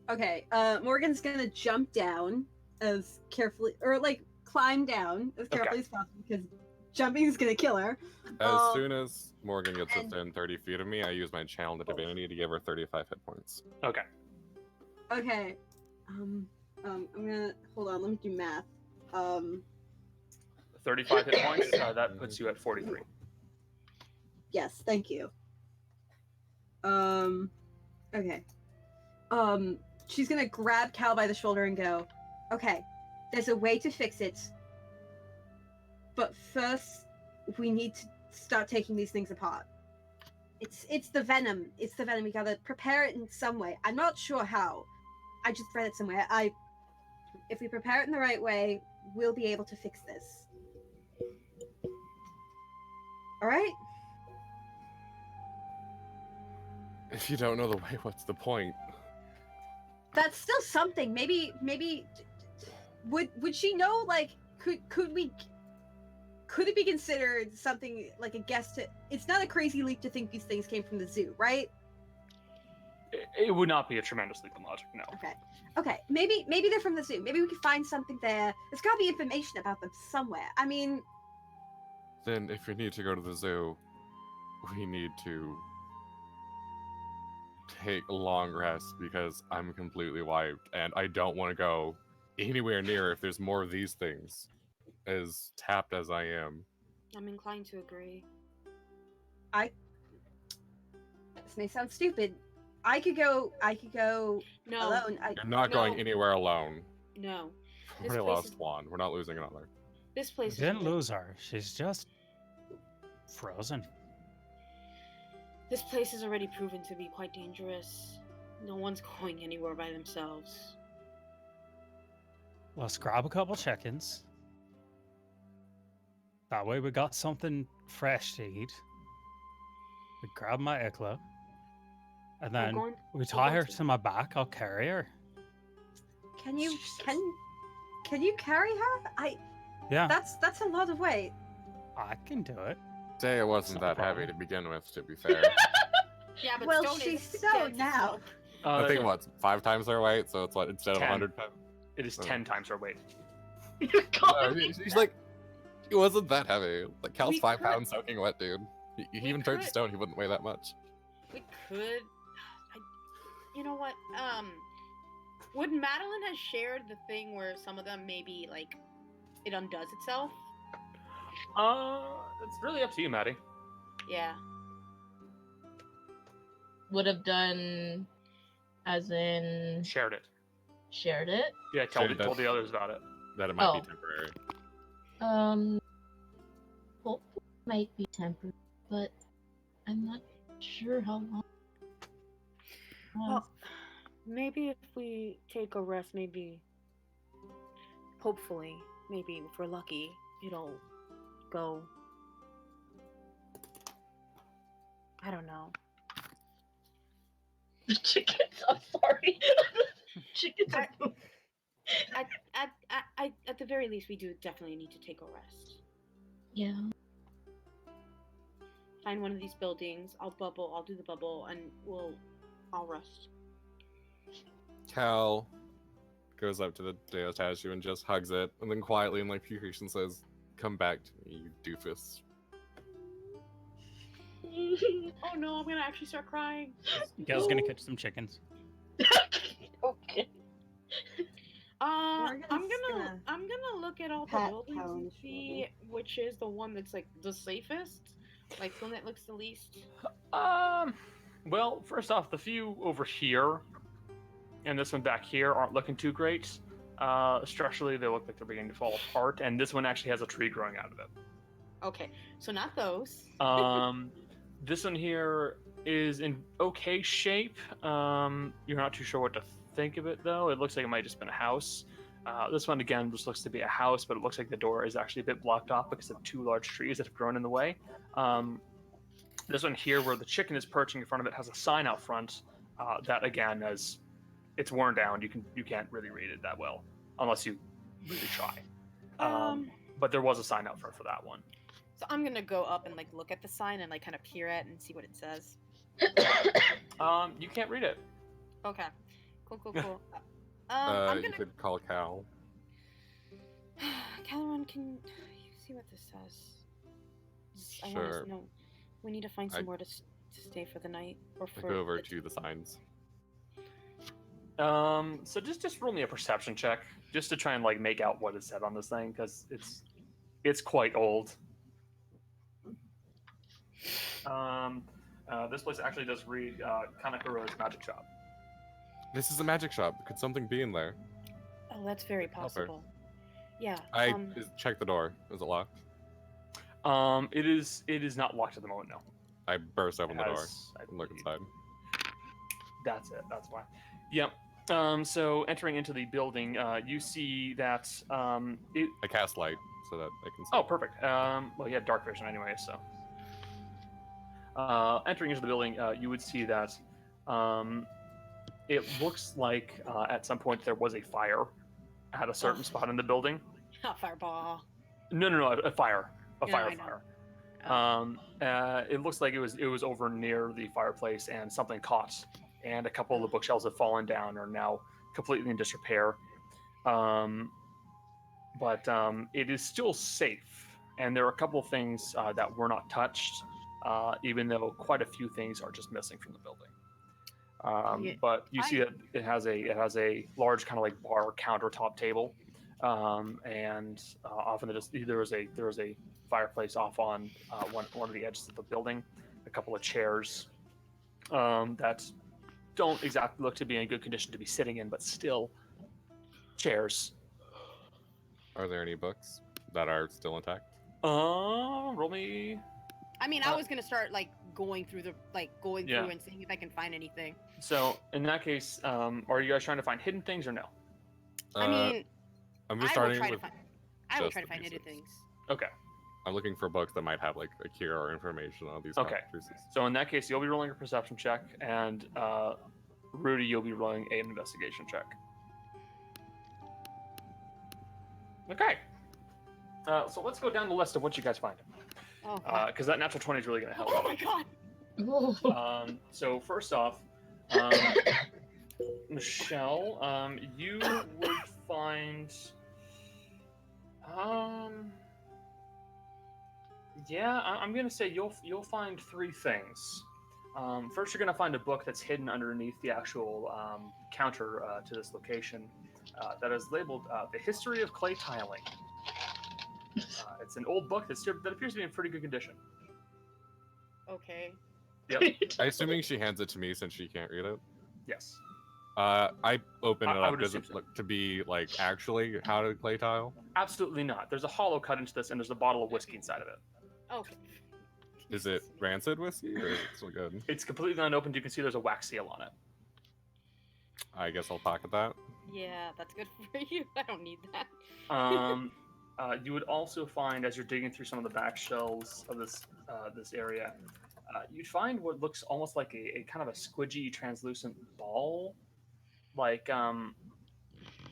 Okay, Morgan's gonna jump down as carefully, or like climb down as carefully as possible because jumping is gonna kill her. As soon as Morgan gets and- within 30 feet of me, I use my channel to divinity to give her 35 hit points. Okay. Okay. I'm gonna hold on. Let me do math. 35 hit points. That puts you at 43. Yes, thank you. Okay. She's gonna grab Cal by the shoulder and go, okay, there's a way to fix it. But first, we need to start taking these things apart. It's the venom. It's the venom. We gotta prepare it in some way. I'm not sure how. I just read it somewhere. If we prepare it in the right way, we'll be able to fix this. All right? If you don't know the way, what's the point? That's still something. Maybe would she know? Like, could it be considered something like a guess to? It's not a crazy leap to think these things came from the zoo, right? It would not be a tremendous leap in logic, no. Okay. Maybe they're from the zoo. Maybe we could find something there. There's got to be information about them somewhere. I mean, Then if we need to go to the zoo, we need to take a long rest because I'm completely wiped and I don't want to go anywhere near if there's more of these things, as tapped as I am. I'm inclined to agree. this may sound stupid. I could go No. alone. You're not going No. anywhere alone. No. We This already place lost is- one. We're not losing another. This place Didn't is lose her. She's just frozen. This place has already proven to be quite dangerous. No one's going anywhere by themselves. Let's grab a couple chickens. That way we got something fresh to eat. We grab my Ikla. And then we tie her to my back. I'll carry her. Can you Jesus. can you carry her? Yeah, That's a lot of weight. I can do it. Say it wasn't Not a that heavy problem. to begin with, to be fair. Yeah, but Well, stone she's is so dead, now. I think what, 5 times their weight, so it's what, instead of 10. 100 pounds. It is 10 times her weight. No, she's like, he wasn't that heavy. Like Cal's We 5 could- pounds soaking wet, dude. He We even turned to could- stone. He wouldn't weigh that much. We could. You know what? Would Madeline have shared the thing where some of them maybe like it undoes itself? It's really up to you, Maddie. Yeah. Would have done, as in Shared it. shared it. Yeah, Shared it. told the others about it. That it might Oh. be temporary. Hopefully it might be temporary, but I'm not sure how long. Well, maybe if we take a rest, maybe. Hopefully, maybe if we're lucky, it'll go. I don't know. The chickens. I'm sorry. Chickens are. At the very least, we do definitely need to take a rest. Yeah. Find one of these buildings. I'll do the bubble, and I'll rest. Cal goes up to the Deo statue and just hugs it, and then quietly in like purification says, "Come back to me, you doofus." Oh no, I'm gonna actually start crying. Gail's gonna catch some chickens. Okay. I'm Morgan's gonna look at all the pat buildings Cal on and the see shoulder. which is the one that's like the safest, like the one that looks the least. Well, first off, the few over here and this one back here aren't looking too great. Structurally, they look like they're beginning to fall apart, and this one actually has a tree growing out of it. Okay, so not those. This one here is in okay shape. You're not too sure what to think of it, though. It looks like it might have just been a house. This one, again, just looks to be a house, but it looks like the door is actually a bit blocked off because of two large trees that have grown in the way. This one here, where the chicken is perching in front of it, has a sign out front that, again, it's worn down. You can't really read it that well unless you really try. But there was a sign out front for that one. So I'm gonna go up and like look at the sign and like kind of peer at it and see what it says. You can't read it. Okay, cool. I'm You gonna. could call Cal. Calaron, can you see what this says? I want Sure. to know. We need to find I- somewhere to stay for the night or I for. go over to the signs. So just roll me a perception check, just to try and like make out what is said on this thing, because it's quite old. This place actually does read Kanakuro's magic shop. This is a magic shop. Could something be in there? Oh, that's very Help her. possible. Yeah. I check the door. Is it locked? It is not locked at the moment. No. I burst open the door I and look believe- inside. That's it. That's why. Yep. So entering into the building, you see that it. I cast light so that I can see. Oh, perfect. Well, you had dark vision anyway, so. Entering into the building, you would see that it looks like at some point there was a fire at a certain spot in the building. Fireball. No, a fire. A Yeah, fire. I know. It looks like it was over near the fireplace, and something caught, and a couple of the bookshelves have fallen down, are now completely in disrepair. But it is still safe, and there are a couple of things that were not touched, even though quite a few things are just missing from the building. Yeah, But you see that it has a large kind of like bar countertop table, and off in there was a fireplace off on one of the edges of the building, a couple of chairs that don't exactly look to be in good condition to be sitting in, but still chairs. Are there any books that are still intact? Roll me. I mean, I was gonna start like going through Yeah. and seeing if I can find anything. So in that case, are you guys trying to find hidden things or no? I mean, I'm I just will starting try to with. find. I will just try to the find hidden basics. things. Okay. I'm looking for books that might have like a cure or information on these Okay. creatures. So in that case, you'll be rolling a perception check, and Rudy, you'll be rolling an investigation check. Okay. So let's go down the list of what you guys find, Oh, wow. because that natural 20 is really going to help. Oh my god! Ooh. So first off, Michelle, you would find, I'm gonna say you'll find three things. First, you're gonna find a book that's hidden underneath the actual counter to this location that is labeled "The History of Clay Tiling." It's an old book that appears to be in pretty good condition. Okay. Yep. I'm assuming she hands it to me since she can't read it. Yes. I open it I up. would Does assume it so. look to be like actually how to clay tile? Absolutely not. There's a hollow cut into this, and there's a bottle of whiskey inside of it. Okay. Is it rancid whiskey or is it still good? It's completely unopened. You can see there's a wax seal on it. I guess I'll pocket that. Yeah, that's good for you. I don't need that. You would also find, as you're digging through some of the back shelves of this area, you'd find what looks almost like a kind of a squidgy, translucent ball, like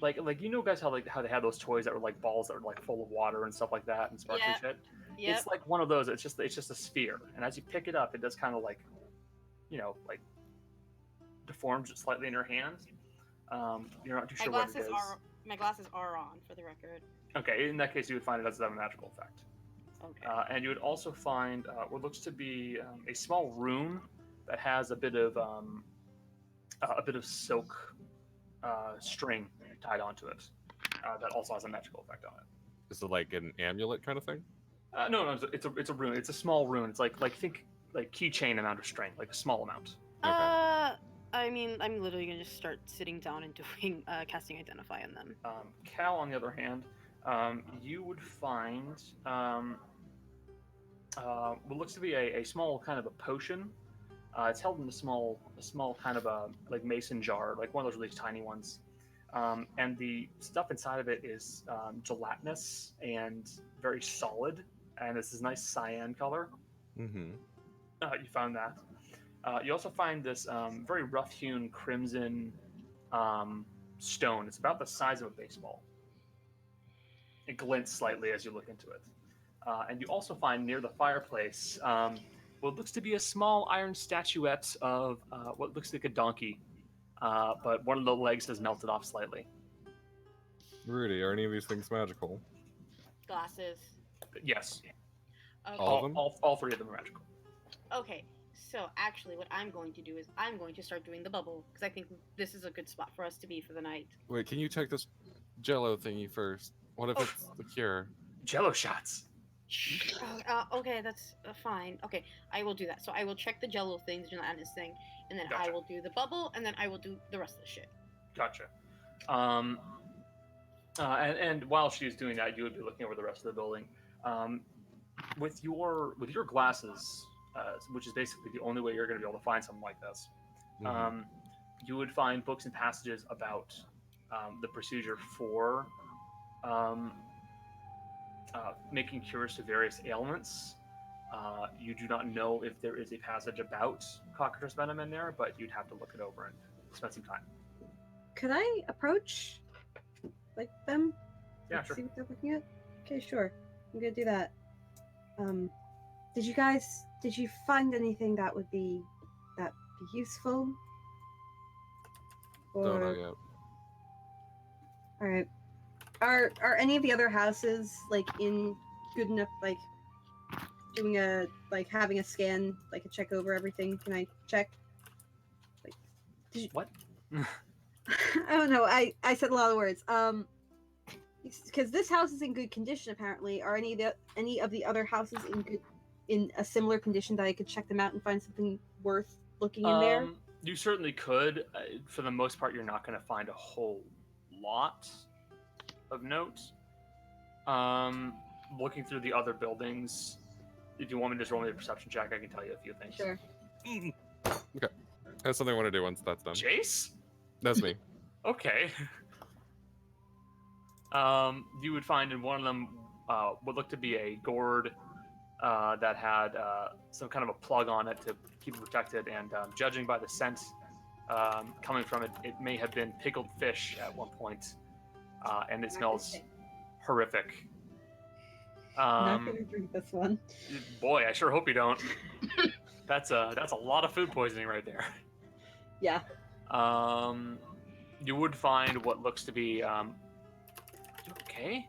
like you know guys how they had those toys that were like balls that were like full of water and stuff like that and sparkly Yeah. shit. Yep. It's like one of those. It's just a sphere, and as you pick it up, it does kind of like, like deform just slightly in your hand. You're not too My sure what it glasses is. my glasses are on, for the record. Okay, in that case, you would find it does have a magical effect. Okay. And you would also find what looks to be a small rune that has a bit of silk string tied onto it. That also has a magical effect on it. Is it like an amulet kind of thing? No, it's a rune. It's a small rune. It's like think like keychain amount of string, like a small amount. Okay. I mean, I'm literally gonna just start sitting down and doing casting Identify on them. Cal, on the other hand, you would find what looks to be a small kind of a potion. It's held in a small kind of a like mason jar, like one of those really tiny ones. And the stuff inside of it is gelatinous and very solid, and it's this nice cyan color. Mm-hmm. You found that. You also find this very rough-hewn crimson stone. It's about the size of a baseball. It glints slightly as you look into it. And you also find near the fireplace what looks to be a small iron statuette of what looks like a donkey, but one of the legs has melted off slightly. Rudy, are any of these things magical? Glasses. Yes. Okay. All of them? All three of them are magical. Okay. So actually, what I'm going to do is I'm going to start doing the bubble because I think this is a good spot for us to be for the night. Wait, can you check this Jello thingy first? What if it's the cure? Jello shots. Okay, that's fine. Okay, I will do that. So I will check the Jello thing, the gelatinous thing, and then Gotcha. I will do the bubble, and then I will do the rest of the shit. Gotcha. And while she's doing that, you would be looking over the rest of the building. With your glasses, which is basically the only way you're going to be able to find something like this, Mhm. you would find books and passages about the procedure for making cures to various ailments. You do not know if there is a passage about cockatrice venom in there, but you'd have to look it over and spend some time. Could I approach like them? Yeah, Like, sure. see what they're looking at? Okay, sure. I'm gonna do that. Did you find anything that would be useful? Don't know yet. All right. Are any of the other houses like in good enough, like doing having a scan, like a check over everything? Can I check? Like, What? I don't know. I said a lot of words. Because this house is in good condition apparently. Are any of the other houses in a similar condition that I could check them out and find something worth looking in there? You certainly could. For the most part, you're not going to find a whole lot of notes. Looking through the other buildings, if you want me to just roll me a perception check, I can tell you a few things. Sure. Okay. That's something I want to do once that's done. Jace? That's me. Okay. You would find in one of them what looked to be a gourd that had some kind of a plug on it to keep it protected, and judging by the scent coming from it, it may have been pickled fish at one point, and it smells horrific. Not gonna drink this one. Boy, I sure hope you don't. That's a lot of food poisoning right there. Yeah. You would find what looks to be you okay?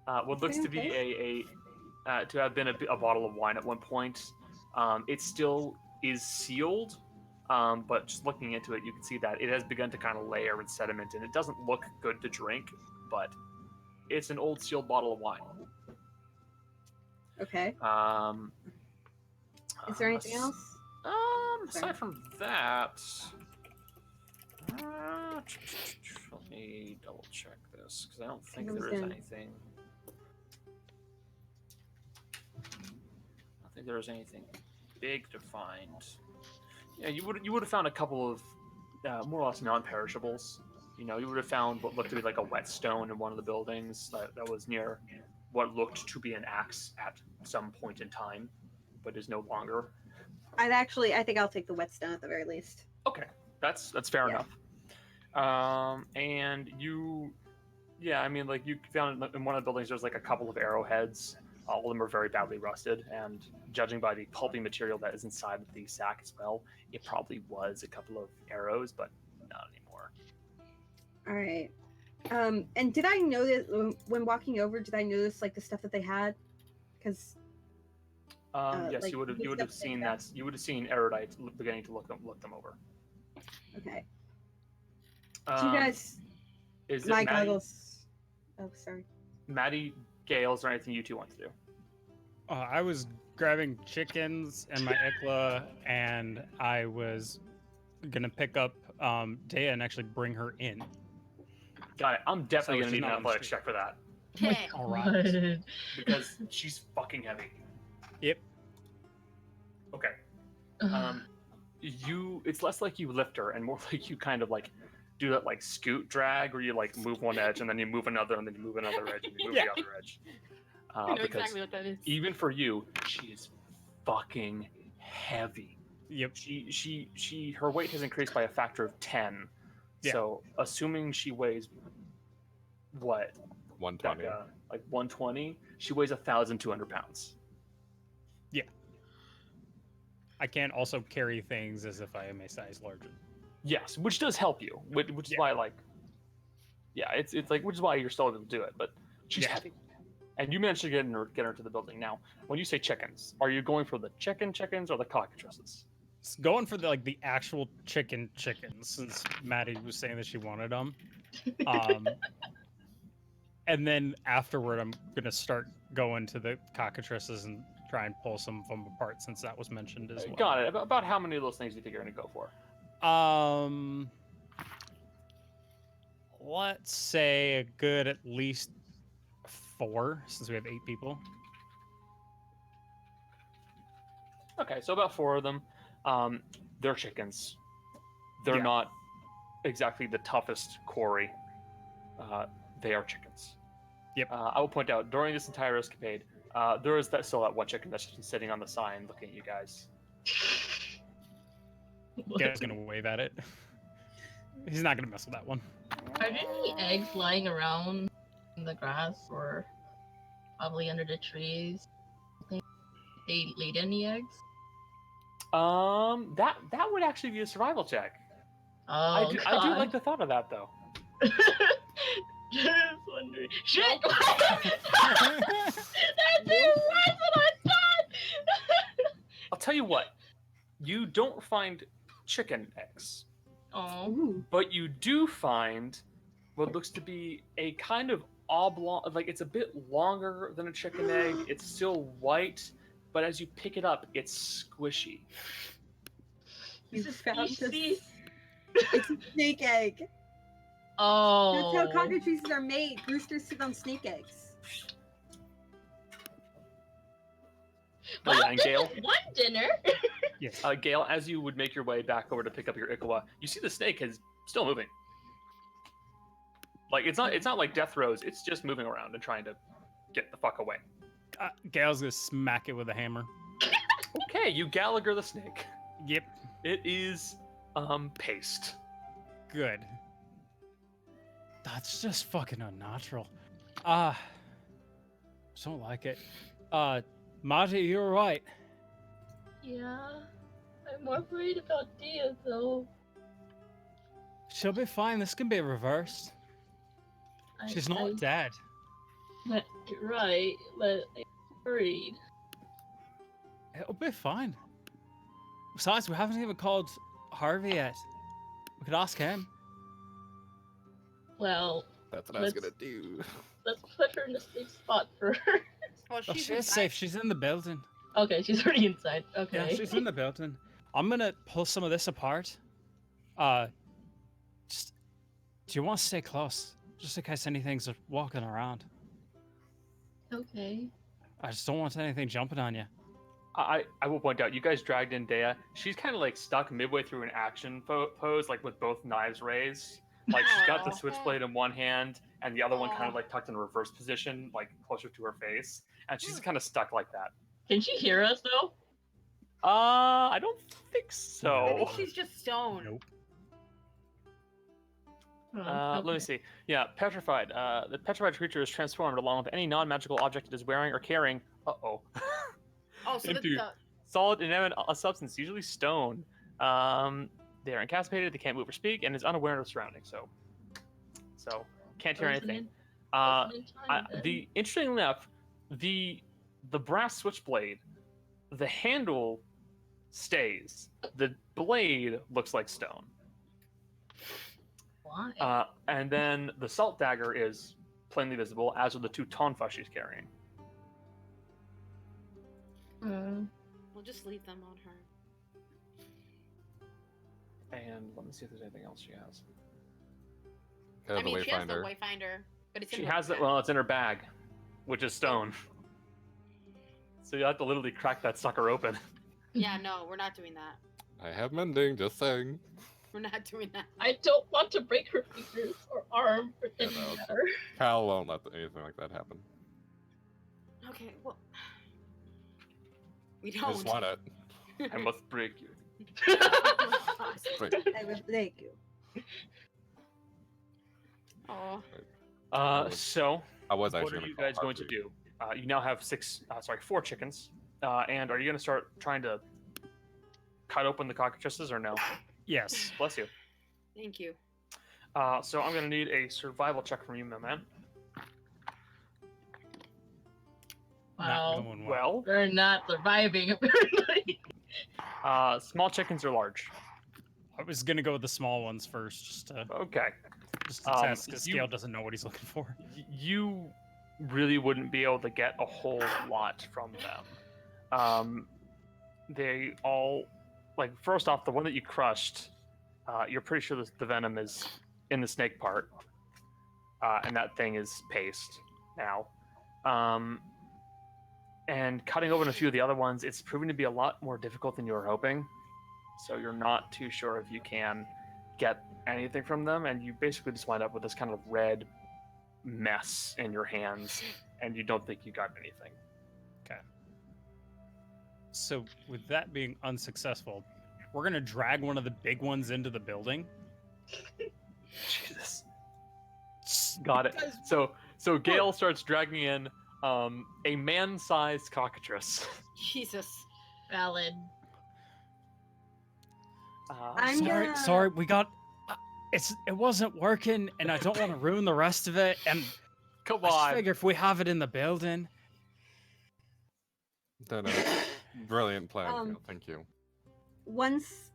What looks to be to have been a bottle of wine at one point. It still is sealed, but just looking into it, you can see that it has begun to kind of layer and sediment, and it doesn't look good to drink, but it's an old sealed bottle of wine. Okay. Is there anything else? Aside from that, let me double check this because I don't think there is anything. I don't think there is anything big to find. Yeah, you would have found a couple of more or less non-perishables. You know, you would have found what looked to be like a whetstone in one of the buildings that was near what looked to be an axe at some point in time, but is no longer. I think I'll take the whetstone at the very least. Okay, that's fair enough. And you, yeah, I mean, like you found in one of the buildings, there's like a couple of arrowheads. All of them are very badly rusted, and judging by the pulpy material that is inside of the sack as well, it probably was a couple of arrows, but not anymore. All right. And did I notice when walking over? Did I notice like the stuff that they had? Because Yes, like, you would have. the You would have stuff they seen got. that. You would have seen erudite beginning to look them over. Okay. Do you Um, guys? is it My Maddie, goggles. Oh, sorry. Maddie, Gale, is there anything you two want to do? I was grabbing chickens and my ikla, and I was gonna pick up Dea and actually bring her in. Got it. I'm definitely So gonna she's need an not on the athletics street. check for that Okay. All right. God. because she's fucking heavy. Yep. Okay. It's less like you lift her and more like you kind of like do that like scoot drag where you like move one edge and then you move another and then you move another edge and you move Yeah. the other edge. I know Because exactly what that is. even for you, she is fucking heavy. Yep. Her weight has increased by a factor of 10. Yeah. So assuming she weighs what? 120. Like 120, she weighs 1,200 pounds. I can also carry things as if I am a size larger. Yes, which does help you. Which is Yeah. why, like, yeah, it's like, which is why you're still able to do it. But she's Yeah. heavy, and you managed to get her to the building. Now, when you say chickens, are you going for the chickens or the cockatrices? It's going for the actual chickens, since Maddie was saying that she wanted them. And then afterward, I'm gonna start going to the cockatrices and try and pull some of them apart, since that was mentioned as well. Got it. About how many of those things do you think you're going to go for? Let's say a good at least 4, since we have 8 people. Okay, so about 4 of them. They're chickens. They're Yeah. not exactly the toughest quarry. They are chickens. Yep. I will point out, during this entire escapade, there is still that one chicken that's just sitting on the sign looking at you guys. Gail's gonna wave at it. He's not gonna mess with that one. Are there any eggs lying around in the grass or probably under the trees? Think they laid any eggs? That would actually be a survival check. Oh, I do God. like the thought of that, though. Just wondering. Shit! That's it! That's what I thought! I'll tell you what. You don't find chicken eggs, Oh. Ooh. but you do find what looks to be a kind of oblong, like it's a bit longer than a chicken egg. It's still white, but as you pick it up, it's squishy. You This is found species. this. It's a snake egg. Oh. That's how cockatrices are made. Roosters sit on snake eggs. Oh, yeah, Well, and this Gale, is one dinner. Yes. Gale, as you would make your way back over to pick up your Ikawa, you see the snake is still moving. Like it's not like death throes. It's just moving around and trying to get the fuck away. Gail's gonna smack it with a hammer. Okay, you Gallagher the snake. Yep. It is paste. Good. That's just fucking unnatural. Don't like it. Marty, you're right. Yeah. I'm more worried about Dia, though. She'll be fine. This can be reversed. She's not dead. But you're right, but I'm worried. It'll be fine. Besides, we haven't even called Harvey yet. We could ask him. Well, That's what I was Let's- gonna do. let's put her in a safe spot first. Well, Oh, she's she is inside. safe. She's in the building. Okay, she's already inside. Okay. Yeah, she's in the building. I'm gonna pull some of this apart. Just do you want to stay close, just in case anything's walking around? Okay. I just don't want anything jumping on you. I will point out, you guys dragged in Dea. She's kind of like stuck midway through an action pose, like with both knives raised. Like she's got the Aw. switchblade in one hand and the other one kind of Aw. like tucked in a reverse position, like closer to her face. And she's kind of stuck like that. Can she hear us though? I don't think I so. think she's just stoned. Nope. Let me see. Yeah, petrified. The petrified creature is transformed along with any non-magical object it is wearing or carrying. Uh-oh. Oh, so into solid inanimate substance, usually stone. They are incapacitated. They can't move or speak, and is unaware of surroundings. So can't hear anything. Interestingly enough, the brass switchblade, the handle stays. The blade looks like stone. Why? And then the salt dagger is plainly visible, as are the 2 tonfa she's carrying. We'll just leave them on her. And let me see if there's anything else she has. I mean, she has the wayfinder, but it's in She her has bag. it. Well, it's in her bag, which is stone. So you have to literally crack that sucker open. Yeah, no, we're not doing that. I have mending, just saying. We're not doing that. I don't want to break her fingers or arm for any no. matter. Cal won't let anything like that happen. Okay, well, we I don't. just want it. I must break you. Wait, I will break you. Oh, So I was what actually are you call guys going to Harvey. do? You now have 4 chickens. And are you going to start trying to cut open the cockatrices or no? Yes. Bless you. thank you. So I'm going to need a survival check from you, my man. Not Wow. going well. Well, We're not surviving, apparently. small chickens or large? I was gonna go with the small ones first, just to Okay. test, because you- Scale doesn't know what he's looking for. You really wouldn't be able to get a whole lot from them. They all, like, first off, the one that you crushed, you're pretty sure the venom is in the snake part, and that thing is paste now. And cutting open a few of the other ones, it's proving to be a lot more difficult than you were hoping. So you're not too sure if you can get anything from them, and you basically just wind up with this kind of red mess in your hands, and you don't think you got anything. So, with that being unsuccessful, we're gonna drag one of the big ones into the building. Jesus. Got it. So Gale starts dragging in a man-sized cockatrice. Jesus. Valid. I'm gonna- Sorry, we got. It wasn't working, and I don't want to ruin the rest of it. And Come I just on. figure if we have it in the building, No. Brilliant plan, Um, Cal, thank you. Once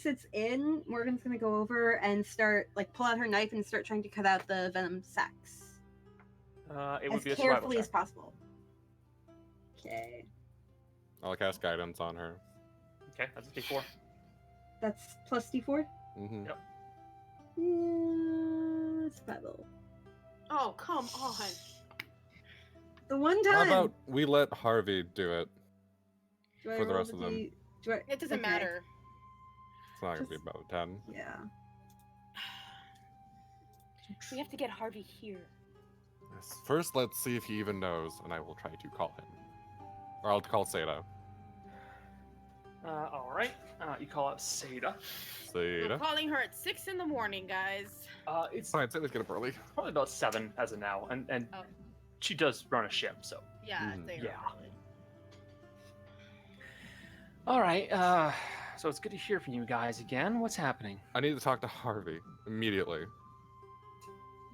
it's in, Morgan's gonna go over and start pull out her knife and start trying to cut out the venom sacs It would as be a survival carefully check. as possible. Okay, I'll cast guidance on her. Okay, that's a D4. that's plus D4. Mm-hmm. Yep. Yeah, survival. Oh, come on. The one How time. about we let Harvey do it? Do I for the roll rest of them? do I- It doesn't okay, matter. It's not gonna be Just- about 10. Yeah. We have to get Harvey here. First, let's see if he even knows, and I will try to call him. Or I'll call Seda. All right. You call out Seda. We're Seda. calling her at 6 in the morning, guys. It's Fine, Seda's get up early. probably about 7 as of now, and Oh. she does run a ship, so. Yeah, Mhm. they are. Yeah. All right. So it's good to hear from you guys again. What's happening? I need to talk to Harvey immediately.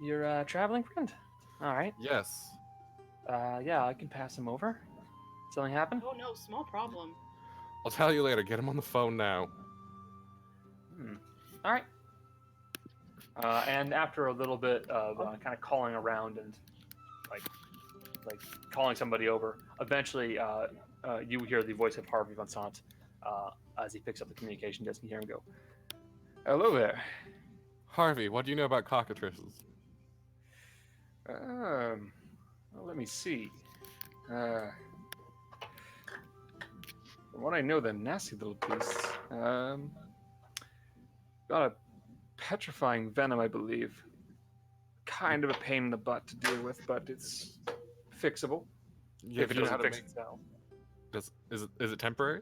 You're a traveling friend. All right. Yes. Yeah, I can pass him over. Something happen? Oh no, small problem. I'll tell you later. Get him on the phone now. All right. And after a little bit of kind of calling around and like calling somebody over, eventually you hear the voice of Harvey Vincent as he picks up the communication desk and hear him go, "Hello there. Harvey, what do you know about cockatrices? Well, let me see. From what I know, they're nasty little beasts. Got a petrifying venom, I believe. Kind of a pain in the butt to deal with, but it's fixable. Yeah, if it you know doesn't how to fix make- itself. Is it temporary?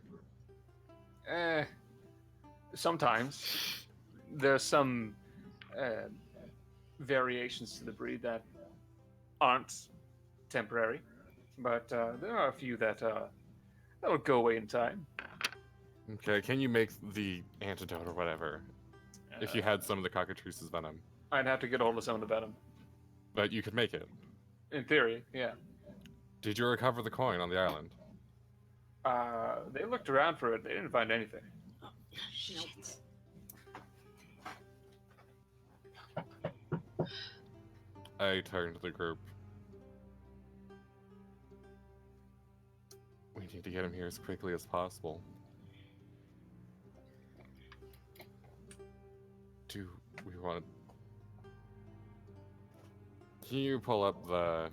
Sometimes. There's some variations to the breed that aren't temporary, but there are a few that will go away in time. Okay, can you make the antidote or whatever? If you had some of the cockatrice's venom. I'd have to get a hold of some of the venom. But you could make it. In theory, yeah. Did you recover the coin on the island? They looked around for it. They didn't find anything. Shit. I turned to the group. We need to get him here as quickly as possible. Do we want... Can you pull up the...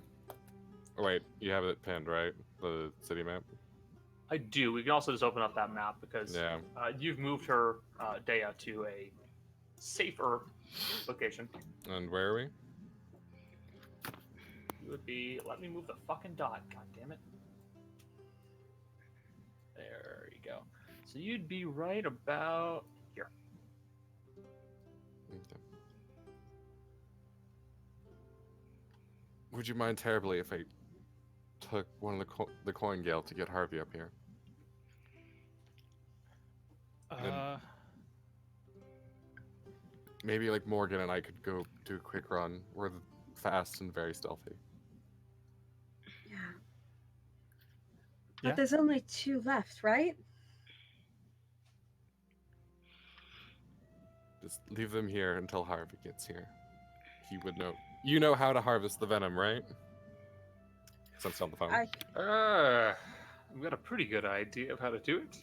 Oh, wait, you have it pinned, right? The city map? I do. We can also just open up that map because Yeah. you've moved her, Dea, to a safer location. And where are we? You would be... Let me move the fucking dot. God damn it. There you go. So you'd be right about here. Okay. Would you mind terribly if I took one of the coin gale to get Harvey up here? Maybe like Morgan and I could go do a quick run. We're fast and very stealthy. Yeah. Yeah. But there's only 2 left, right? Just leave them here until Harvey gets here. He would know. You know how to harvest the venom, right? Since on the phone. I I've got a pretty good idea of how to do it.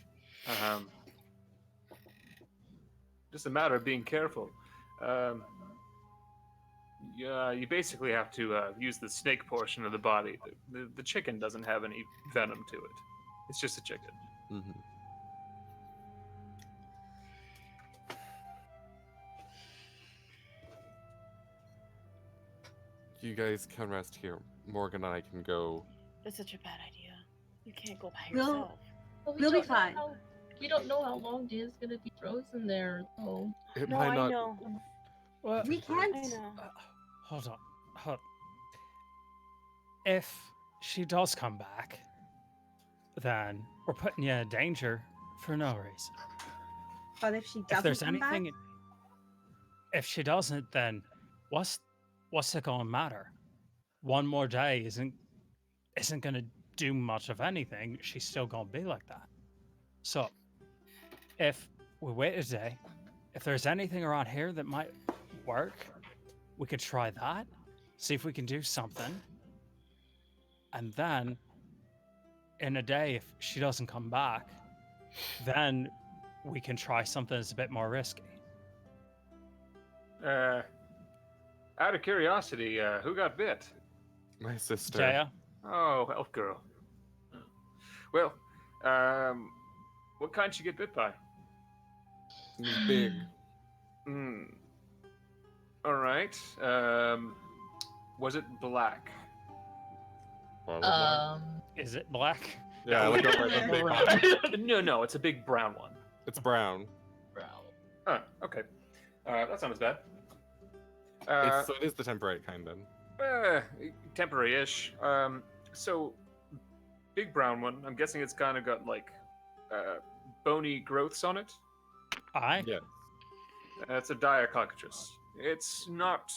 Just a matter of being careful. Yeah, you basically have to use the snake portion of the body. The chicken doesn't have any venom to it. It's just a chicken. Mm-hmm. You guys can rest here. Morgan and I can go. That's such a bad idea. You can't go by We'll- yourself. But We'll be don't know fine. we don't know how long Dia's gonna be frozen there. So It No, might I not. know. Well, we can't. I know. hold on. If she does come back, then we're putting you in danger for no reason. But if she If doesn't there's come anything, back, if she doesn't, then what's it gonna matter? One more day isn't gonna do much of anything. She's still gonna be like that. So, if we wait a day, if there's anything around here that might work, we could try that. See if we can do something. And then, in a day, if she doesn't come back, then we can try something that's a bit more risky. Out of curiosity, who got bit? My sister. Jaya? Oh, elf girl. Well, what kind did you get bit by? He's big. Hmm. All right. Was it black? Well, Is it black? yeah, I look over at the big one. No, it's a big brown one. It's brown. Oh, okay. That's not as bad. So it is the temporary kind then. Temporary-ish. So, big brown one. I'm guessing it's kind of got like bony growths on it. Aye. Yeah. It's a dire cockatrice. It's not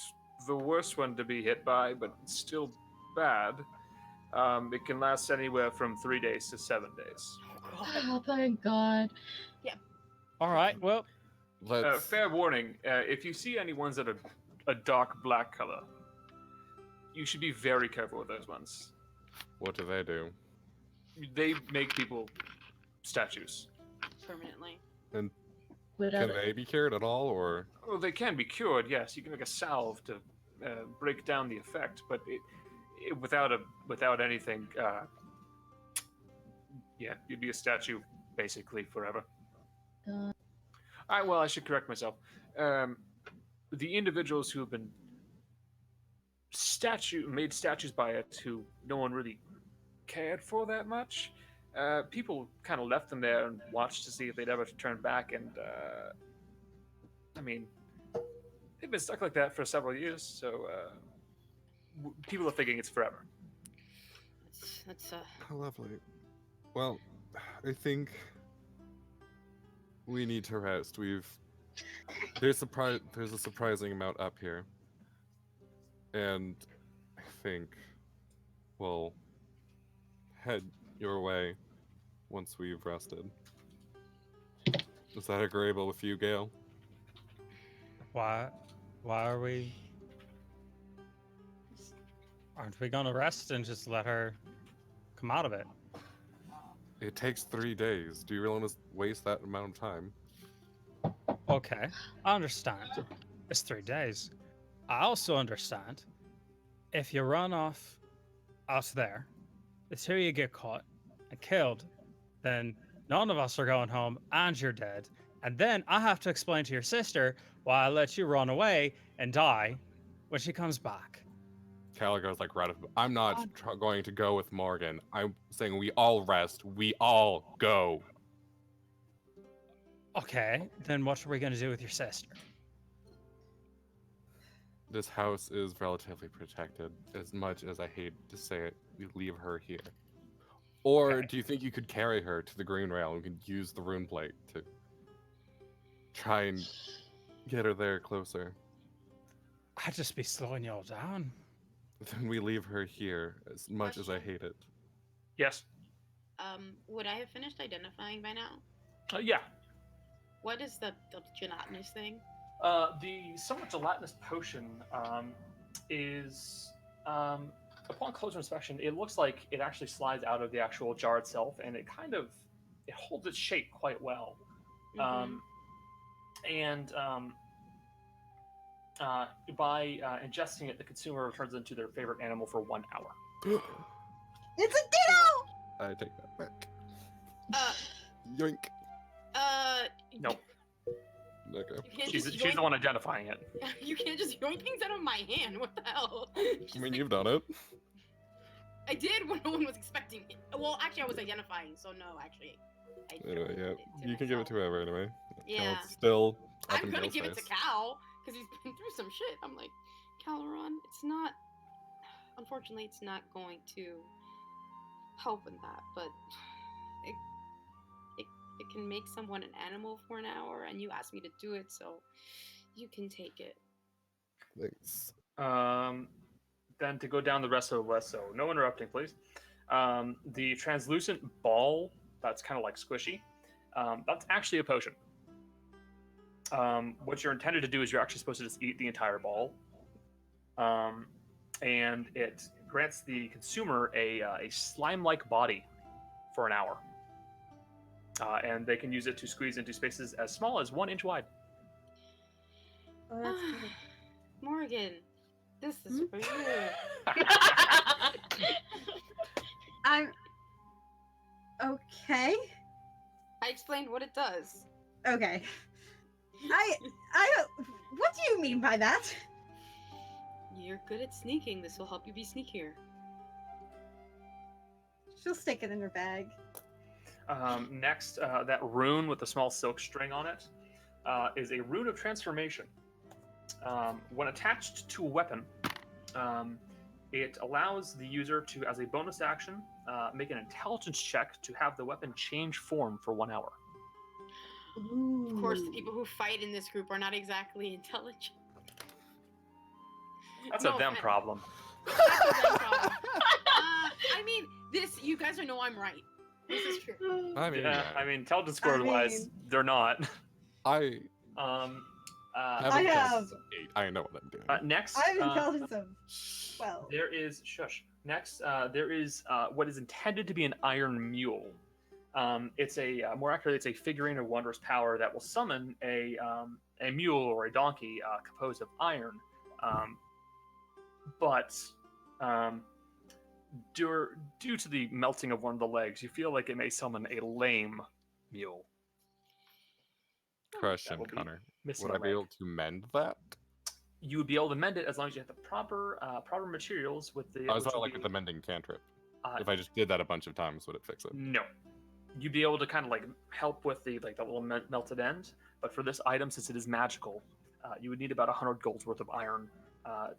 the worst one to be hit by, but it's still bad. It can last anywhere from 3 days to 7 days. Oh, thank God. All right. Well, Let's. Fair warning: if you see any ones that are a dark black color, you should be very careful with those ones. What do they do? They make people statues. Permanently. And Without can they be cured at all, or? Oh, they can be cured. Yes, you can make a salve to break down the effect, but without anything, yeah, you'd be a statue basically forever. Well, I should correct myself. The individuals who have been made statues by it, who no one really cared for that much, people kind of left them there and watched to see if they'd ever turn back, and I mean, been stuck like that for several years, so people are thinking it's forever. That's How lovely. Well, I think we need to rest. There's a surprising amount up here, and I think we'll head your way once we've rested. Is that agreeable with you, Gale? Why are we? Aren't we gonna rest and just let her come out of it? It takes 3 days. Do you really want to waste that amount of time? Okay, I understand. It's 3 days. I also understand if you run off out there, the two of you get caught and killed, then none of us are going home and you're dead. And then I have to explain to your sister why I let you run away and die when she comes back. Caligo's like, I'm not going to go with Morgan. I'm saying we all rest. We all go. Okay, then what are we going to do with your sister? This house is relatively protected. As much as I hate to say it, we leave her here. Or Okay. do you think you could carry her to the green rail and we could use the rune plate to try and get her there closer? I'd just be slowing y'all down. Then we leave her here, as much as I hate it. Yes. Would I have finished identifying by now? Yeah. What is the gelatinous thing? The somewhat gelatinous potion is, upon closer inspection, it looks like it actually slides out of the actual jar itself, and it holds its shape quite well. Mhm. By ingesting it, the consumer turns into their favorite animal for 1 hour. It's a ditto! I take that back. Uh, Yoink. Nope. Okay. You can't She's just the one identifying it. You can't just yoink things out of my hand. What the hell? I mean, you've done it. I did when no one was expecting it. Well, actually, I was identifying, so no, actually. Anyway, yeah. You can give it to whoever, anyway. Yeah. Cal's still up I'm in gonna Gale's give it to face. Cal, because he's been through some shit. I'm like, Caleron, it's not... Unfortunately, it's not going to help in that, but it can make someone an animal for an hour, and you asked me to do it, so you can take it. Thanks. Then to go down the rest of the list, so no interrupting, please. The translucent ball that's kind of like squishy, that's actually a potion. What you're intended to do is you're actually supposed to just eat the entire ball, and it grants the consumer a slime-like body for an hour, and they can use it to squeeze into spaces as small as 1 inch wide. Oh, that's good. Morgan, this is for you. I'm okay. I explained what it does. Okay. I what do you mean by that? You're good at sneaking. This will help you be sneakier. She'll stick it in her bag. Next, that rune with the small silk string on it is a rune of transformation. When attached to a weapon, it allows the user to, as a bonus action, make an intelligence check to have the weapon change form for 1 hour. Of course, the people who fight in this group are not exactly intelligent. That's No a them offense. problem. That's a them problem. I mean, you guys know I'm right. This is true. I mean, Yeah, I mean, intelligence score wise, they're not. I I have 8. I know what I'm doing. Next, I have intelligence of 12. there is Next, there is what is intended to be an iron mule. It's more accurately, it's a figurine of wondrous power that will summon a mule or a donkey composed of iron. But due to the melting of one of the legs, you feel like it may summon a lame mule. Question, will be Connor. missing Would a I be leg. able to mend that? You would be able to mend it as long as you have the proper materials with the. I was which not will like be- with the mending cantrip. uh, If I just did that a bunch of times, would it fix it? No. You'd be able to kind of like help with the little melted end, but for this item, since it is magical, you would need about 100 gold's worth of iron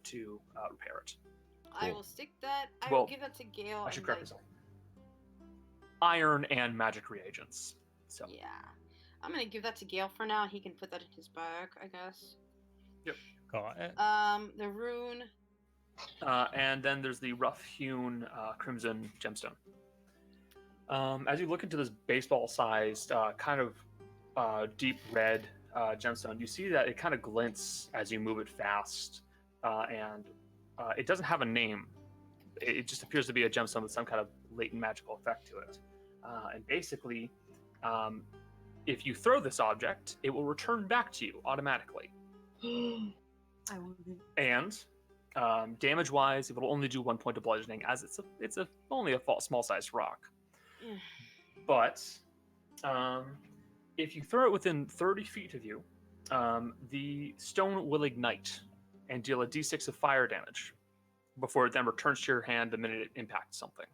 to repair it. I Cool. will stick that. I Well, will give that to Gale. I should and, correct like, myself. Iron and magic reagents. So Yeah. I'm gonna give that to Gale for now. He can put that in his bag, I guess. Got it. The rune. and then there's the rough hewn crimson gemstone. As you look into this baseball-sized, kind of deep red gemstone, you see that it kind of glints as you move it fast, and it doesn't have a name. It just appears to be a gemstone with some kind of latent magical effect to it. And basically, if you throw this object, it will return back to you automatically. I want it. And damage-wise, it will only do 1 point of bludgeoning, as it's only a small-sized rock. Yeah. But if you throw it within 30 feet of you, the stone will ignite and deal a d6 of fire damage before it then returns to your hand the minute it impacts something.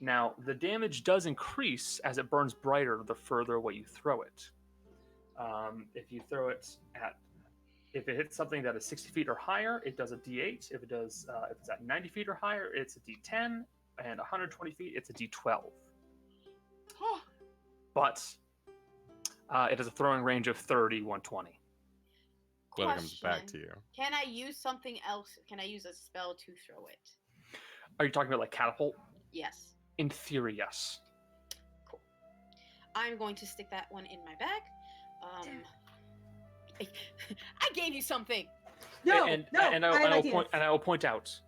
Now, the damage does increase as it burns brighter the further away you throw it. If it hits something that is 60 feet or higher, it does a d8. If it's at 90 feet or higher, it's a d10, and 120 feet, it's a d12. But it has a throwing range of 30, 120. But it comes back to Question. you. Can I use something else? Can I use a spell to throw it? Are you talking about like catapult? Yes. In theory, yes. Cool. I'm going to stick that one in my bag. I gave you something. No, and no, I have will ideas. point out,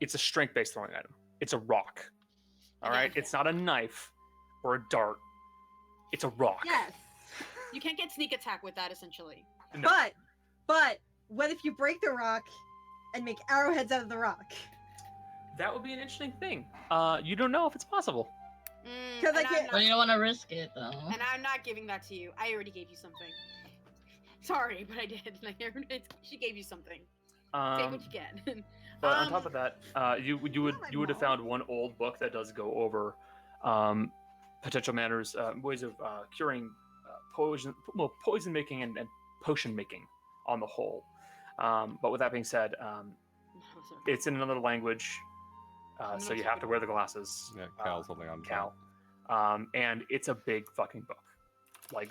it's a strength-based throwing item. It's a rock. All Okay. right, it's not a knife or a dart. It's a rock. Yes. You can't get sneak attack with that, essentially. No. But what if you break the rock and make arrowheads out of the rock? That would be an interesting thing. You don't know if it's possible. 'Cause I And I'm can't- Well, you not- don't want to risk it though. And I'm not giving that to you. I already gave you something. Sorry, but I did. She gave you something. Take what you can. But on top of that, you would have found one old book that does go over potential manners, ways of curing poison making and potion making on the whole. But with that being said, it's in another language, so you have to wear the glasses. Yeah, Cal's holding on to Cal. And it's a big fucking book. Like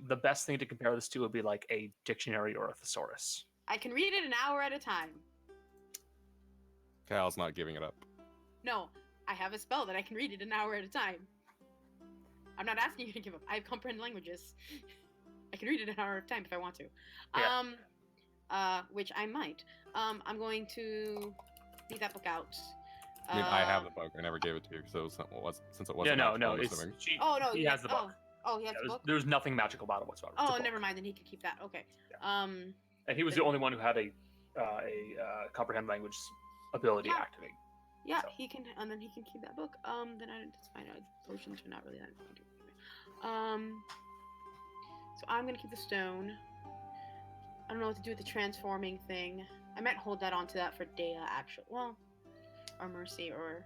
the best thing to compare this to would be like a dictionary or a thesaurus. I can read it an hour at a time. Cal's not giving it up. No, I have a spell that I can read it an hour at a time. I'm not asking you to give up. I comprehend languages. I can read it an hour at a time if I want to. Yeah. Which I might. I'm going to leave that book out. I mean, I have the book. I never gave it to you because since it wasn't. Yeah, no, magical, I'm it's assuming. Oh no, he has the book. Oh, he has the book. There's nothing magical about it whatsoever. It's a Oh, book. never mind. Then he could keep that. Okay. And he was the only one who had a comprehend language ability Yeah. activate. Yeah, So. he can, and then he can keep that book. Then that's fine. Potions are not really that important. So I'm gonna keep the stone. I don't know what to do with the transforming thing. I might hold that onto that for Dea, actually. Well, or Mercy, or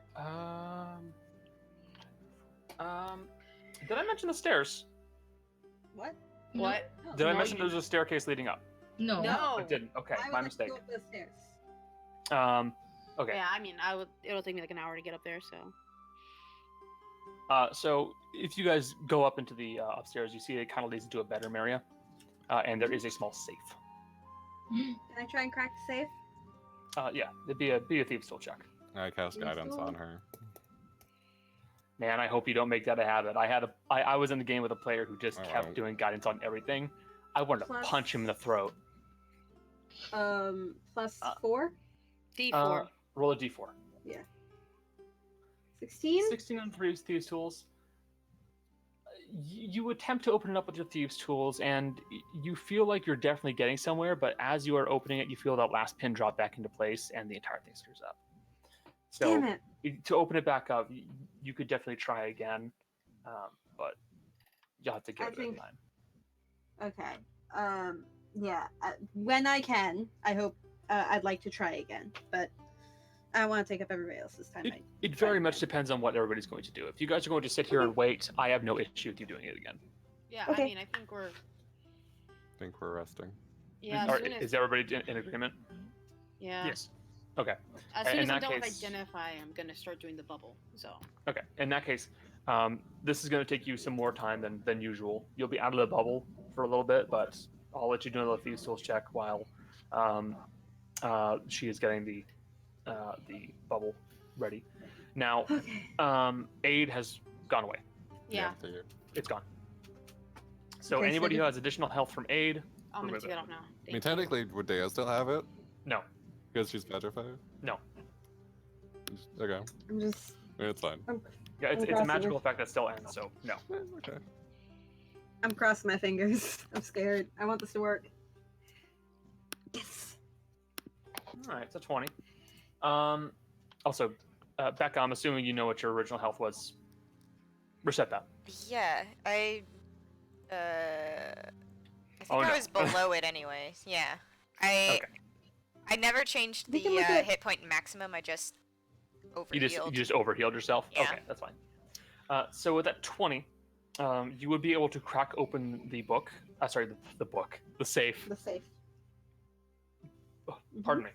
Did I mention the stairs? What? what? No. Did I No, mention you- there's a staircase leading up? No. No. I didn't. Okay, I would my like to mistake. go up those stairs. Okay. Yeah, I mean, it'll take me like an hour to get up there, so. So if you guys go up into the upstairs, you see it kind of leads into a bedroom area, and there is a small safe. Can I try and crack the safe? Yeah, it'd be a thieves' tool check. I cast Please guidance do. on her. Man, I hope you don't make that a habit. I was in the game with a player who just Oh, kept wow. doing guidance on everything. I wanted to Plus- punch him in the throat. Plus Uh, 4? D4. Roll a d4. 16? 16 on thieves' tools. You attempt to open it up with your thieves' tools, and you feel like you're definitely getting somewhere. But as you are opening it, you feel that last pin drop back into place, and the entire thing screws up. So Damn it. to open it back up, you could definitely try again, but you'll have to give I it think- time. Okay. Yeah. When I can, I hope I'd like to try again, but I don't want to take up everybody else's time. It very much depends on what everybody's going to do. If you guys are going to sit here and wait, I have no issue with you doing it again. Yeah, Okay. I mean, I think we're. I think we're resting. Yeah, Or as soon as, is everybody in agreement? yeah. Yes. Okay. As soon In as I'm that done with case- identify, I'm gonna start doing the bubble. So. Okay. In that case, this is going to take you some more time than usual. You'll be out of the bubble for a little bit, but I'll let you do another Thieves' Tools check while she is getting the bubble ready. Now, Okay. aid has gone away. Yeah. figured. It's gone. So Okay, so anybody who this- has additional health from aid, I'm gonna remove take it. it off now. I mean, Thank you. technically, would Dea still have it? No. Because she's petrified? No. Okay. I'm just. It's fine. Yeah, it's a crossing magical my- effect that still ends, so no. Okay. I'm crossing my fingers. I'm scared. I want this to work. Yes. All right, so 20. Also, Becca, I'm assuming you know what your original health was. Reset that. Yeah, I think Oh, I no. was below it anyway. Yeah. I Okay. I never changed We the can look at- hit point maximum. I just You overhealed. just overhealed yourself. Yeah. Okay, that's fine. So with that 20, you would be able to crack open the book. Sorry, the book, the safe. The safe. Pardon me.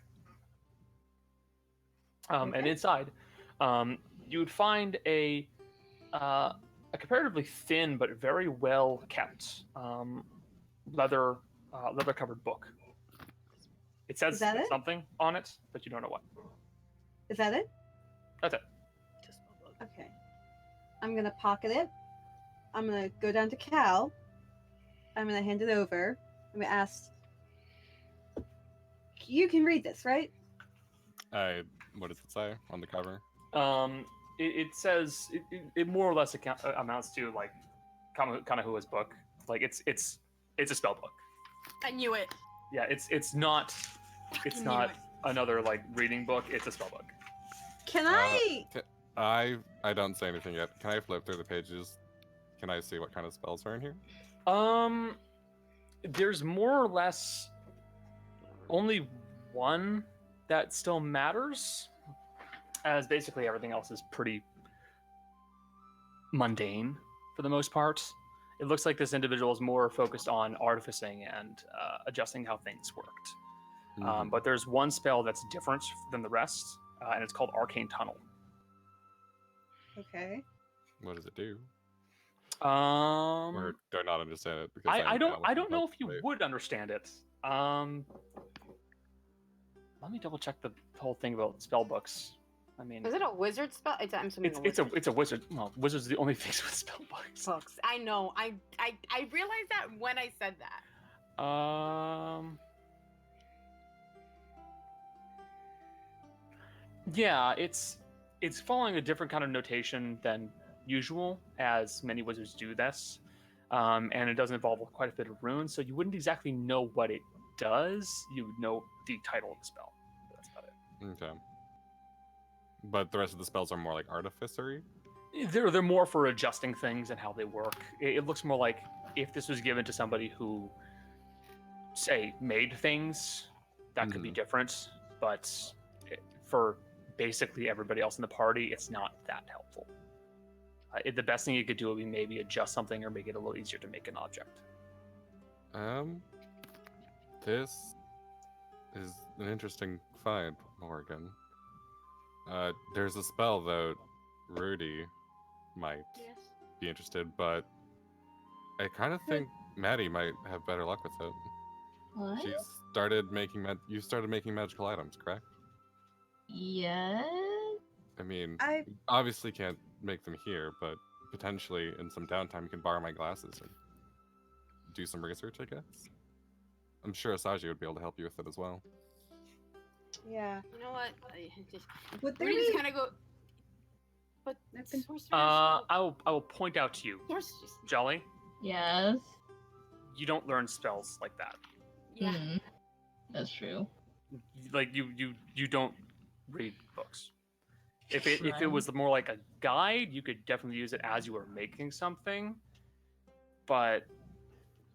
And Okay. inside, you would find a comparatively thin but very well kept leather covered book. It says Is that it? something on it, but you don't know what. Is that it? That's it. Okay. I'm gonna pocket it. I'm gonna go down to Cal. I'm gonna hand it over. I'm gonna ask. You can read this, right? What does it say on the cover? It says it more or less amounts to like kind of who's book. Like it's a spell book. I knew it. Yeah, it's not Fucking not knew it. another like reading book. It's a spell book. Can I don't say anything yet. Can I flip through the pages? Can I see what kind of spells are in here? There's more or less only one that still matters, as basically everything else is pretty mundane for the most part. It looks like this individual is more focused on artificing and adjusting how things worked. Mhm. But there's one spell that's different than the rest, and it's called Arcane Tunnel. Okay. What does it do? Um, Or do I not understand it? Because I don't now know if you wait. would understand it. Let me double check the whole thing about spell books. I mean, Is it a wizard spell? I'm assuming it's a wizard. Well, wizards are the only things with spell books. books. I know. I realized that when I said that. Yeah, it's following a different kind of notation than usual, as many wizards do this, and it does involve quite a bit of runes. So you wouldn't exactly know what it does. You would know the title of the spell. That's about it. Okay. But the rest of the spells are more like artificery? They're more for adjusting things and how they work. It looks more like if this was given to somebody who, say, made things, that could be different. But for basically everybody else in the party, it's not that helpful. The best thing you could do would be maybe adjust something or make it a little easier to make an object. This is an interesting find, Morgan. There's a spell that Rudy might Yes. be interested, but I kind of think Maddie might have better luck with it. What? She started making you started making magical items, correct? Yes. I mean, I you obviously can't make them here, but potentially in some downtime you can borrow my glasses and do some research, I guess. I'm sure Asaji would be able to help you with it as well. yeah. You know what? I just Would there we just be? kind of go. But I've been- sorcerers. I will point out to you, Sorcerers. Jolly, Yes. you don't learn spells like that. Yeah. Hmm. That's true. Like you don't read books. If it Right. was more like a guide, you could definitely use it as you were making something, but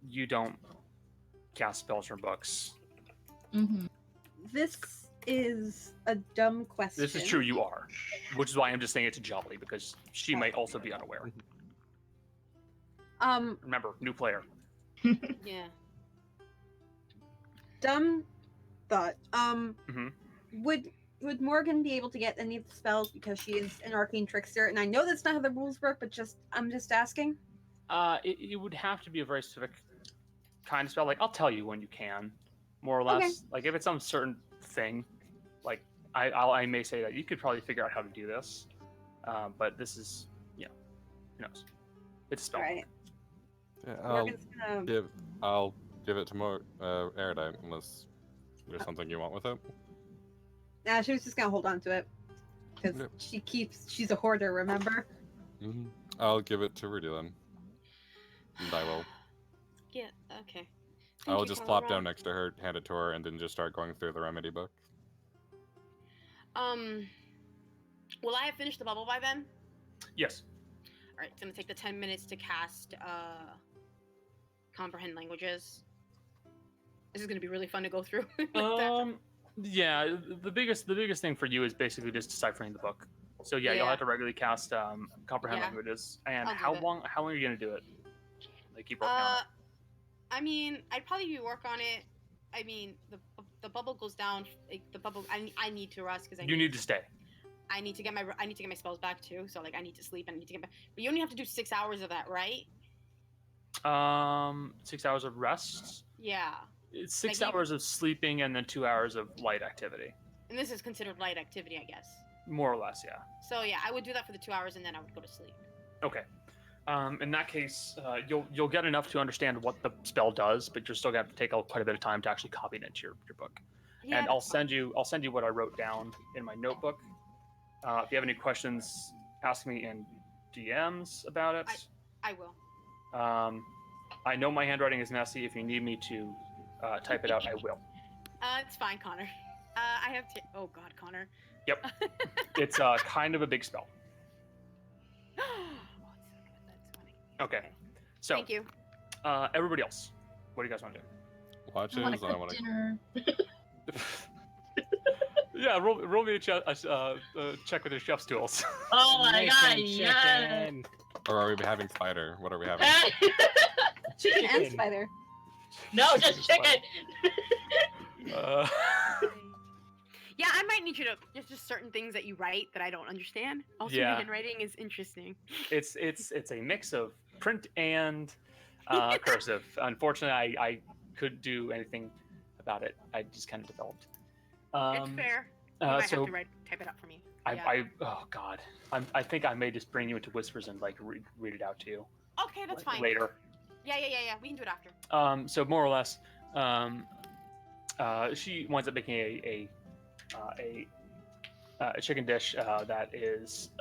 you don't cast spells from books. Mm-hmm. This is a dumb question. This is true, you are, which is why I'm just saying it to Jolly because she might also be unaware. Um, Remember, new player. Yeah. dumb thought. Mhm. Would Morgan be able to get any of the spells because she is an arcane trickster? And I know that's not how the rules work, but I'm just asking. It would have to be a very specific kind of spell. Like, I'll tell you when you can, more or less. Okay. Like, if it's some certain thing, like I may say that you could probably figure out how to do this, but this is, who knows? It's a spell. All right. Yeah, Morgan's gonna. I'll give it to Erudite unless there's something you want with it. Nah, she was just gonna hold on to it because Yep. she's a hoarder. Remember? I'll give it to Rudy then. And I will. Yeah. Okay. I will Thank you, just plop Colorado. down next to her, hand it to her, and then just start going through the remedy book. Will I have finished the bubble by then? Yes. All right. It's gonna take the 10 minutes to cast comprehend languages. This is gonna be really fun to go through. Yeah. The biggest thing for you is basically just deciphering the book. So yeah, you'll Yeah. have to regularly cast comprehend Yeah. languages. And I'll do how that. long are you gonna do it? Like, keep working on it. I mean, I'd probably work on it. I mean, the bubble goes down. Like, the bubble. I need to rest because You need to stay. I need to get my spells back too. So like I need to sleep and I need to get back. But you only have to do 6 hours of that, right? 6 hours of rest. Yeah. It's 6 Like, hours of sleeping and then 2 hours of light activity. And this is considered light activity, I guess. More or less, yeah. So yeah, I would do that for the 2 hours and then I would go to sleep. Okay. In that case, you'll get enough to understand what the spell does, but you're still gonna have to take quite a bit of time to actually copy it into your book. Yeah, And I'll that's fine. send you what I wrote down in my notebook. If you have any questions, ask me in DMs about it. I will. I know my handwriting is messy. If you need me to type it out, I will. It's fine, Connor. I have to. Oh God, Connor. Yep. It's kind of a big spell. Oh, it's so good. That's funny. Okay. So, Thank you. everybody else, what do you guys want to do? Watches, I want and to I cook want to. dinner. Yeah, roll me a check with your chef's tools. Oh my god, Making yeah. chicken. Or are we having spider? What are we having? Chicken and Chicken. spider. No, just chicken. Yeah, I might need you to. There's just certain things that you write that I don't understand. Also, Yeah. your handwriting is interesting. It's a mix of print and cursive. Unfortunately, I couldn't do anything about it. I just kind of developed. It's fair. You might So have to type it up for me. I, Yeah. I oh god, I think I may just bring you into whispers and like read it out to you Okay, that's fine. later. Yeah. We can do it after. So more or less, she winds up making a chicken dish that is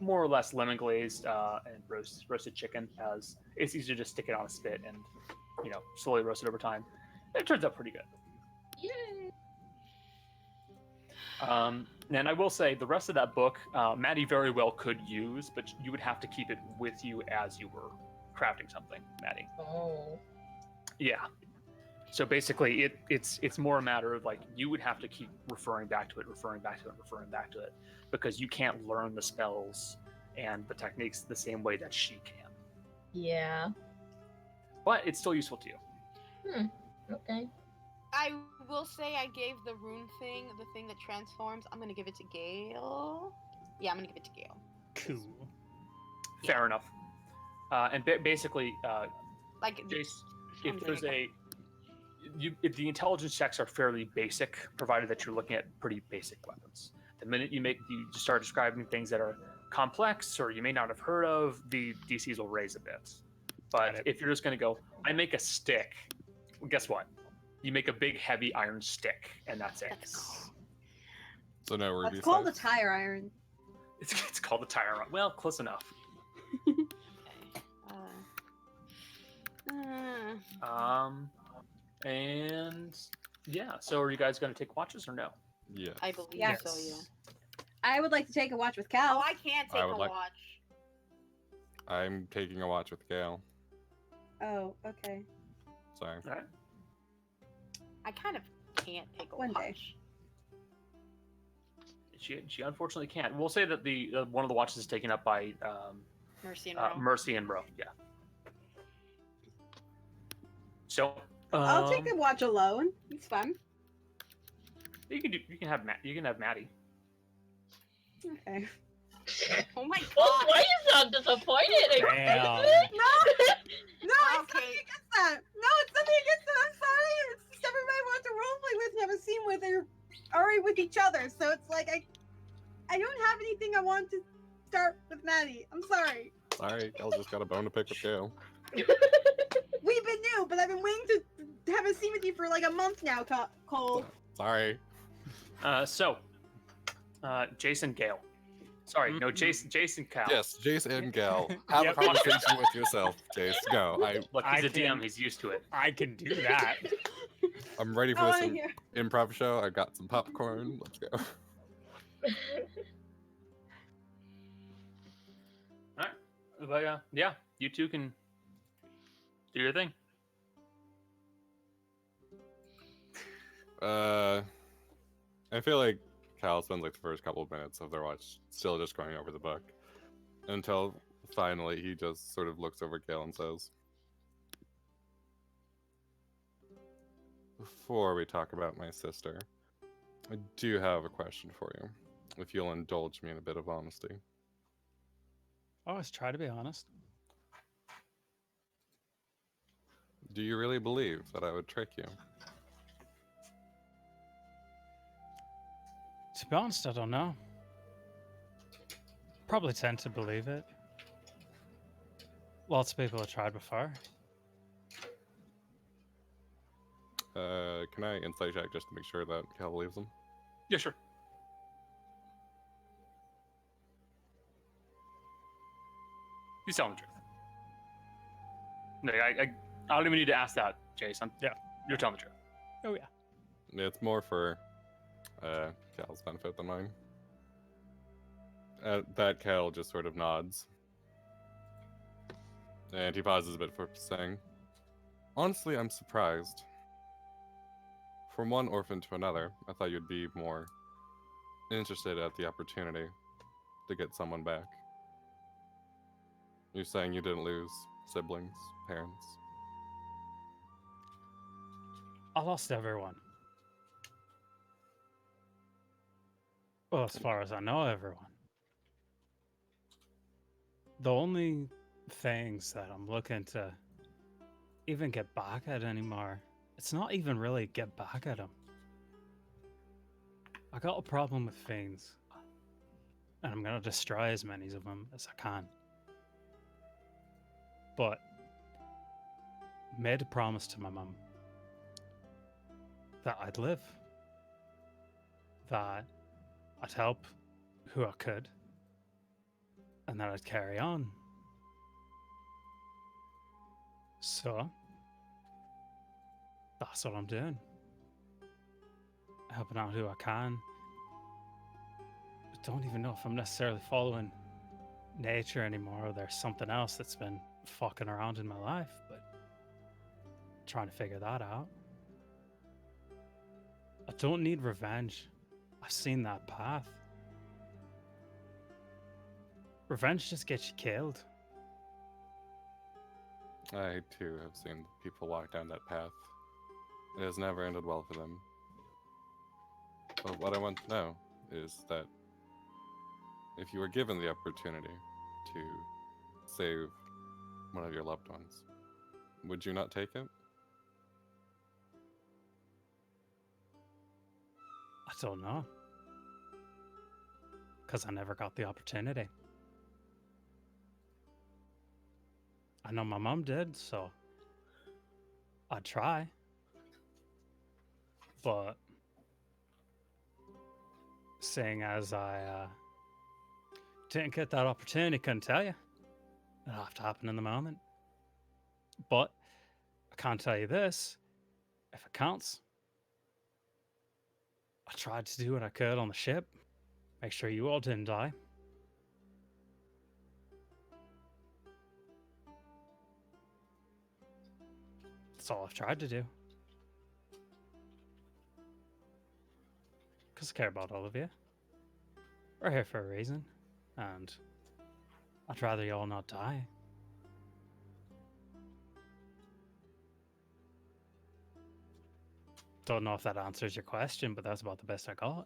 more or less lemon glazed and roasted chicken. As it's easy to just stick it on a spit and slowly roast it over time. It turns out pretty good. Yay. And I will say the rest of that book, Maddie very well could use, but you would have to keep it with you as you were crafting something, Maddie. Oh. Yeah. So basically, it's more a matter of like you would have to keep referring back to it, because you can't learn the spells and the techniques the same way that she can. Yeah. But it's still useful to you. Okay. I will say I gave the rune thing, the thing that transforms. I'm gonna give it to Gale. Yeah, I'm gonna give it to Gale. Cool. Fair enough. And basically, Like, Jace, if I'm there's doing if the intelligence checks are fairly basic, provided that you're looking at pretty basic weapons. The minute you start describing things that are complex or you may not have heard of, the DCs will raise a bit. But if you're just going to go, I make a stick, well, guess what? You make a big, heavy iron stick, and that's it. That's cool. So no Ruby That's called a size? tire iron. It's called the tire iron. Well, close enough. And yeah. So are you guys going to take watches or no? Yes. I believe Yes. so. Yeah. I would like to take a watch with Oh, Cal. I can't take I a would like- watch. I'm taking a watch with Gale. Oh, okay. Sorry. All right. I kind of can't take a One day. watch. She unfortunately can't. We'll say that the one of the watches is taken up by Mercy and Ro. Mercy and Ro. Yeah. So I'll take a watch alone. It's fun. You can have Maddie. Okay. Oh my Well, god. why you sound disappointed? Damn. No, it's Okay. nothing against that. No, it's nothing against that. I'm sorry. It's just everybody wants to roleplay with and have a scene where they're already with each other. So it's like I don't have anything I want to start with Maddie. I'm sorry. Sorry, Kel just got a bone to pick with Gale. We've been new, but I've been waiting to have a scene with you for like a month now, Cole. Sorry. Jason Gale. Sorry, no, Jason Cal. Yes, Jace and Gal. Have Yep. a conversation with yourself, Jace. Go. Look, I he's a DM. can- He's used to it. I can do that. I'm ready I for this want to hear. improv show. I got some popcorn. Let's go. But yeah, you two can do your thing. I feel like Cal spends like the first couple of minutes of their watch still just going over the book until finally he just sort of looks over Gale and says, "Before we talk about my sister, I do have a question for you, if you'll indulge me in a bit of honesty. Always try to be honest. Do you really believe that I would trick you?" To be honest, I don't know. Probably tend to believe it. Lots of people have tried before. Can I insight check just to make sure that Cal believes him? Yeah, sure. He's telling the truth. No, I don't even need to ask that, Jason. Yeah. You're telling the truth. Oh yeah. It's more for Cal's benefit than mine. At that, Cal just sort of nods. And he pauses a bit for saying, "Honestly, I'm surprised. From one orphan to another, I thought you'd be more interested at the opportunity to get someone back. You're saying you didn't lose siblings, parents?" I lost everyone. Well, as far as I know, everyone. The only things that I'm looking to even get back at anymore, it's not even really get back at them. I got a problem with fiends, and I'm gonna destroy as many of them as I can. But made a promise to my mum that I'd live, that I'd help who I could, and that I'd carry on. So that's what I'm doing. Helping out who I can. I don't even know if I'm necessarily following nature anymore, or there's something else that's been fucking around in my life, but trying to figure that out. I don't need revenge. I've seen that path. Revenge just gets you killed. I, too, have seen people walk down that path. It has never ended well for them. But what I want to know is that if you were given the opportunity to save one of your loved ones, would you not take it? I don't know. Because I never got the opportunity. I know my mom did, so I'd try. But seeing as I didn't get that opportunity, couldn't tell you. It'll have to happen in the moment. But I can't tell you this, if it counts. I tried to do what I could on the ship. Make sure you all didn't die. That's all I've tried to do. Because I care about all of you. We're here for a reason. And I'd rather you all not die. Don't know if that answers your question, but that's about the best I got.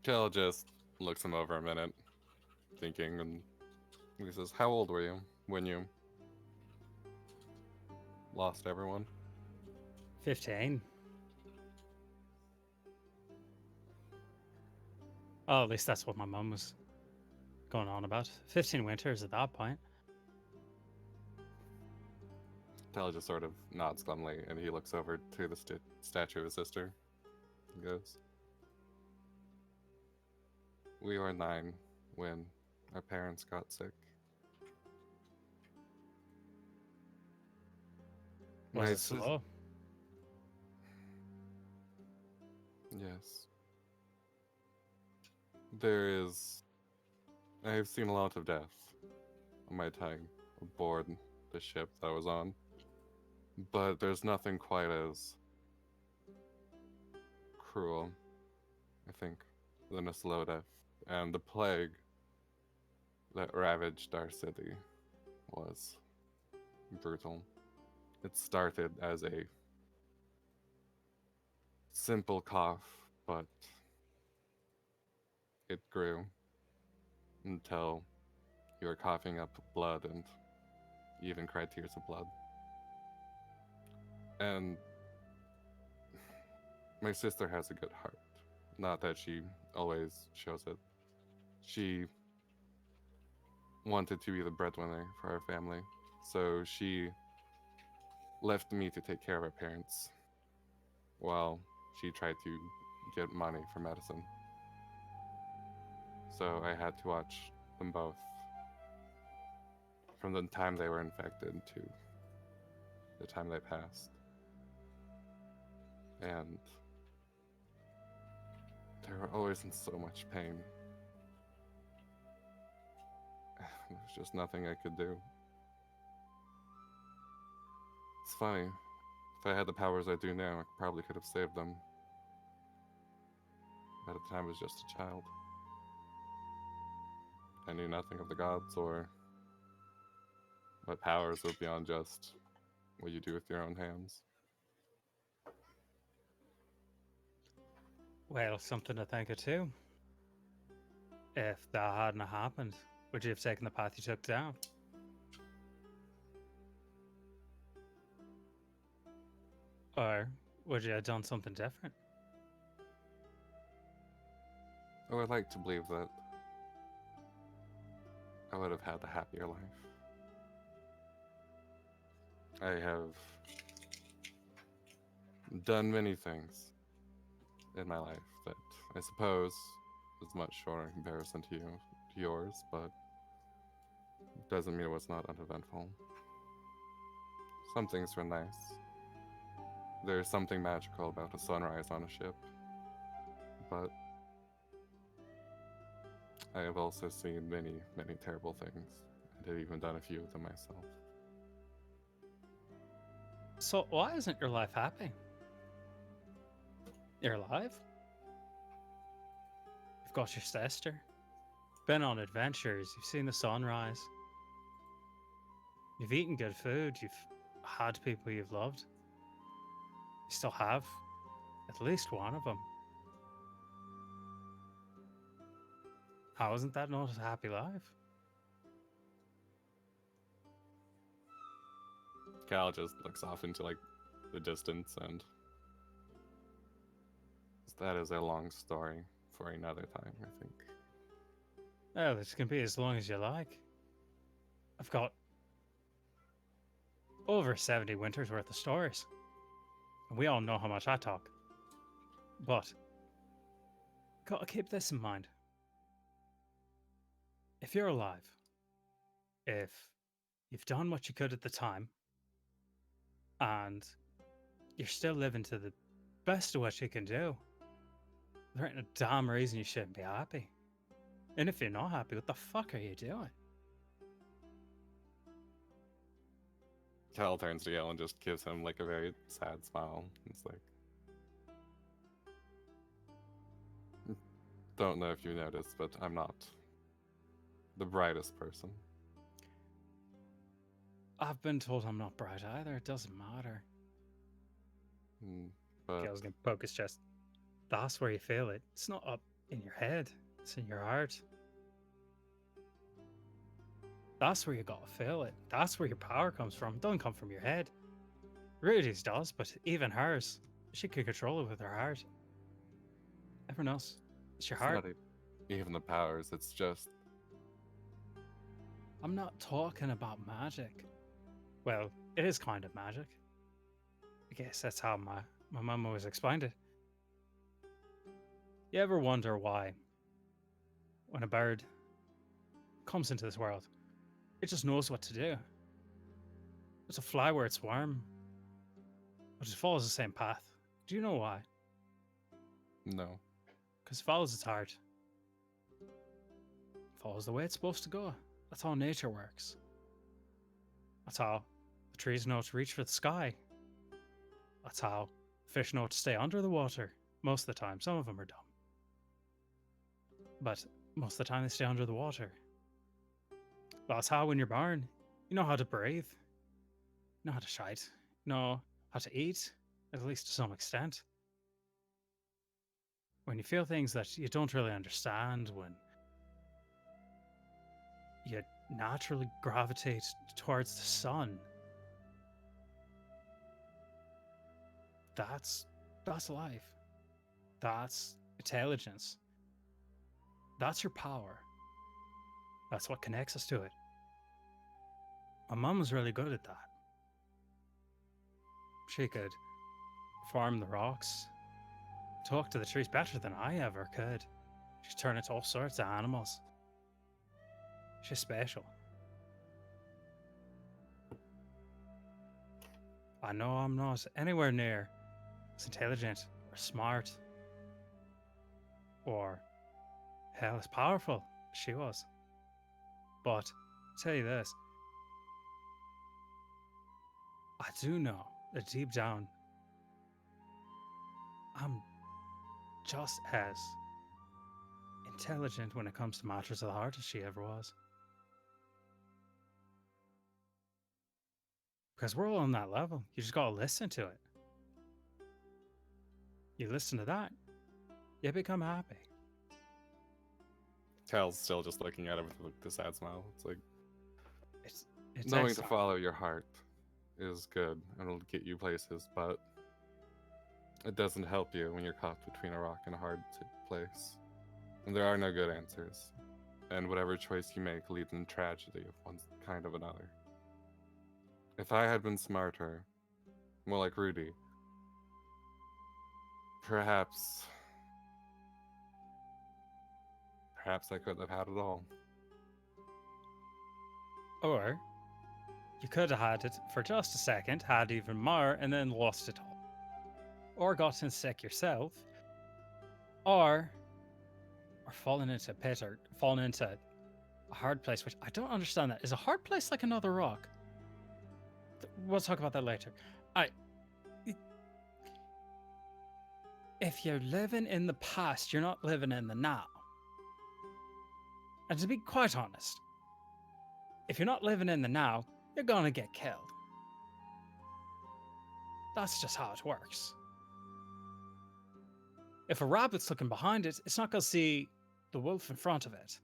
Kel just looks him over a minute, thinking, and he says, "How old were you when you lost everyone?" 15. Oh, at least that's what my mum was going on about. 15 winters at that point. Kel just sort of nods glumly, and he looks over to the statue of his sister and goes, "We were 9 when our parents got sick. Was My it sis- slow? Yes. I have seen a lot of death on my time aboard the ship that I was on, but there's nothing quite as cruel, I think, than a slow death. And the plague that ravaged our city was brutal. It started as a simple cough, but it grew until you were coughing up blood and you even cried tears of blood. And my sister has a good heart. Not that she always shows it. She wanted to be the breadwinner for our family, so she left me to take care of our parents while she tried to get money for medicine. So I had to watch them both from the time they were infected to the time they passed. And they were always in so much pain. There's just nothing I could do. It's funny. If I had the powers I do now, I probably could have saved them. But at the time, I was just a child. I knew nothing of the gods or what powers were beyond just what you do with your own hands. Well, something to think of too. If that hadn't happened, would you have taken the path you took down? Or would you have done something different? I would like to believe that I would have had a happier life. I have done many things in my life that I suppose is much shorter in comparison to yours, but doesn't mean it was not uneventful. Some things were nice. There's something magical about a sunrise on a ship, but I have also seen many, many terrible things, and have even done a few of them myself. So why isn't your life happy? You're alive. You've got your sister. Been on adventures. You've seen the sunrise. You've eaten good food. You've had people you've loved. You still have at least one of them. How isn't that not a happy life? Cal just looks off into like the distance, and that is a long story for another time, I think. Oh, this can be as long as you like. I've got over 70 winters worth of stories. And we all know how much I talk. But gotta keep this in mind. If you're alive, if you've done what you could at the time, and you're still living to the best of what you can do, there ain't a damn reason you shouldn't be happy. And if you're not happy, what the fuck are you doing? Cal turns to Yale and just gives him like a very sad smile. It's like, don't know if you noticed, but I'm not the brightest person. I've been told I'm not bright either. It doesn't matter. But Gale's gonna poke his chest. That's where you feel it. It's not up in your head. It's in your heart. That's where you gotta feel it. That's where your power comes from. It doesn't come from your head. Rudy's does, but even hers, she can control it with her heart. Everyone else, it's your it's heart. not even the powers. It's just I'm not talking about magic. Well, it is kind of magic. I guess that's how my mum always explained it. You ever wonder why, when a bird comes into this world, it just knows what to do? It's a fly where it's warm, but it follows the same path. Do you know why? no. Because it follows its heart. It follows the way it's supposed to go. That's how nature works. That's how the trees know to reach for the sky. That's how fish know to stay under the water. Most of the time. Some of them are dumb. But most of the time they stay under the water. That's how when you're born, you know how to breathe. You know how to shite. You know how to eat, at least to some extent. When you feel things that you don't really understand, when you naturally gravitate towards the sun, that's life. That's intelligence. That's your power. That's what connects us to it. My mum was really good at that. She could farm the rocks, talk to the trees better than I ever could. She'd turn into all sorts of animals. She's special. I know I'm not anywhere near as intelligent or smart or hell as powerful as she was. But I'll tell you this, I do know that deep down I'm just as intelligent when it comes to matters of the heart as she ever was. Because we're all on that level. You just gotta listen to it. You listen to that, you become happy. Cal's still just looking at him with the sad smile. It's like It's knowing to exciting. follow your heart is good and it'll get you places, but it doesn't help you when you're caught between a rock and a hard place. And there are no good answers. And whatever choice you make leads in tragedy of one kind of another. If I had been smarter, more like Rudy, perhaps I couldn't have had it all. Or you could have had it for just a second, had even more, and then lost it all. Or gotten sick yourself. Or fallen into a pit or fallen into a hard place, which I don't understand that. Is a hard place like another rock? We'll talk about that later. If you're living in the past, you're not living in the now. And to be quite honest, if you're not living in the now, you're gonna get killed. That's just how it works. If a rabbit's looking behind it, it's not gonna see the wolf in front of it.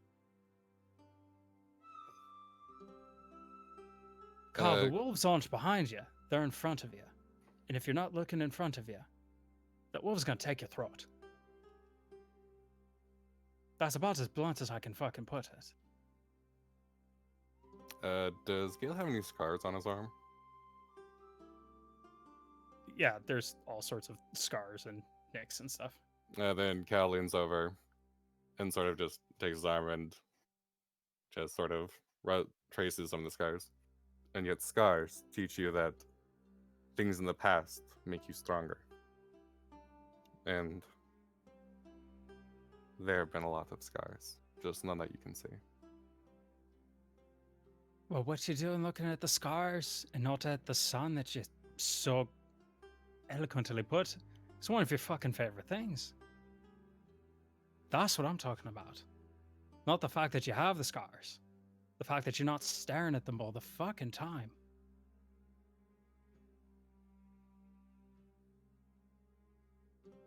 Carl, the wolves aren't behind you, they're in front of you. And if you're not looking in front of you, that wolf's gonna take your throat. That's about as blunt as I can fucking put it. Does Gale have any scars on his arm? Yeah, there's all sorts of scars and nicks and stuff. Then Cal leans over and sort of just takes his arm and just sort of traces some of the scars. And yet scars teach you that things in the past make you stronger. And there have been a lot of scars, just none that you can see. Well, what you doing looking at the scars and not at the sun that you so eloquently put? It's one of your fucking favorite things. That's what I'm talking about. Not the fact that you have the scars. The fact that you're not staring at them all the fucking time.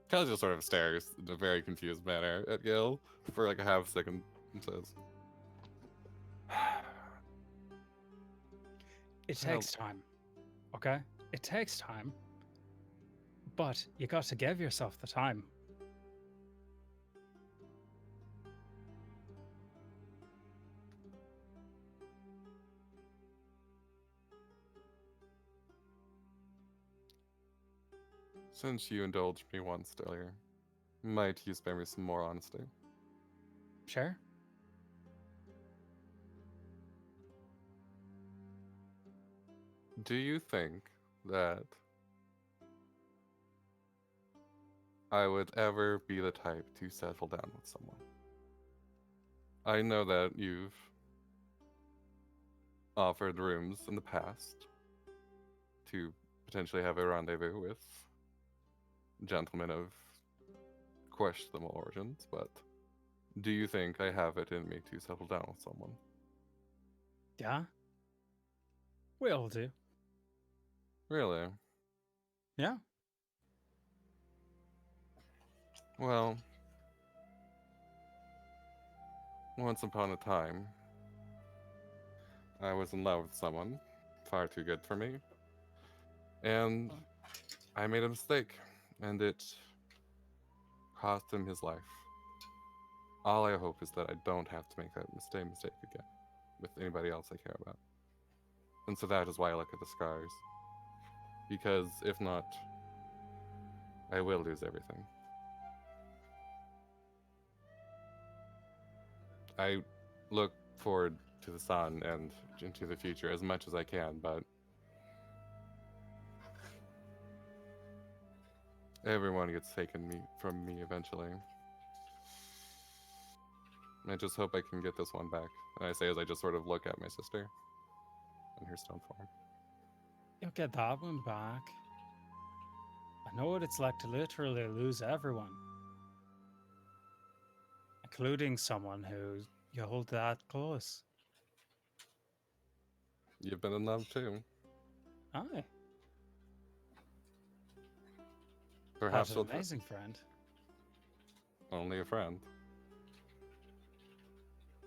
Cal just sort of stares in a very confused manner at Gil for like a half second and says, It Well- takes time. Okay? It takes time. But you got to give yourself the time. since you indulged me once earlier, might you spare me some more honesty? Sure? Do you think that I would ever be the type to settle down with someone? I know that you've offered rooms in the past to potentially have a rendezvous with gentlemen of questionable origins, but do you think I have it in me to settle down with someone? Yeah? We all do. Really? Yeah? Well, once upon a time, I was in love with someone far too good for me, and I made a mistake, and it cost him his life. All I hope is that I don't have to make that mistake again with anybody else I care about. And so that is why I look at the scars. Because if not, I will lose everything. I look forward to the sun and into the future as much as I can, but everyone gets taken from me eventually. I just hope I can get this one back. And I say as I just sort of look at my sister in her stone form. You'll get that one back. I know what it's like to literally lose everyone. Including someone who you hold that close. You've been in love too. Aye. Perhaps That's we'll an amazing friend. only a friend.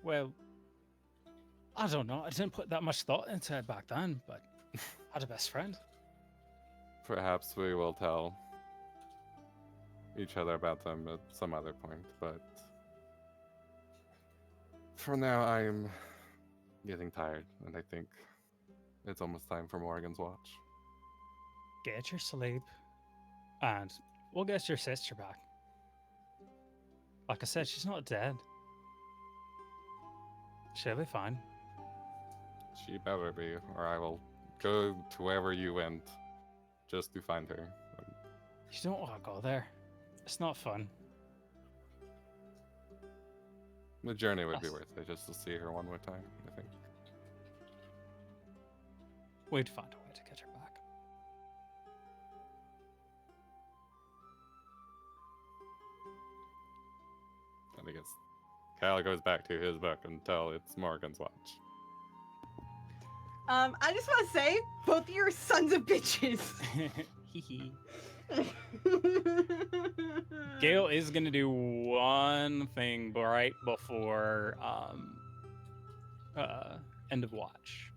Well, I don't know. I didn't put that much thought into it back then, but I had a best friend. Perhaps we will tell each other about them at some other point, but for now I'm getting tired, and I think it's almost time for Morgan's watch. Get your sleep, and we'll get your sister back. Like I said, she's not dead. She'll be fine. She better be, or I will go to wherever you went just to find her. You don't want to go there. It's not fun. The journey would be Yes. worth it just to see her one more time, I think. We'd find a way to get her back. And I guess Kyle goes back to his book until it's Morgan's watch. I just want to say, both of you are sons of bitches. Hee hee. Gale is gonna do one thing right before end of watch.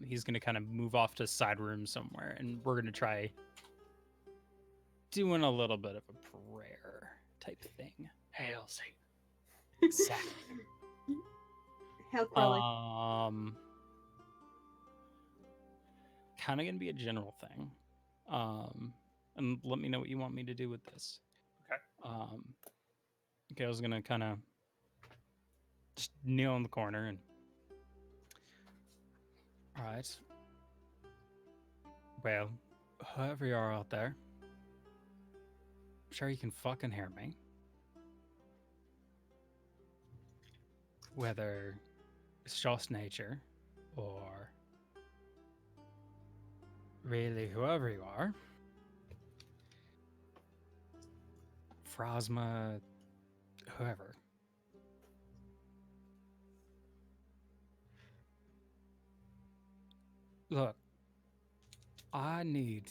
He's gonna kind of move off to side room somewhere, and we're gonna try doing a little bit of a prayer type thing. Hail Satan. Exactly. Hail Quelly. Kind of gonna be a general thing. And let me know what you want me to do with this. Okay. Gale's gonna kind of just kneel in the corner and. All right. Well, whoever you are out there, I'm sure you can fucking hear me. Whether it's just nature or really whoever you are. Frosma, whoever. Look, I need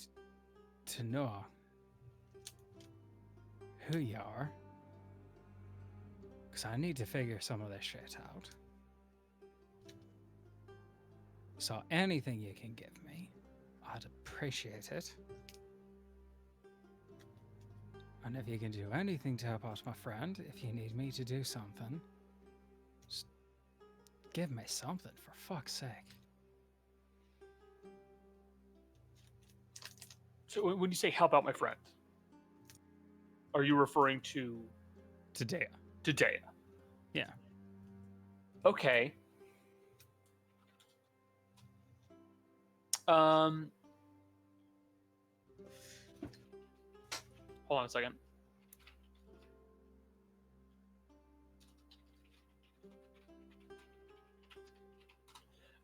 to know who you are. Because I need to figure some of this shit out. So anything you can give me, I'd appreciate it. And if you can do anything to help out my friend, if you need me to do something, just give me something, for fuck's sake. So when you say help out my friend, are you referring to Today. Dea? Yeah. Okay. Hold on a second.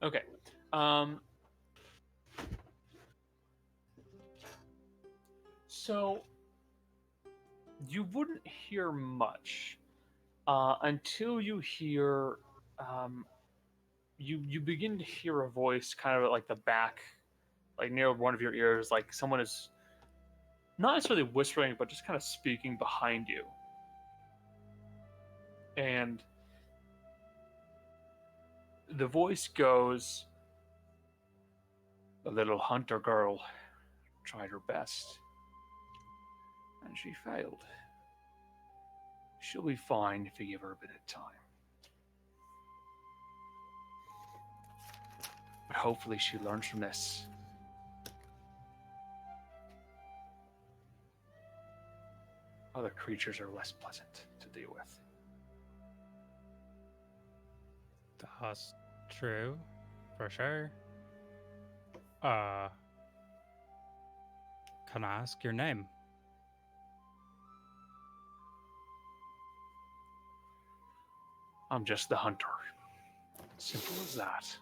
Okay. So you wouldn't hear much until you hear you begin to hear a voice kind of at like the back, like near one of your ears, like someone is not necessarily whispering, but just kind of speaking behind you. And the voice goes, "The little hunter girl tried her best, and she failed. She'll be fine if you give her a bit of time. But hopefully she learns from this. Other creatures are less pleasant to deal with." That's true, for sure. Can I ask your name? I'm just the hunter. Simple as that.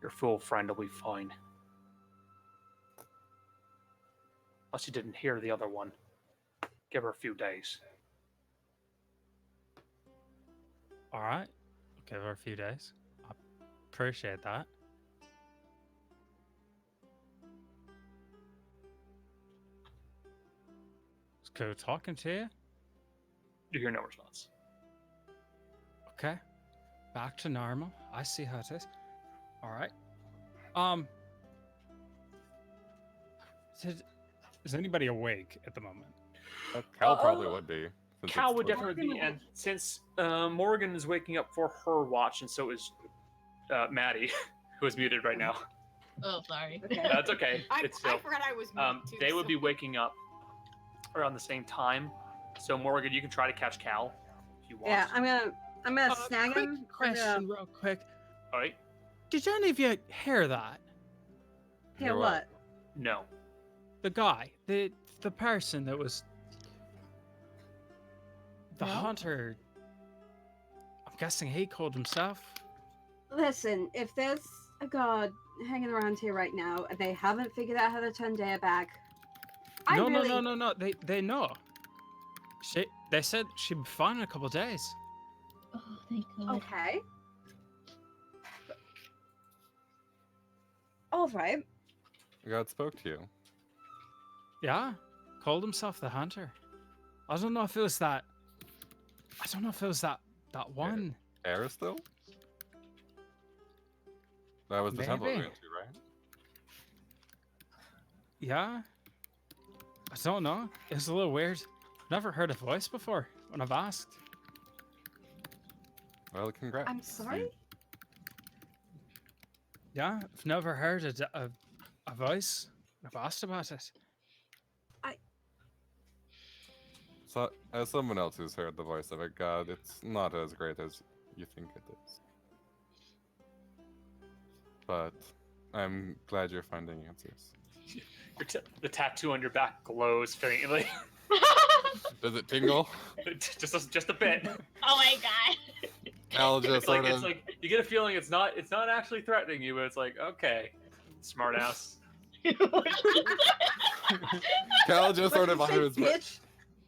Your fool friend will be fine. Unless you didn't hear the other one. Give her a few days. All right. I'll give her a few days. I appreciate that. It's cool talking to you. You hear no response. Okay. Back to normal. I see how it is. All right. Is anybody awake at the moment? Cal probably would be. since Cal it's would late. definitely be, and since Morgan is waking up for her watch, and so is Maddie, who is muted right now. Oh, sorry. Okay. That's okay. I It's still, forgot I was muted too. they would so- be waking up around the same time. So Morgan, you can try to catch Cal if you want. Yeah, I'm gonna snag quick him. question, real quick. All right. Did any of you hear that? Hear Hear what? No. The guy, the person that was the No? hunter. I'm guessing he called himself. Listen, if there's a god hanging around here right now and they haven't figured out how to turn Dea back, No. They know. They said she'd be fine in a couple of days. Oh, thank God. Okay. All right. God spoke to you. Yeah, called himself the hunter. I don't know if it was that. I don't know if it was that one. Air still? That was the temple we Maybe. went to, right? Yeah. I don't know. It's a little weird. Never heard a voice before when I've asked. Well, congrats. I'm sorry? Yeah, I've never heard a voice. I've asked about it. So, as someone else who's heard the voice of it, God, it's not as great as you think it is. But I'm glad you're finding answers. The tattoo on your back glows faintly. Does it tingle? just a bit. Oh my God. Cal just It's like sort it's of. like you get a feeling it's not actually threatening you, but it's like, okay, smart ass. Cal just sort of What under you his say, breath. bitch?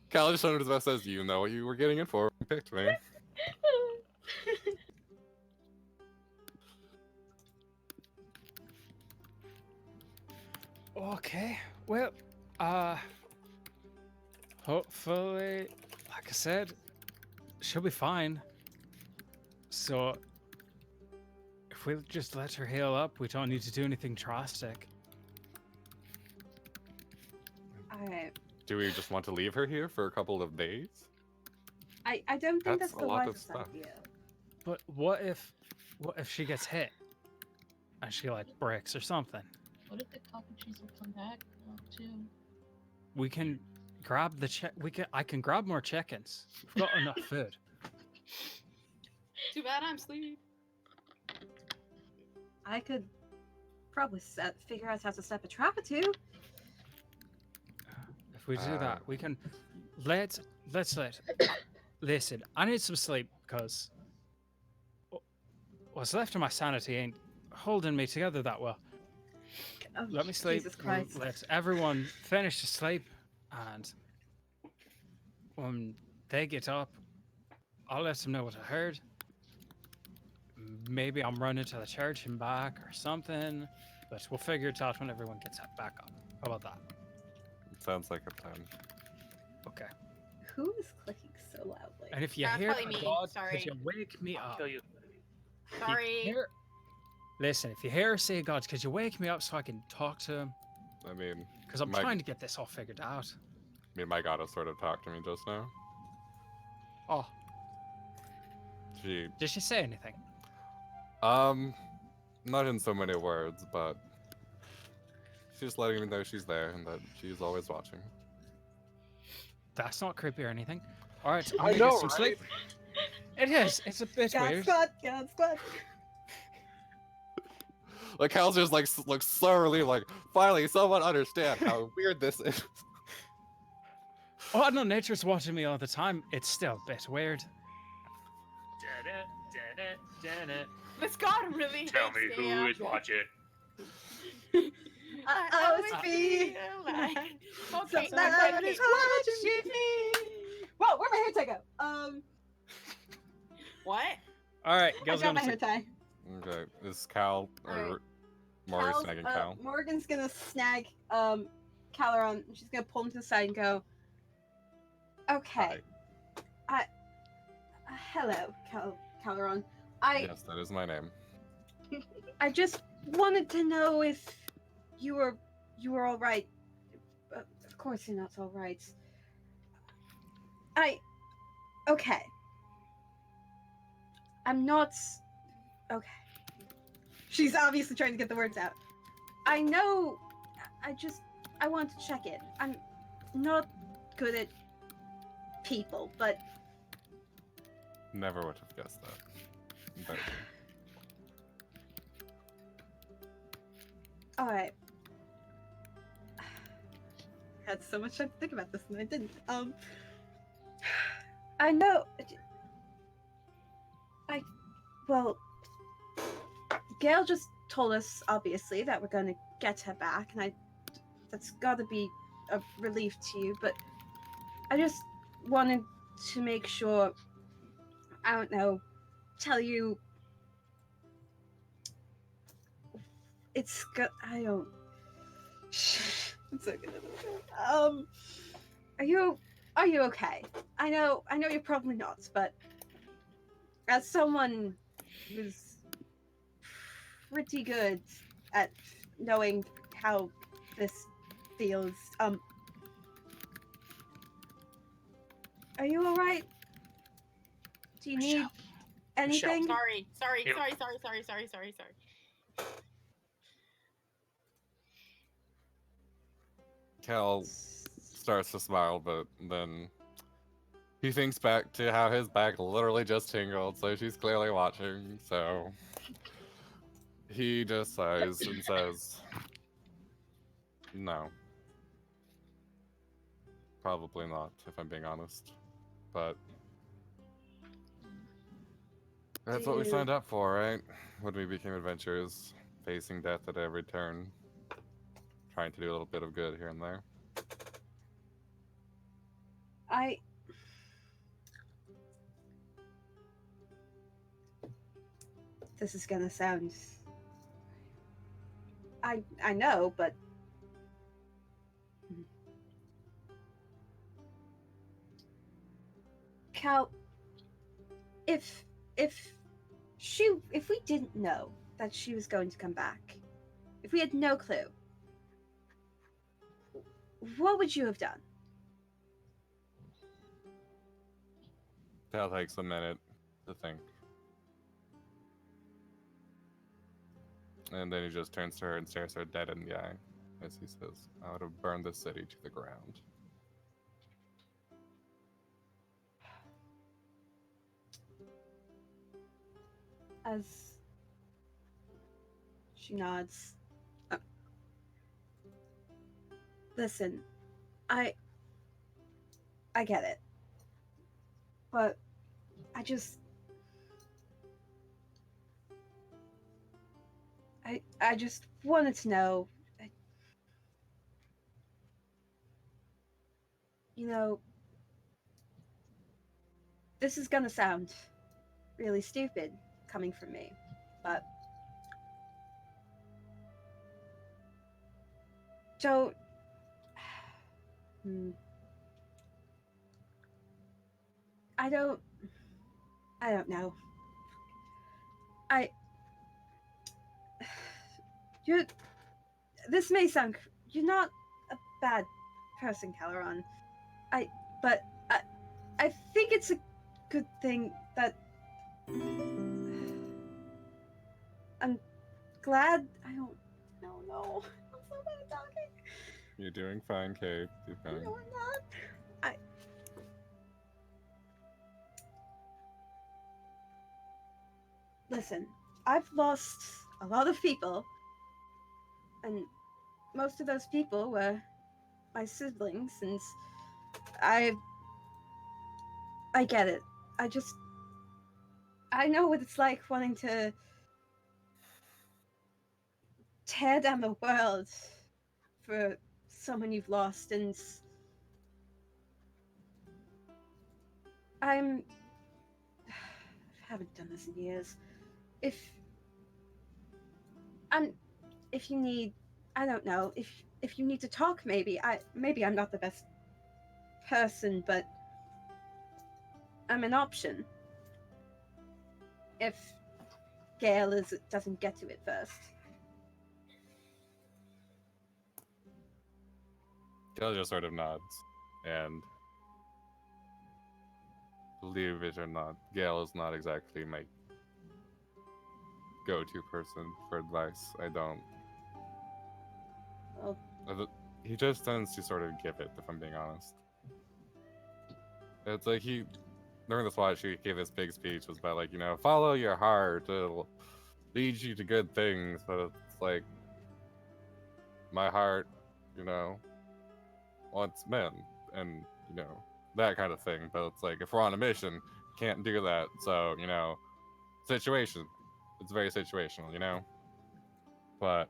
Cal just under his breath says, "You know what you were getting in for. You picked me." Okay. Well, Hopefully, like I said, she'll be fine. So, if we just let her heal up, we don't need to do anything drastic. Alright. Do we just want to leave her here for a couple of days? I don't think That's that's a the lot of wisest stuff. idea. But what if she gets hit and she like breaks or something? What if the cockatoos will come back too? We can grab the I can grab more chickens. We've got enough food. Too bad I'm asleep. I could probably figure out how to set a trap or two. If we do that, we can let's listen. I need some sleep because what's left of my sanity ain't holding me together that well. Oh, Let me sleep. Jesus Christ. Let everyone finish to sleep, and when they get up, I'll let them know what I heard. Maybe I'm running to the church and back or something, but we'll figure it out when everyone gets back up. How about that? Sounds like a plan. Okay. Who is clicking so loudly? And if you That's hear probably me, God, sorry. could you wake me I'll up? kill you. If you Sorry. Listen, if you hear her say God, could you wake me up so I can talk to him? I mean, Because I'm My- trying to get this all figured out. my goddess sort of talked to me just now. Oh, She, did she say anything? not in so many words, but she's letting me know she's there and that she's always watching. That's not creepy or anything. All right, I'm I gonna get know, some right? sleep. It is. It's a bit God weird. squad, God squad. Like Hal's just like looks slowly like finally someone understand how weird this is. Oh, I know nature's watching me all the time. It's still a bit weird. This God really Tell hates me who Sam. is watching. I always feel like. Okay, somebody's watching me. Whoa, where'd my hair tie go? What? All right, I Gil's got gonna my hair sleep. tie. Okay, is Cal or Alright. Maury Cal's, snagging Cal? Morgan's gonna snag Caleron. She's gonna pull him to the side and go, okay. Hello, Caleron. Yes, that is my name. I just wanted to know if you were all right. Of course you're not all right. Okay. I'm not okay. She's obviously trying to get the words out. I know. I want to check in. I'm not good at people, but Never would have guessed that. But all right. I had so much time to think about this and I didn't. I know. Well, Gail just told us obviously that we're going to get her back, and that's got to be a relief to you. But I just wanted to make sure. I don't know. Tell you. It's good. I don't. I'm so good at this. Are you okay? I know you're probably not, but as someone who's pretty good at knowing how this feels, are you all right? Do you need anything? Sorry. Ew. Sorry. Cal starts to smile, but then he thinks back to how his back literally just tingled, so she's clearly watching, so he just sighs and says, no. Probably not, if I'm being honest. But that's what we signed up for, right? When we became adventurers, facing death at every turn, trying to do a little bit of good here and there. This is gonna sound. I know, but Cal, if we didn't know that she was going to come back, if we had no clue, what would you have done? Cal takes a minute to think. And then he just turns to her and stares her dead in the eye as he says, I would have burned the city to the ground. As she nods. Listen, I get it. But I just wanted to know, you know, this is gonna sound really stupid coming from me, but don't I don't know. This may sound, you're not a bad person, Caleron. But I think it's a good thing that I'm glad I don't know. I'm so bad at talking. You're doing fine, Kate. You're fine. No, I'm not. Listen, I've lost a lot of people, and most of those people were my siblings, and I get it. I know what it's like wanting to tear down the world for someone you've lost, and I haven't done this in years. If you need, I don't know, if you need to talk, maybe I'm not the best person, but I'm an option. If Gale doesn't get to it first. Gale just sort of nods, and believe it or not, Gale is not exactly my go-to person for advice. I don't. Well, he just tends to sort of give it, if I'm being honest. It's like during this watch, he gave this big speech, was about, like, you know, follow your heart, it'll lead you to good things, but it's like, my heart, you know, wants men, and, you know, that kind of thing, but it's like, if we're on a mission, can't do that, so, you know, situation. It's very situational, you know? But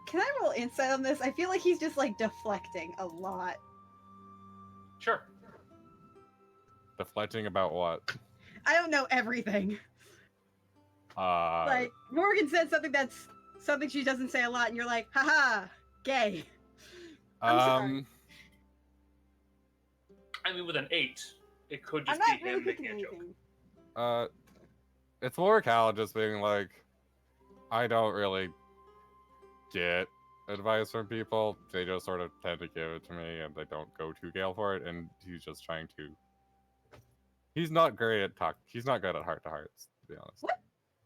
can I roll insight on this? I feel like he's just like deflecting a lot. Sure. deflecting about what? I don't know everything. Like, Morgan said something she doesn't say a lot, and you're like, haha, gay. I'm sorry. I mean, with an 8, it could just I'm not be really him making picking a joke. anything. It's more Cal just being like, I don't really get advice from people. They just sort of tend to give it to me, and they don't go to Gale for it, and he's just trying to... He's not great at talk. He's not good at heart-to-hearts, to be honest. What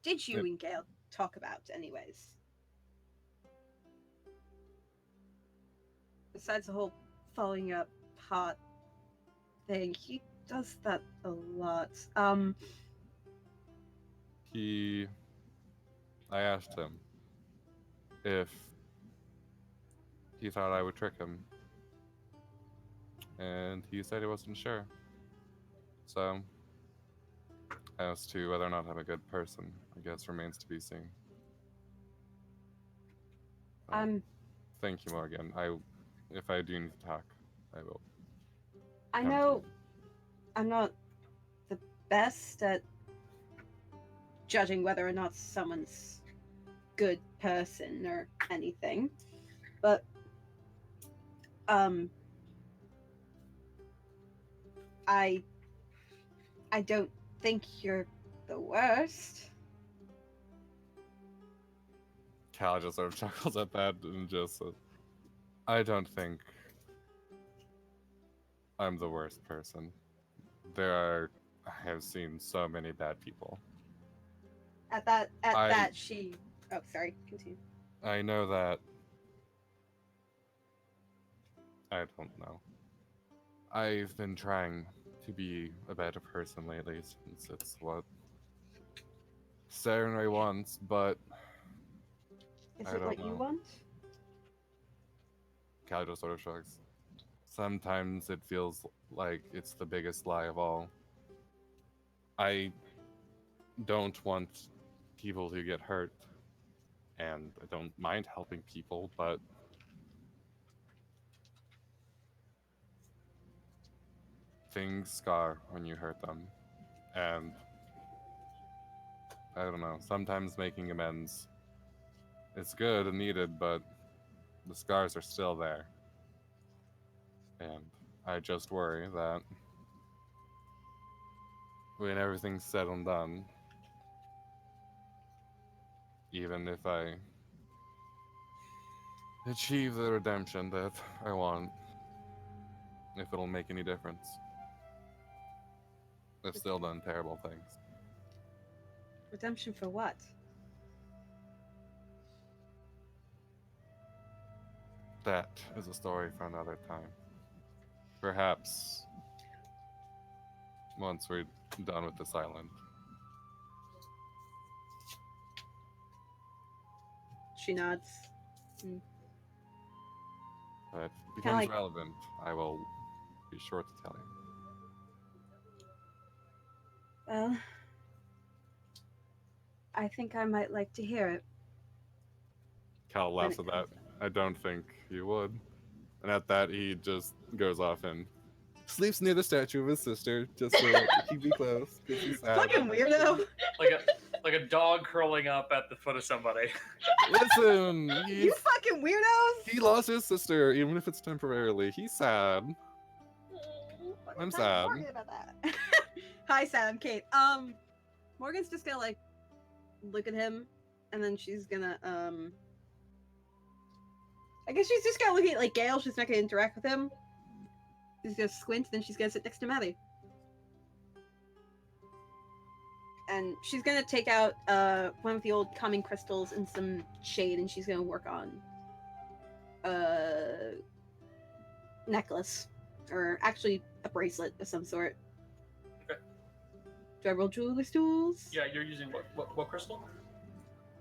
did you and Gale talk about, anyways? Besides the whole following up heart thing, he does that a lot. I asked him if he thought I would trick him, and he said he wasn't sure. So, as to whether or not I'm a good person, I guess remains to be seen. Thank you, Morgan. If I do need to talk, I will. I know I'm not the best at judging whether or not someone's good person or anything, but I don't think you're the worst. Cal just sort of chuckles at that and just says, I don't think I'm the worst person. I have seen so many bad people. At that, she. Oh, sorry. Continue. I know that. I don't know. I've been trying to be a better person lately since it's what Sarah wants, but Is I it don't what you know. want? Cal just sort of shrugs. Sometimes it feels like it's the biggest lie of all. I don't want people to get hurt, and I don't mind helping people, but things scar when you hurt them. And I don't know, sometimes making amends is good and needed, but the scars are still there. And I just worry that when everything's said and done, even if I achieve the redemption that I want, if it'll make any difference, I've still done terrible things. Redemption for what? That is a story for another time. Perhaps once we're done with this island. She nods. But if it becomes like- relevant, I will be sure to tell you. Well, I think I might like to hear it. Cal laughs at that. I don't think you would. And at that, he just goes off and sleeps near the statue of his sister, just to keep me close. 'Cause he's sad. Fucking weirdo. Like a dog curling up at the foot of somebody. Listen, You fucking weirdos. he lost his sister, even if it's temporarily. He's sad. I'm Talk to sad. Morgan about that. Hi, Sad. I'm Kate. Morgan's just gonna like look at him, and then she's gonna I guess she's just gonna look at like Gale. She's not gonna interact with him. She's gonna squint, then she's gonna sit next to Maddie. And she's gonna take out one of the old calming crystals and some shade, and she's gonna work on a necklace, or actually a bracelet of some sort. Okay. Do I roll jeweler's tools? Yeah, you're using what crystal?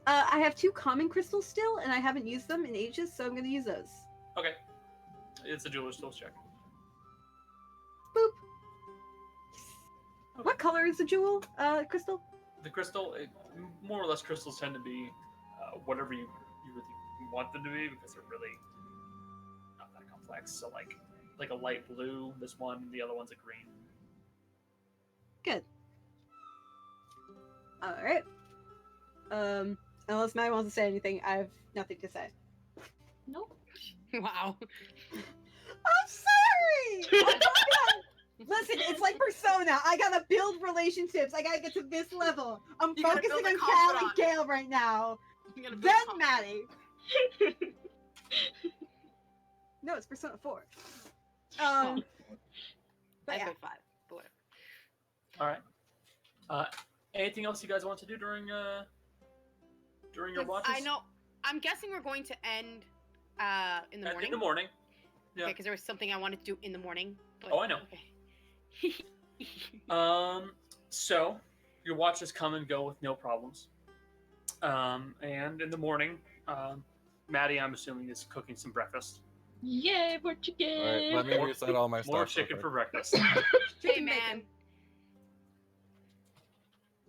I have 2 common crystals still, and I haven't used them in ages, so I'm gonna use those. Okay. It's a jeweler's tools check. Boop. What color is the jewel crystal? The crystal, more or less, crystals tend to be whatever you really want them to be, because they're really not that complex. So like a light blue, this one, the other one's a green. Good. All right. Unless Maddie wants to say anything, I have nothing to say. Nope. Wow. I'm sorry. Oh my God. Listen, it's like Persona. I gotta build relationships. I gotta get to this level. I'm You gotta focusing build a on Cal and confidant. Gale right now. I'm gonna build Then a Maddie. No, it's Persona 4. But I yeah. said 5, but whatever. All right. Anything else you guys want to do during your watches? I know. I'm guessing we're going to end in the morning. In the morning. Yeah. Okay, because there was something I wanted to do in the morning. But, Oh, I know. Okay. So your watches come and go with no problems. And in the morning, Maddie, I'm assuming, is cooking some breakfast. Yay, more chicken. Alright, let me reset all my stuff. More real chicken quick. for breakfast. Hey, Chicken man.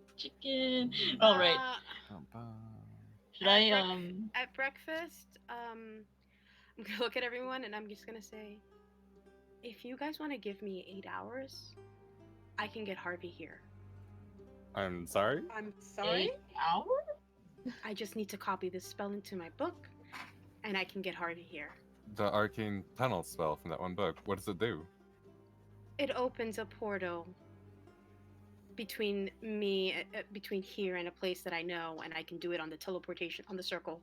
bacon. Chicken. All right. Should I At breakfast, I'm gonna look at everyone and I'm just gonna say, if you guys want to give me 8 hours, I can get Harvey here. I'm sorry? I'm sorry. 8 hours? I just need to copy this spell into my book, and I can get Harvey here. The arcane tunnel spell from that one book. What does it do? It opens a portal between here and a place that I know, and I can do it on the teleportation on the circle.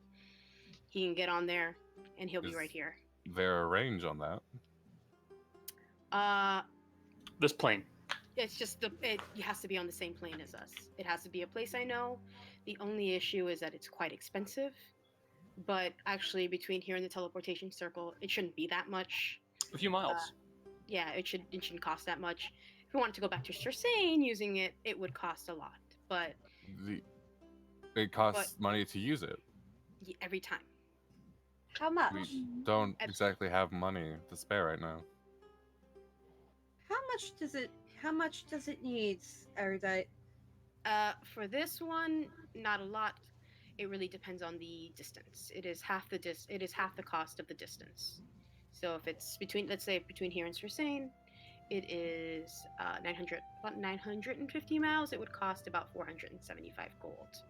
He can get on there, and he'll be right here. There a range on that? This plane. It's just it has to be on the same plane as us. It has to be a place I know. The only issue is that it's quite expensive. But actually, between here and the teleportation circle, it shouldn't be that much. A few miles. Yeah, it shouldn't cost that much. If we wanted to go back to Sursane using it, it would cost a lot. But it costs money to use it. Every time. How much? We don't exactly have money to spare right now. How much does it need, Erudite? For this one, not a lot. It really depends on the distance. It is half the cost of the distance. So if it's let's say between here and Sursane, it is about 950 miles. It would cost about 475 gold.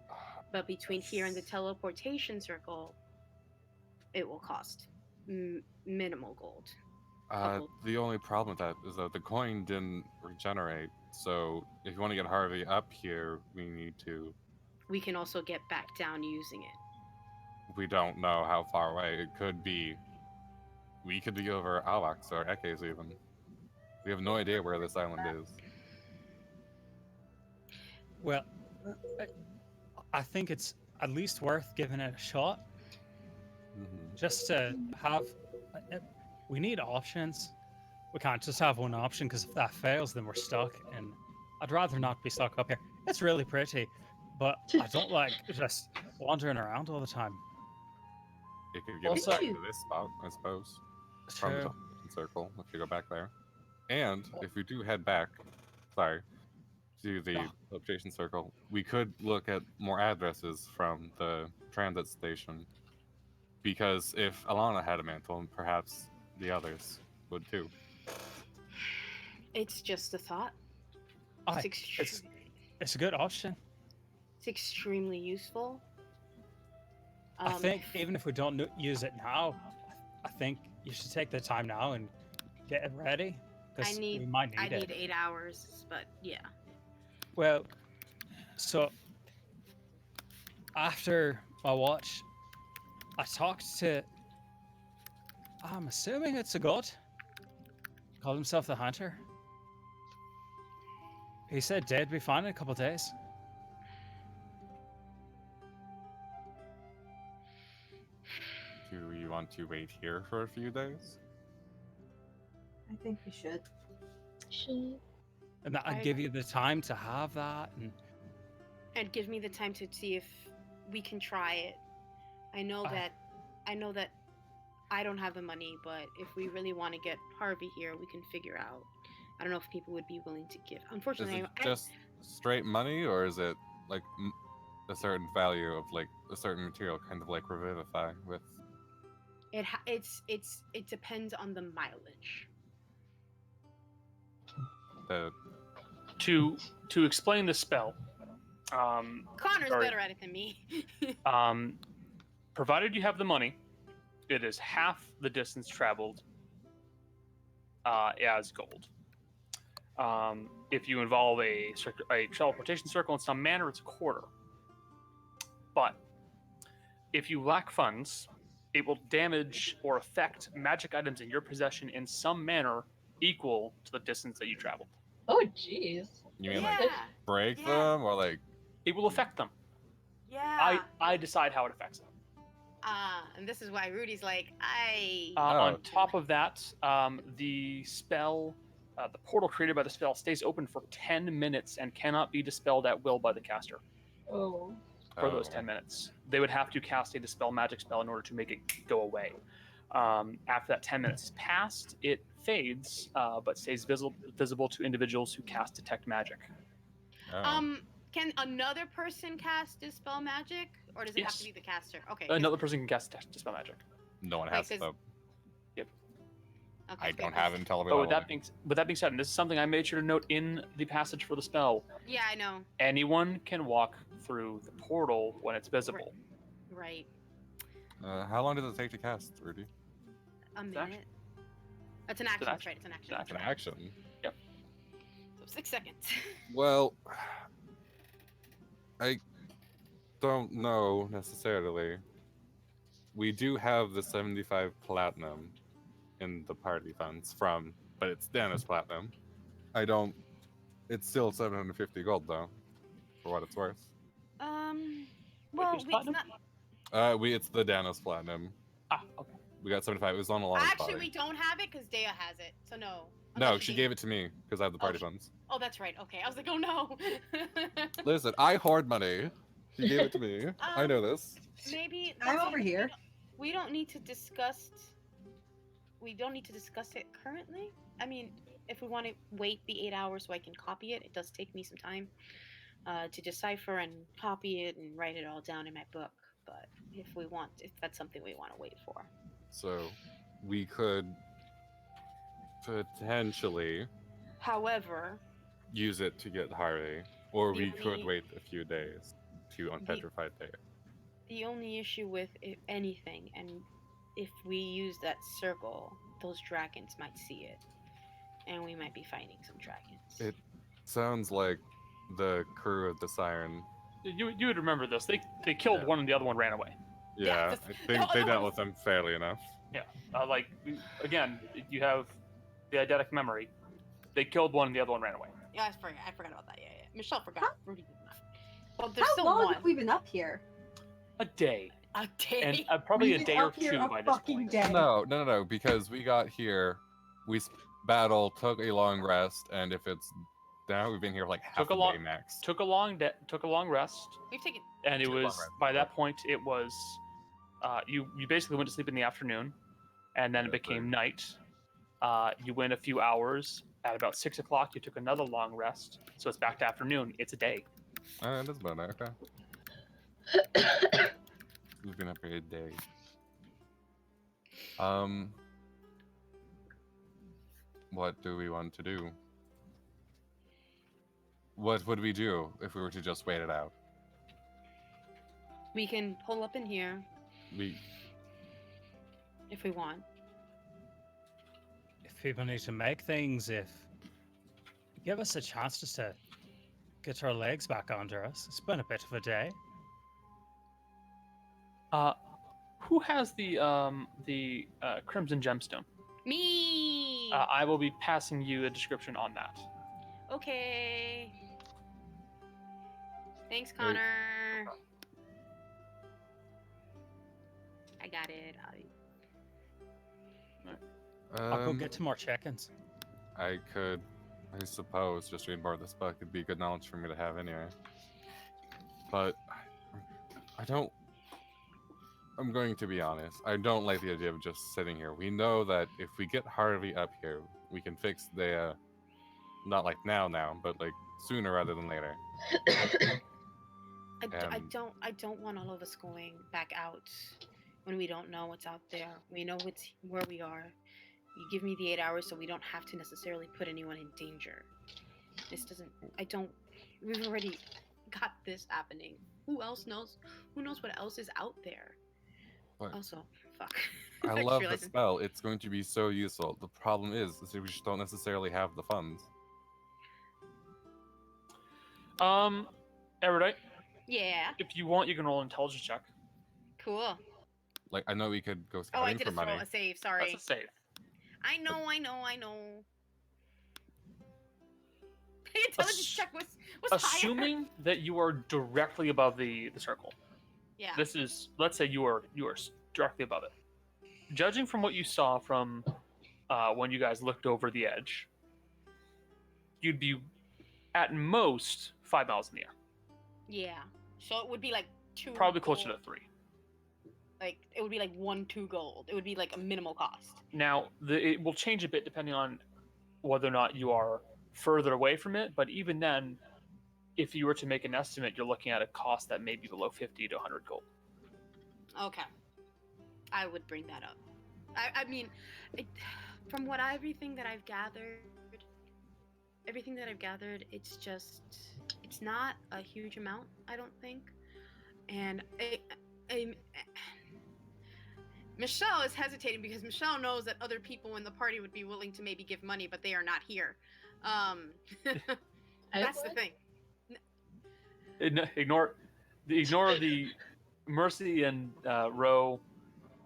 But between here and the teleportation circle, it will cost minimal gold. The only problem with that is that the coin didn't regenerate. So if you want to get Harvey up here, we can also get back down using it. We don't know how far away. We could be over Alax or Ekes even. We have no idea where this island is. Well, I think it's at least worth giving it a shot. Mm-hmm. Just to have... We need options. We can't just have one option, because if that fails, then we're stuck. And I'd rather not be stuck up here. It's really pretty, but I don't like just wandering around all the time. You could get Also- back to this spot, I suppose. From the True. circle, if you go back there. And if we do head back, to the teleportation circle, we could look at more addresses from the transit station. Because if Alana had a mantle, perhaps the others would too. It's just a thought. It's a good option. It's extremely useful. I think even if we don't use it now, I think you should take the time now and get it ready. Because we might need it. I need 8 hours, but yeah. Well, so after my watch, I talked to... I'm assuming it's a god. Called himself the Hunter. He said dead be fine in a couple days. Do you want to wait here for a few days? I think we should. And that'd give you the time to have that. And give me the time to see if we can try it. I know that I don't have the money, but if we really want to get Harvey here, we can figure out. I don't know if people would be willing to give. Unfortunately, Is it just straight money, or is it like a certain value of like a certain material, kind of like Revivify with? It depends on the mileage. To explain the spell. Connor's sorry. better at it than me. Provided you have the money, it is half the distance traveled as gold. If you involve a teleportation circle in some manner, it's a quarter. But if you lack funds, it will damage or affect magic items in your possession in some manner equal to the distance that you traveled. Oh, jeez. You mean like break them, or like? It will affect them. Yeah. I decide how it affects them. And this is why Rudy's like, On top of that, the spell, the portal created by the spell stays open for 10 minutes and cannot be dispelled at will by the caster. Oh. For those 10 minutes. They would have to cast a dispel magic spell in order to make it go away. After that 10 minutes is passed, it fades, but stays visible to individuals who cast detect magic. Can another person cast dispel magic, or does it have to be the caster? Okay. Another person can cast dispel magic. No one has to. Yep. Okay, I don't have intel But with that being said, and this is something I made sure to note in the passage for the spell. Yeah, I know. Anyone can walk through the portal when it's visible. Right. How long does it take to cast, Rudy? A minute. That's an action. That's right. It's an action. It's an action. Yep. So 6 seconds. Well, I don't know necessarily. We do have the 75 platinum in the party funds but it's Dennis platinum. I don't. It's still 750 gold though, for what it's worth. Well, who's it's platinum? not. It's the Dennis platinum. Ah, okay. We got 75. It was on a lot of Actually, party. we don't have it because Dea has it. So no. No, Unless she you gave it to me because I have the party sh- funds. Oh, that's right. Okay, I was like, oh no. Listen, I hoard money. She gave it to me. I know this. Maybe I'm let's- over here. We don't need to discuss. We don't need to discuss it currently. I mean, if we want to wait the 8 hours so I can copy it, it does take me some time to decipher and copy it and write it all down in my book. But if that's something we want to wait for. So, we could potentially However, use it to get Harvey, or The we could only- wait a few days to unpetrified Dea. the only issue with anything, and if we use that circle, those dragons might see it, and we might be fighting some dragons. It sounds like the crew of the Siren. You would remember this. They killed Yeah. one and the other one ran away. Yeah, that's- I think no, they no, dealt no. with them fairly enough. Again, you have the eidetic memory. They killed one and the other one ran away. Yeah, I forgot about that. Yeah. Michelle forgot. Rudy did not. Well, there's How still long one. have we been up here? A day. A day. And probably We've a been day or up here two a by this fucking point. day. No, because we got here, we battled, took a long rest, and if it's now we've been here like half Took a a long- day max. Took a long rest, We've taken. and it Took a long was rest, by yeah. that point it was you basically went to sleep in the afternoon, and then it Yeah, became night. You went a few hours. At about 6 o'clock, you took another long rest, so it's back to afternoon. It's a day. That's about it. Okay. We've been up here a day. What do we want to do? What would we do if we were to just wait it out? We can pull up in here We if we want. If people need to make things, if give us a chance just to get our legs back under us. It's been a bit of a day. Who has the Crimson Gemstone? Me. I will be passing you a description on that. Okay. Thanks, Connor. I got it. I'll go get to more check-ins. I could, I suppose, just read more of this book. It'd be good knowledge for me to have anyway. But I don't. I'm going to be honest. I don't like the idea of just sitting here. We know that if we get Harvey up here, we can fix the. Not like now, but like sooner rather than later. I don't want all of us going back out when we don't know what's out there. We know where we are. You give me the 8 hours so we don't have to necessarily put anyone in danger. We've already got this happening. Who else knows? Who knows what else is out there? But Also, fuck. I just love the realized- spell. It's going to be so useful. The problem is that we just don't necessarily have the funds. Erudite, Yeah, if you want, you can roll an intelligence check. cool. Like I know we could go Oh, I scouting did for a throw money. a save. Sorry. That's a save. I know. The intelligence check was higher. Assuming that you are directly above the circle. Yeah. This is, let's say you are directly above it. Judging from what you saw from when you guys looked over the edge, you'd be at most 5 miles in the air. Yeah. So it would be like 2. Probably closer to gold. 3. Like it would be like 1-2 gold. It would be like a minimal cost. Now, it will change a bit depending on whether or not you are further away from it, but even then, if you were to make an estimate, you're looking at a cost that may be below 50 to 100 gold. Okay. I would bring that up. I mean, from everything that I've gathered, it's not a huge amount, I don't think. And Michelle is hesitating because Michelle knows that other people in the party would be willing to maybe give money, but they are not here. That's the thing. Ignore the Mercy and Ro.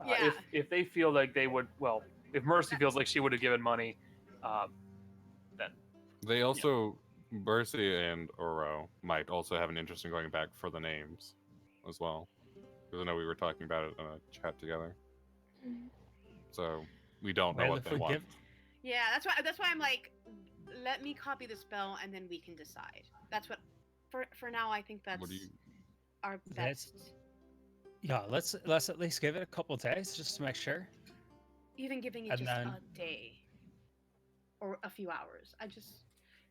Yeah. If they feel like they would, well, if Mercy feels like she would have given money, then They also, Mercy and Oro might also have an interest in going back for the names as well. Because I know we were talking about it in a chat together. So we don't know Well, what if they we want. give Yeah, that's why I'm like, let me copy the spell and then we can decide. That's what for now I think that's What do you? our That's- best. yeah, let's at least give it a couple days just to make sure. Even giving it And just then- a day or a few hours.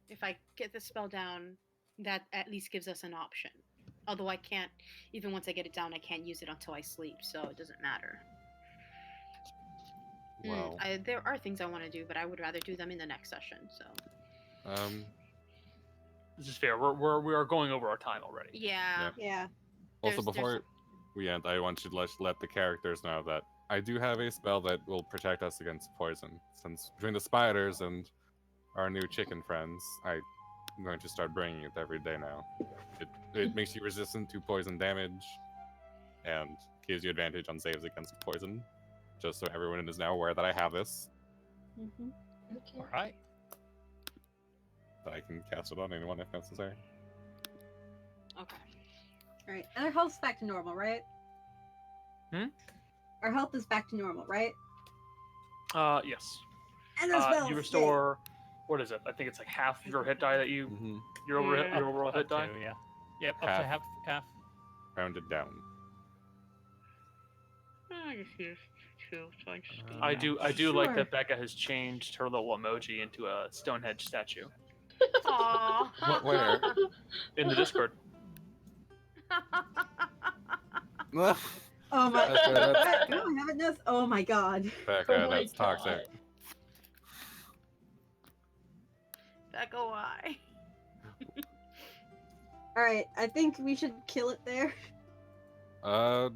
If I get the spell down, that at least gives us an option. Although I can't, even once I get it down, I can't use it until I sleep, so it doesn't matter. Well, There are things I want to do, but I would rather do them in the next session. So. this is fair. We are going over our time already. Yeah. Yeah. Also, There's before we end, I want you to let the characters know that I do have a spell that will protect us against poison. Since between the spiders and our new chicken friends, I'm going to start bringing it every day now. It makes you resistant to poison damage, and gives you advantage on saves against poison. Just so everyone is now aware that I have this, Mm-hmm. Okay. All right. that I can cast it on anyone if necessary. Okay. All right, and our health's back to normal, right? Hmm? Our health is back to normal, right? Yes. And our spells, You restore. What is it? I think it's like half your hit die that you Mm-hmm. your overall hit die. To, yeah. Yep, up Half. to half. Rounded down. I just use two, so I just do I that. do like Sure. that Becca has changed her little emoji into a Stonehenge statue Aww. What, where? in the Discord. Becca, Oh my! that's, No, I haven't noticed. Oh my god! Oh my that's toxic. God. Becca, why? All right, I think we should kill it there. I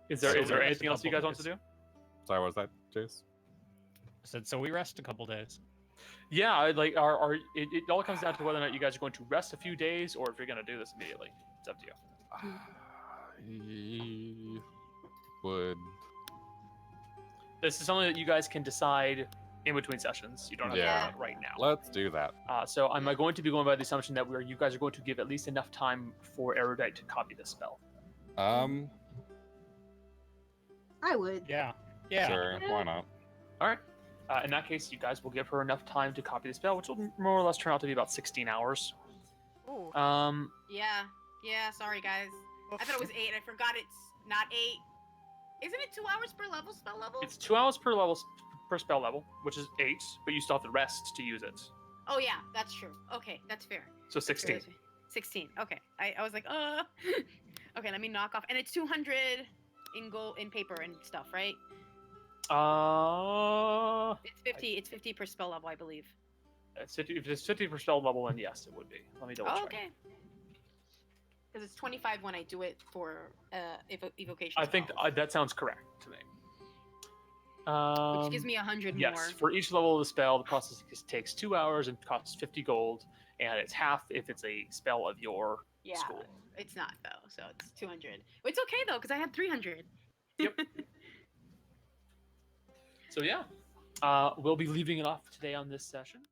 Is So there we rest anything a else you couple guys want to days. do? sorry, what was that, Jace? I said so. We rest a couple days. Yeah, like it all comes down to whether or not you guys are going to rest a few days or if you're going to do this immediately. It's up to you. I would. This is something that you guys can decide in between sessions. You don't have to Yeah. do it right now. Let's do that. So I'm going to be going by the assumption that you guys are going to give at least enough time for Erudite to copy this spell. I would. Yeah. Yeah. Sure, why not? All right. In that case, you guys will give her enough time to copy the spell, which will more or less turn out to be about 16 hours. Ooh. Yeah, sorry guys. I thought it was 8. I forgot it's not 8. Isn't it 2 hours per level, spell level? It's 2 hours per spell level, which is 8, but you still have the rest to use it. Oh yeah, that's true. Okay, that's fair. So 16. 16. Okay. I was like, Okay, let me knock off. And it's 200 in gold, in paper and stuff, right? It's 50. It's 50 per spell level, I believe. If it's 50 per spell level, then yes, it would be. Let me double check. Okay. Because it's 25 when I do it for evocation. I think spells, that sounds correct to me. which gives me 100 yes, more. for each level of the spell, the process takes 2 hours and costs 50 gold, and it's half if it's a spell of your Yeah, school. it's not though, so it's 200. It's okay though, because I had 300. So yeah, we'll be leaving it off today on this session.